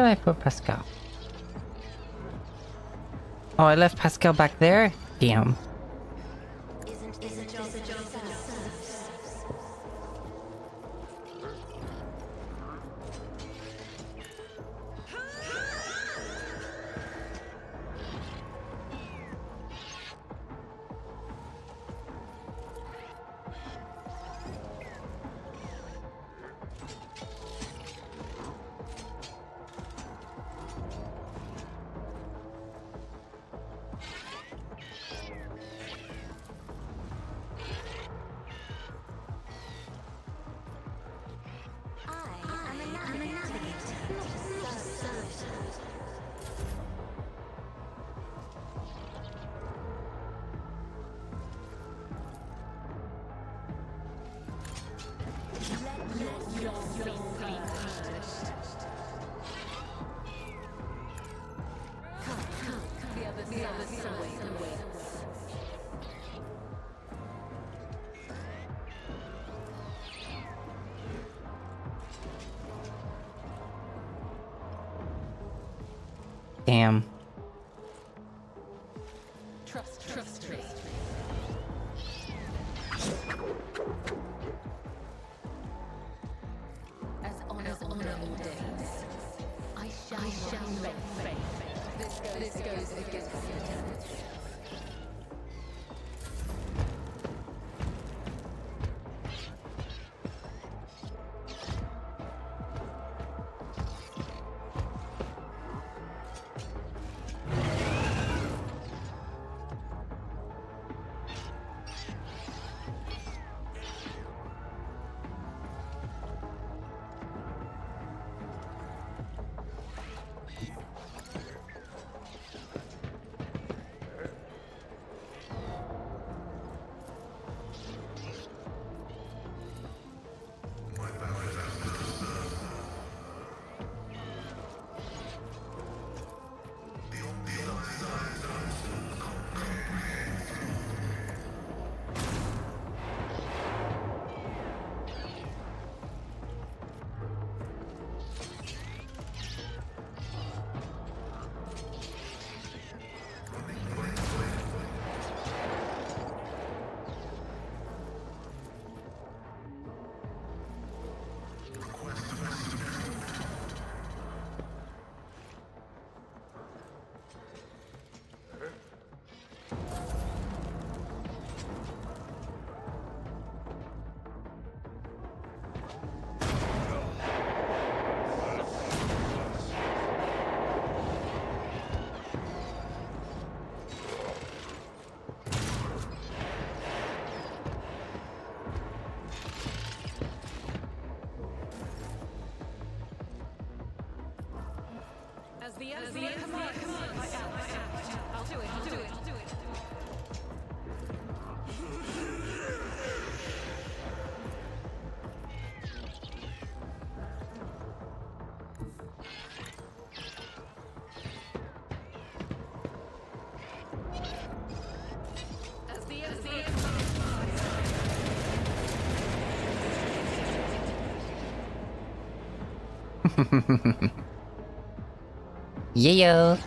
I put Pascal? Oh, I left Pascal back there? Damn. Damn. Trust me. As honor ordains, I shall make faith. This goes against the tenets. Come on. I'll do it. Yeah.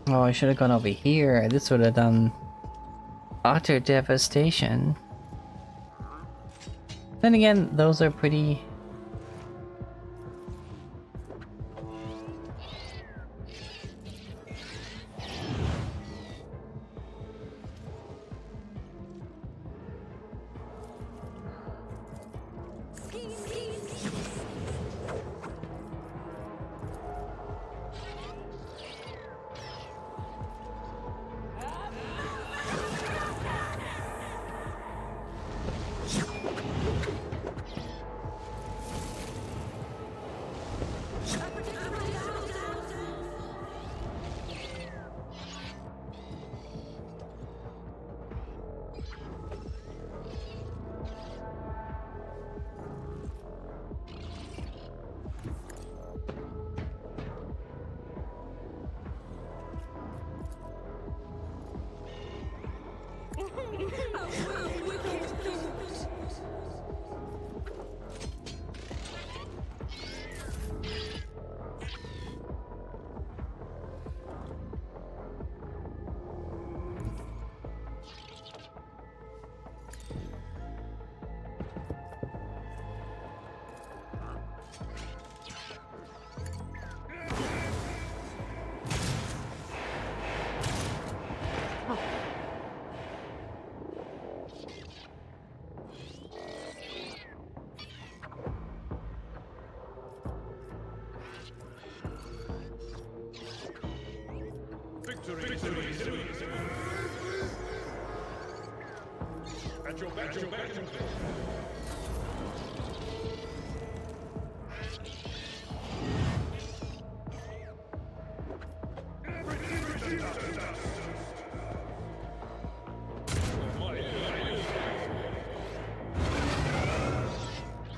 Oh, I should have gone over here. This would have done utter devastation. Then again, those are pretty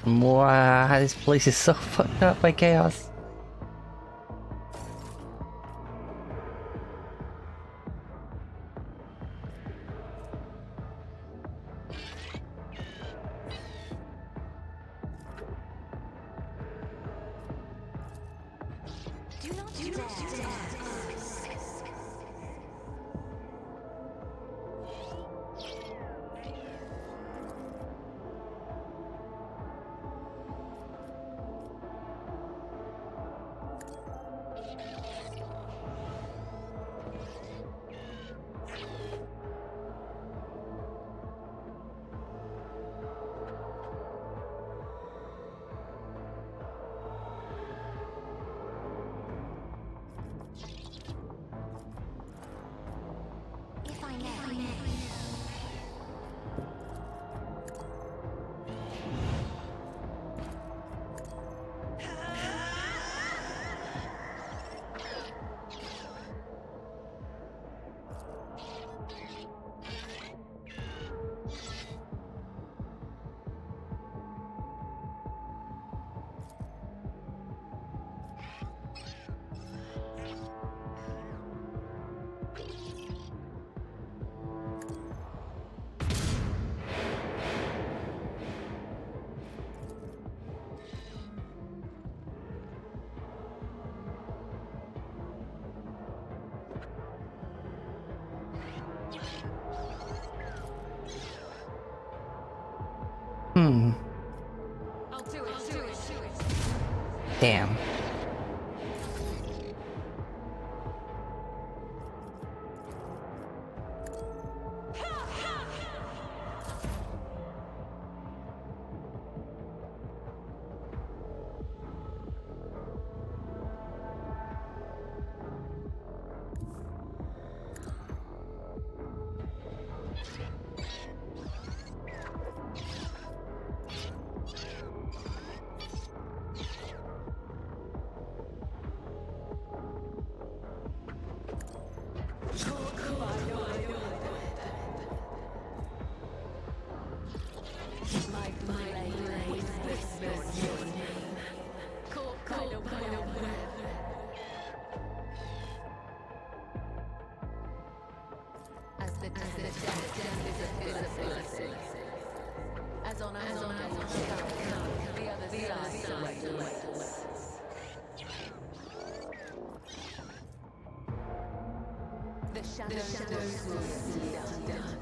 Wow, this place is so fucked up by chaos. Do not dare. If I may. I'll do it. Damn. The shadows will see undone.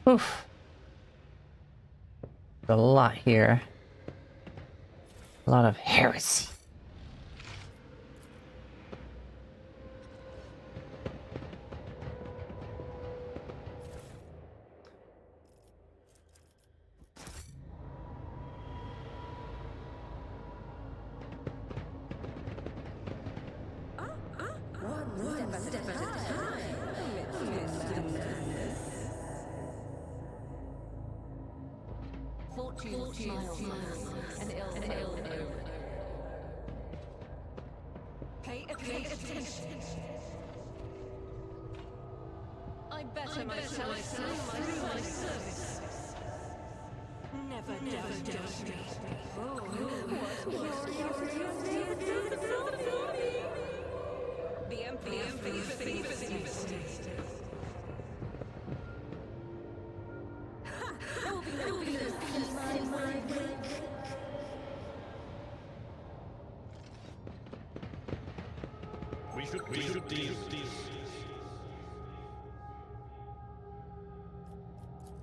Oof. A lot here. A lot of heresy. Fortune smiles an ill omen. Pay attention. I better myself through my service. Never judge me. The Emperor's feast. We should deal.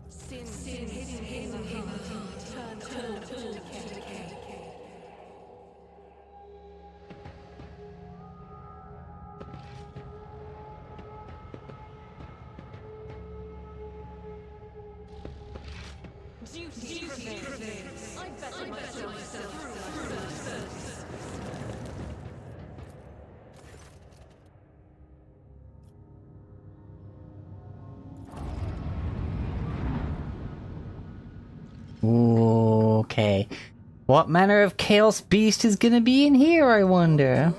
Sin hidden in the heart, turn to decay. Duty prevails. I better myself through my service. Okay. What manner of chaos beast is gonna be in here, I wonder?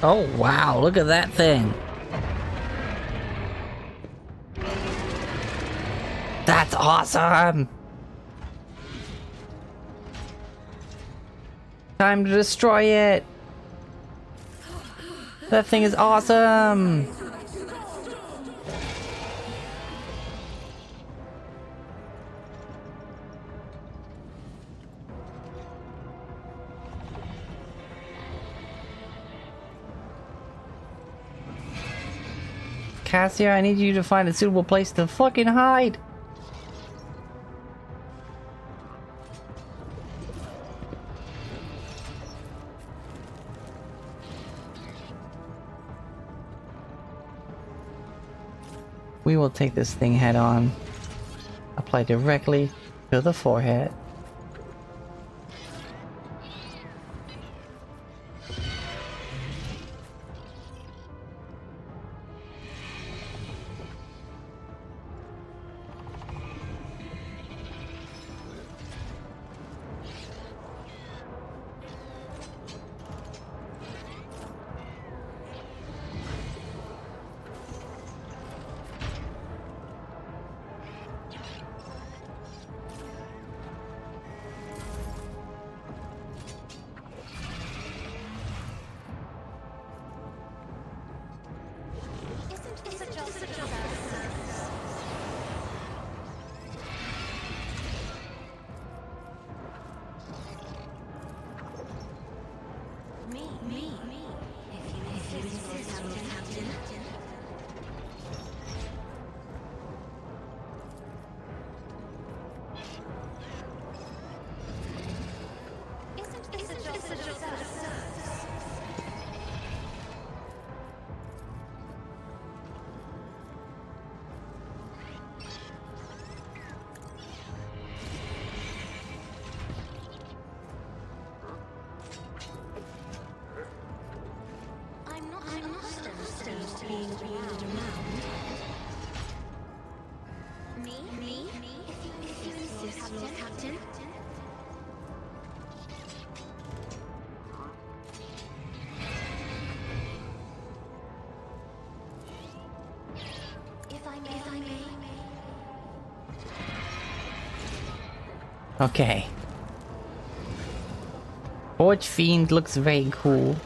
Oh wow, look at that thing. That's awesome! Time to destroy it! That thing is awesome! Cassia, I need you to find a suitable place to fucking hide! We will take this thing head on. Apply directly to the forehead. Okay. Forge Fiend looks very cool.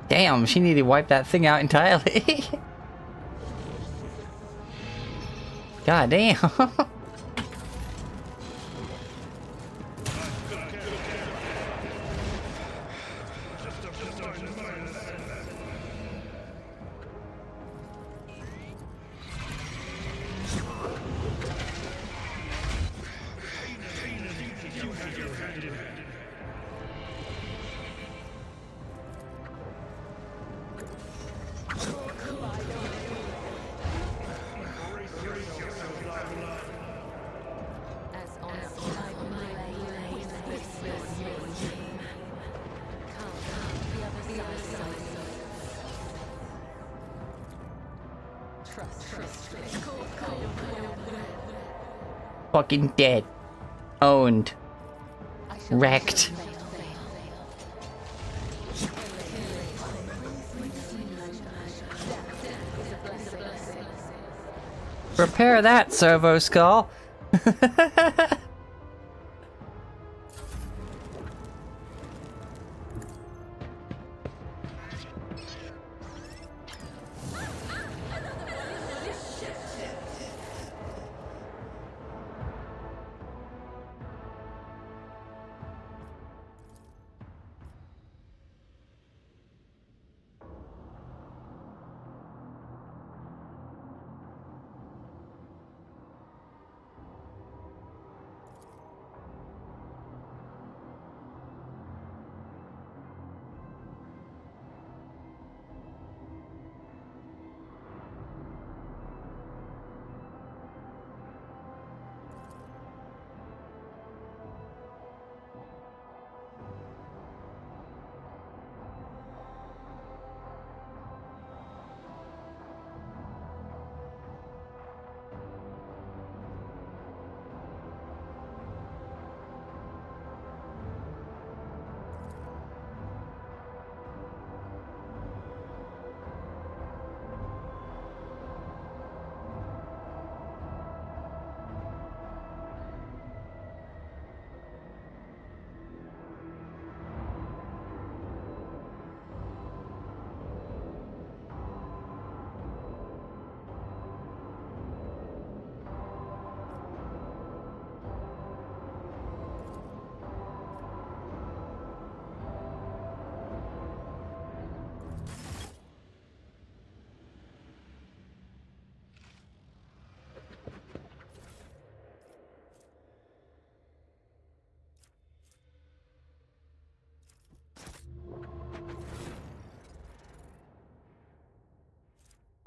Damn, she needed to wipe that thing out entirely. God damn. Fucking dead. Owned. Wrecked. Prepare that, Servo Skull.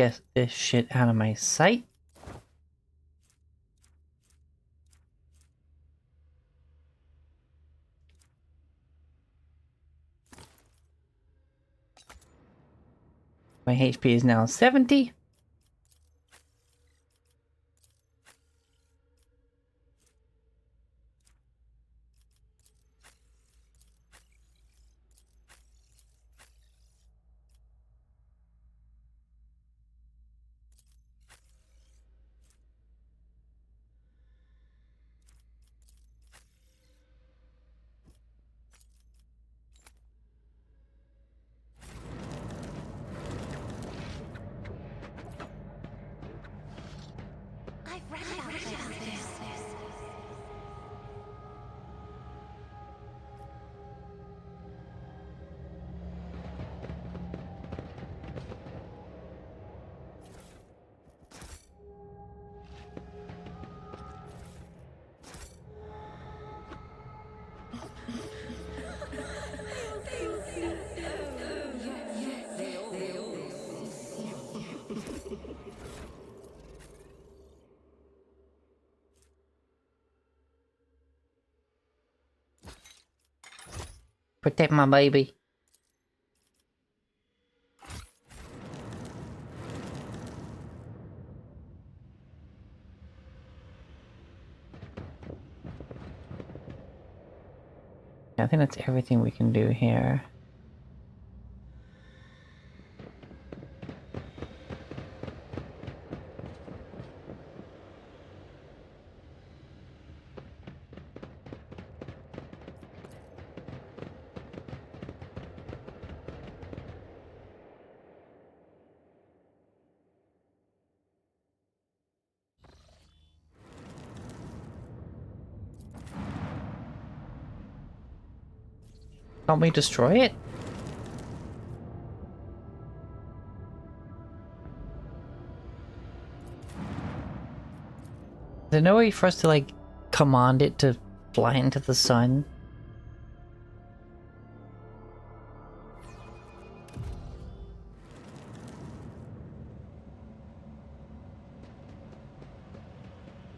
Get this shit out of my sight. My HP is now 70. I've read about this. Protect my baby. I think that's everything we can do here. Can't we destroy it? Is there no way for us to, like, command it to fly into the sun?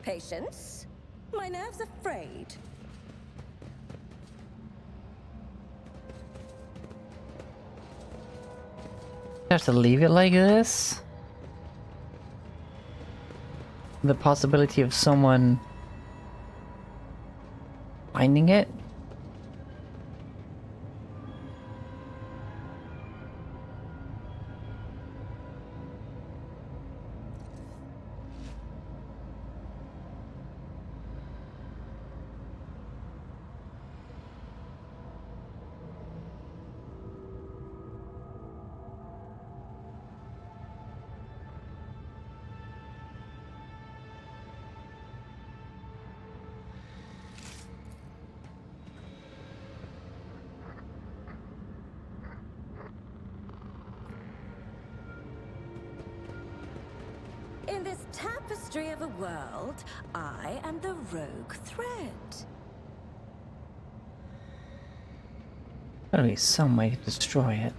Patience? My nerves are frayed. Have to leave it like this? The possibility of someone finding it? In this tapestry of a world, I am the rogue thread. Gotta be some way to destroy it.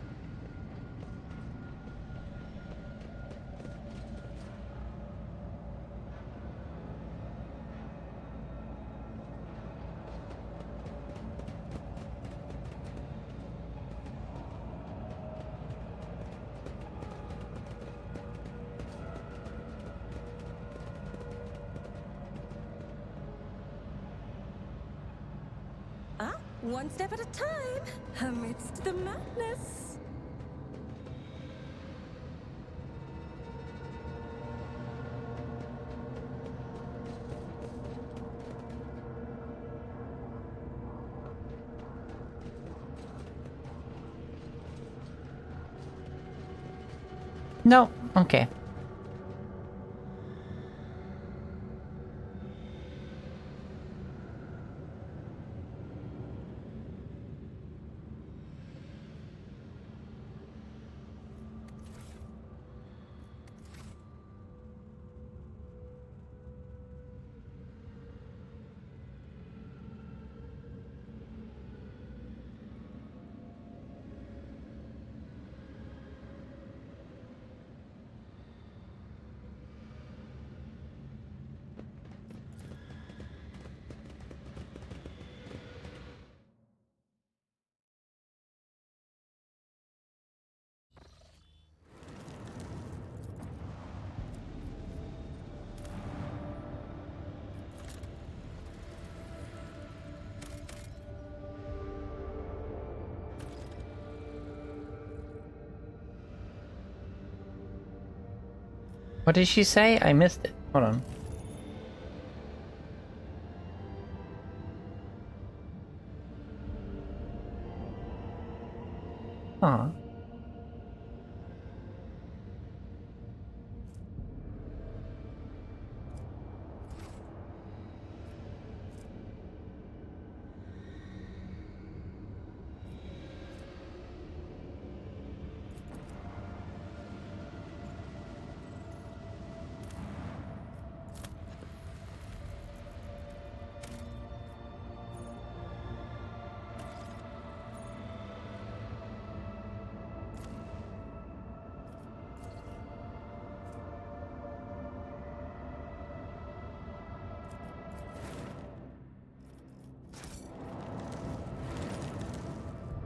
One step at a time, amidst the madness. No, okay. What did she say? I missed it. Hold on. Aw.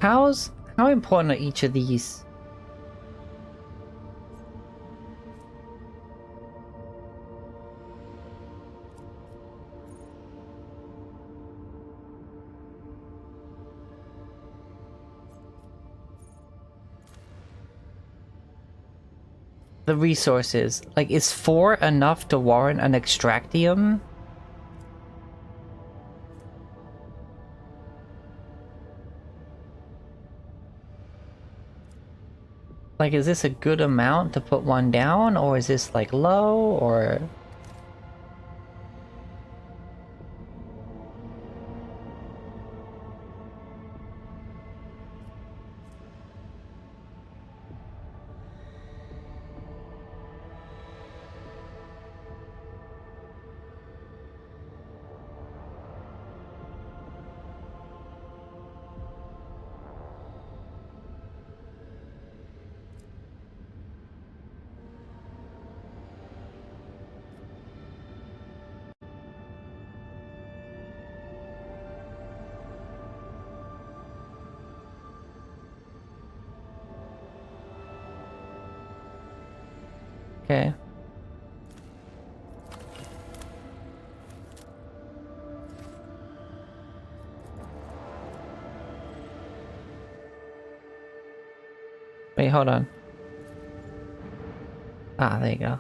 How important are each of these? The resources. Like, is 4 enough to warrant an extractium? Like, is this a good amount to put one down, or is this, like, low, or... Okay. Wait, hold on. Ah, there you go.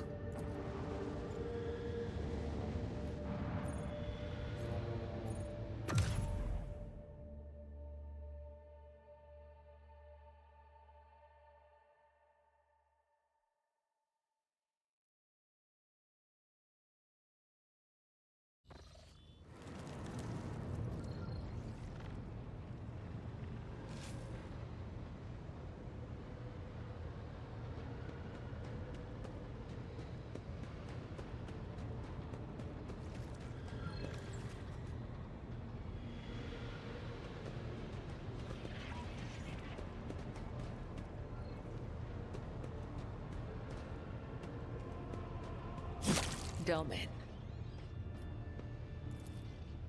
Domin.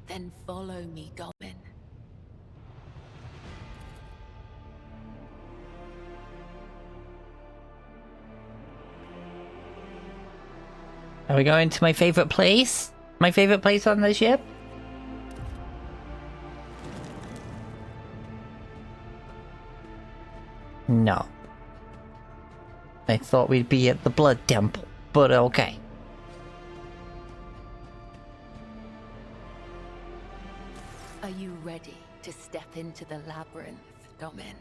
Then follow me, Domin. Are we going to my favorite place? My favorite place on the ship? No. I thought we'd be at the Blood Temple, but okay. Are you ready to step into the labyrinth, Domin?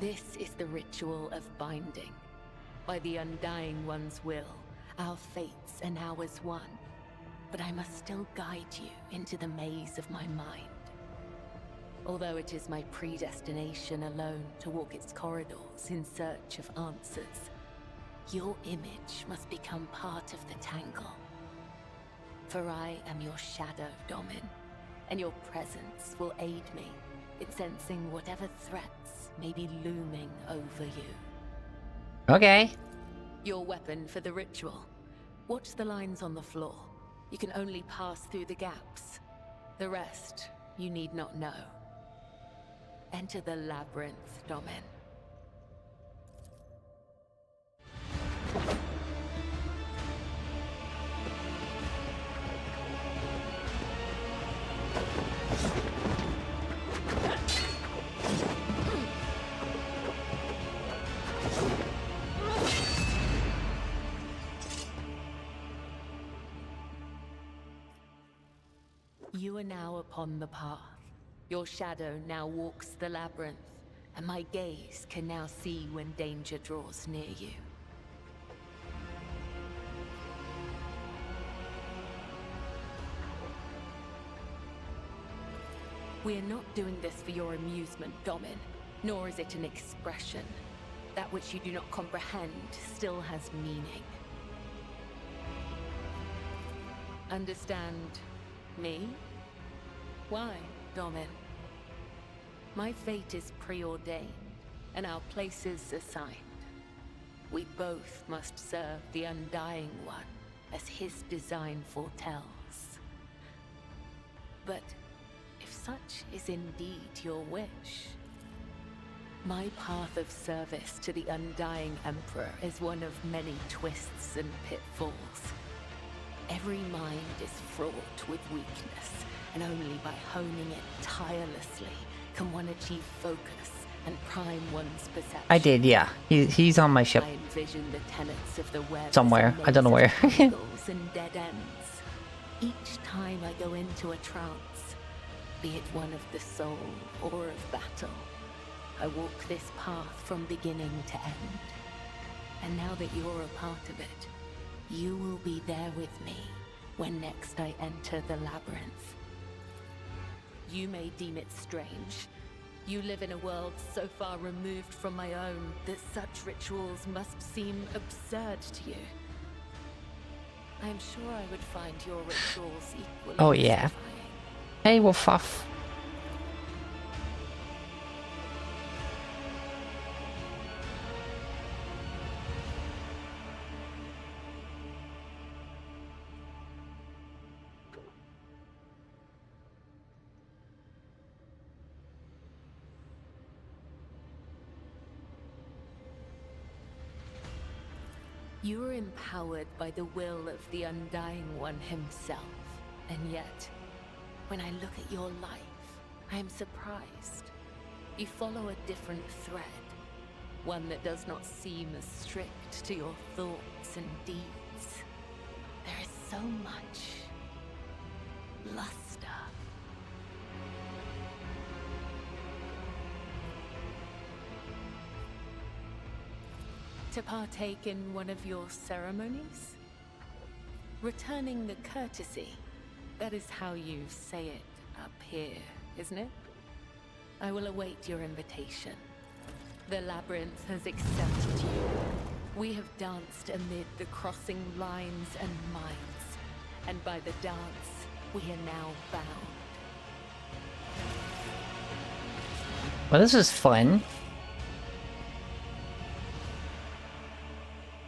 This is the ritual of binding. By the Undying One's will, our fates and ours one. But I must still guide you into the maze of my mind. Although it is my predestination alone to walk its corridors in search of answers, your image must become part of the tangle. For I am your shadow, Domin, and your presence will aid me in sensing whatever threats may be looming over you. Okay. Your weapon for the ritual. Watch the lines on the floor. You can only pass through the gaps. The rest, you need not know. Enter the labyrinth, Domin. You are now upon the path. Your shadow now walks the labyrinth, and my gaze can now see when danger draws near you. We are not doing this for your amusement, Domin, nor is it an expression. That which you do not comprehend still has meaning. Understand me? Why, Domin? My fate is preordained, and our places assigned. We both must serve the Undying One, as his design foretells. But if such is indeed your wish, my path of service to the Undying Emperor is one of many twists and pitfalls. Every mind is fraught with weakness, and only by honing it tirelessly can one achieve focus and prime one's perception. I did, yeah. He's on my ship. I envision the tenets of the web Somewhere. I don't know where. and dead ends. Each time I go into a trance, be it one of the soul or of battle, I walk this path from beginning to end. And now that you're a part of it, you will be there with me when next I enter the labyrinth. You may deem it strange. You live in a world so far removed from my own that such rituals must seem absurd to you. I am sure I would find your rituals equally Oh yeah. mystifying. Hey, Wolfuff. You are empowered by the will of the Undying One himself, and yet, when I look at your life, I am surprised. You follow a different thread, one that does not seem as strict to your thoughts and deeds. There is so much luster. To partake in one of your ceremonies? Returning the courtesy. That is how you say it up here, isn't it? I will await your invitation. The labyrinth has accepted you. We have danced amid the crossing lines and minds, and by the dance, we are now bound. Well, this is fun.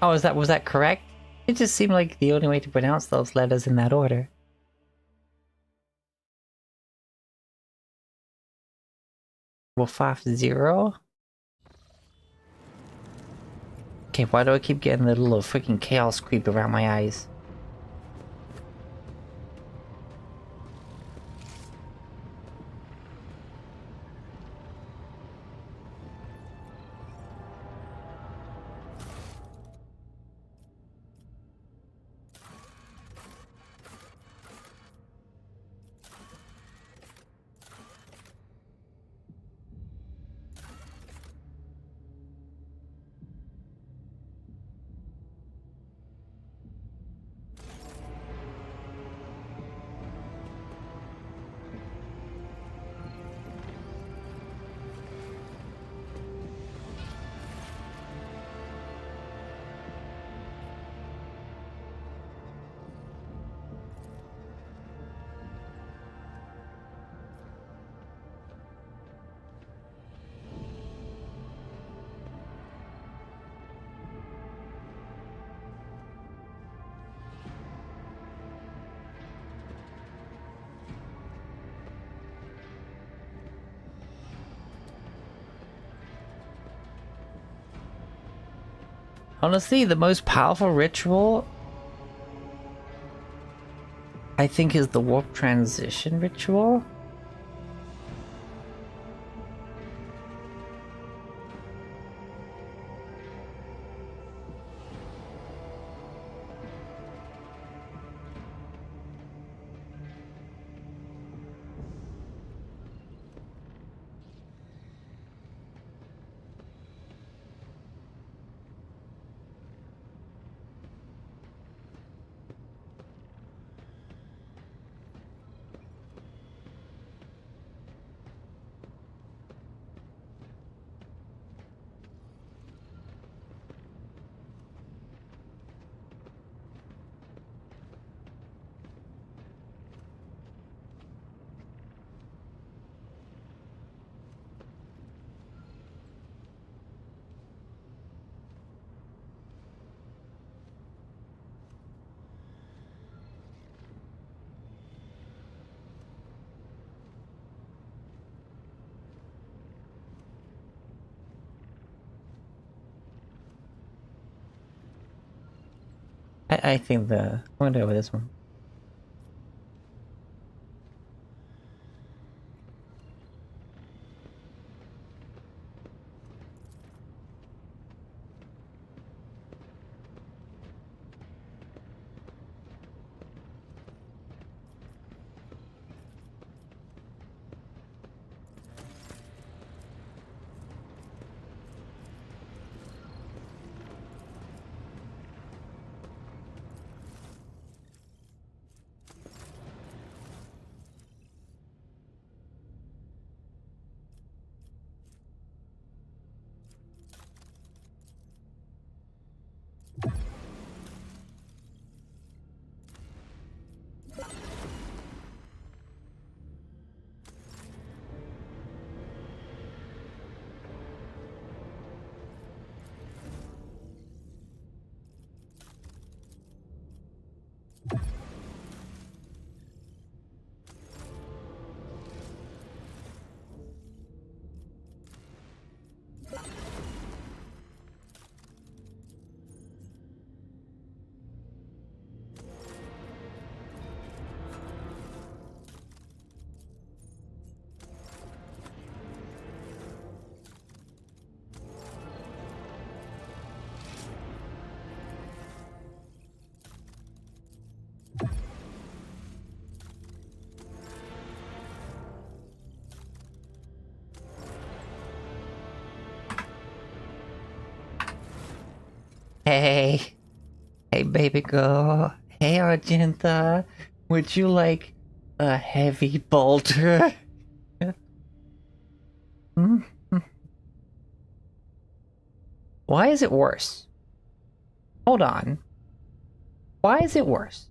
Oh, was that correct? It just seemed like the only way to pronounce those letters in that order. Wolfuff 0? Okay, why do I keep getting the little freaking chaos creep around my eyes? Honestly, the most powerful ritual I think is the warp transition ritual. I think I'm gonna go with this one. Hey, hey, baby girl. Hey, Argenta. Would you like a heavy bolter? Hmm? Why is it worse? Hold on. Why is it worse?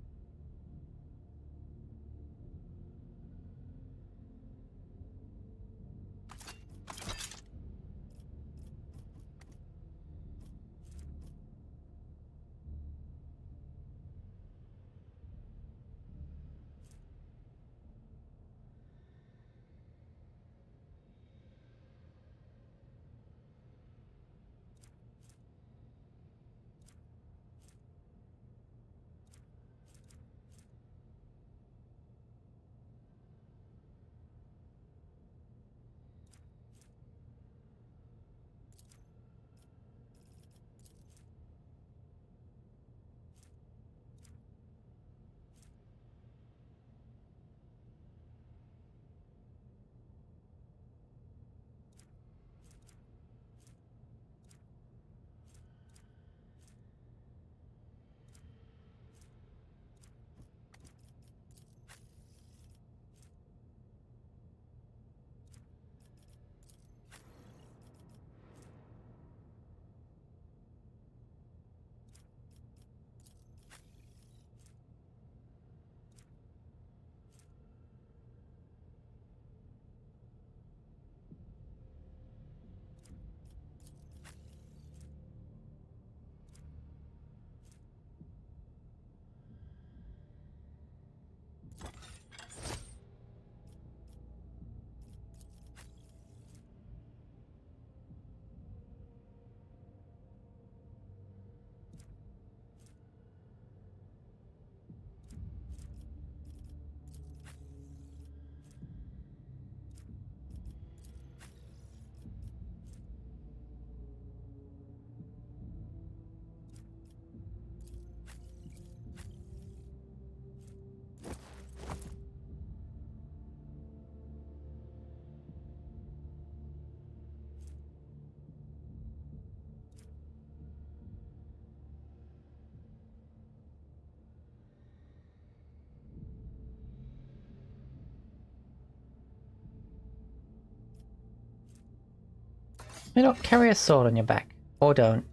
You know, carry a sword on your back. Or don't.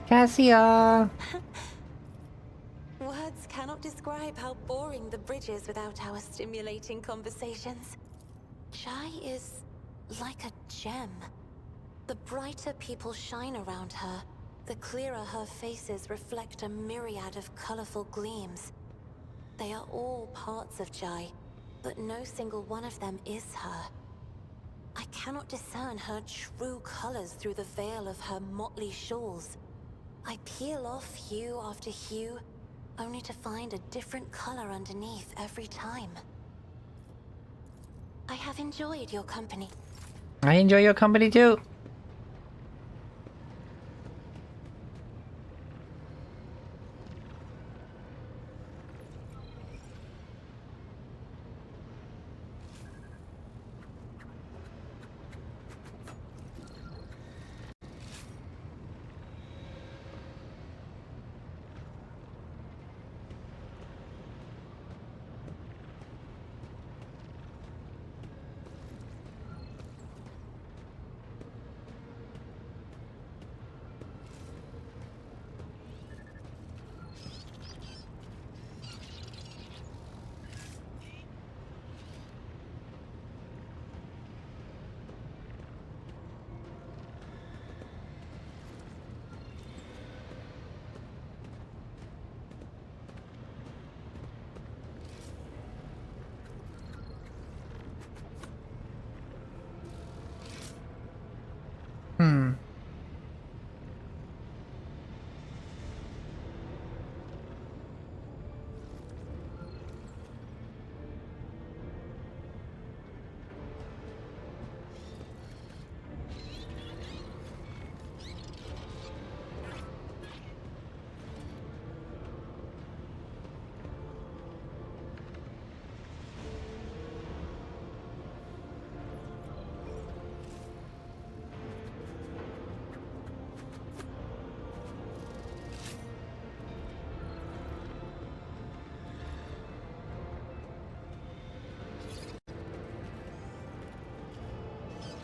Cassia! Words cannot describe how boring the bridge is without our stimulating conversations. Jai is like a gem. The brighter people shine around her, the clearer her faces reflect a myriad of colorful gleams. They are all parts of Jai, but no single one of them is her. I cannot discern her true colors through the veil of her motley shawls. I peel off hue after hue, only to find a different color underneath every time. I have enjoyed your company. I enjoy your company too.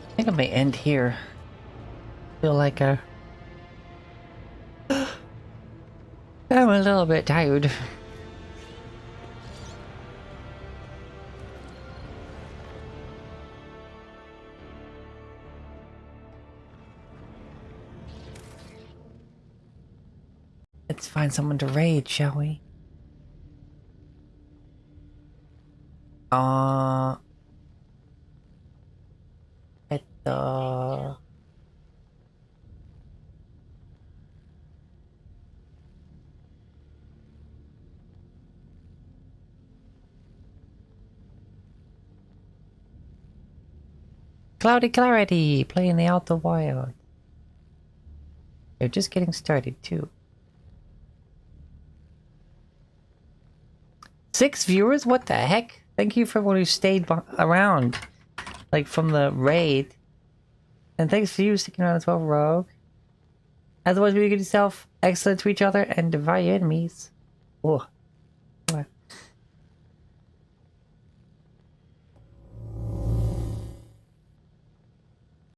I think I may end here. Feel like I'm a little bit tired. Let's find someone to raid, shall we? Cloudy Clarity, playing the Outer Wild. They're just getting started too. 6 viewers? What the heck? Thank you for everyone who stayed around, like from the raid. And thanks for you sticking around as well, Rogue. Otherwise, be good yourself, excellent to each other, and divide your enemies. Oh.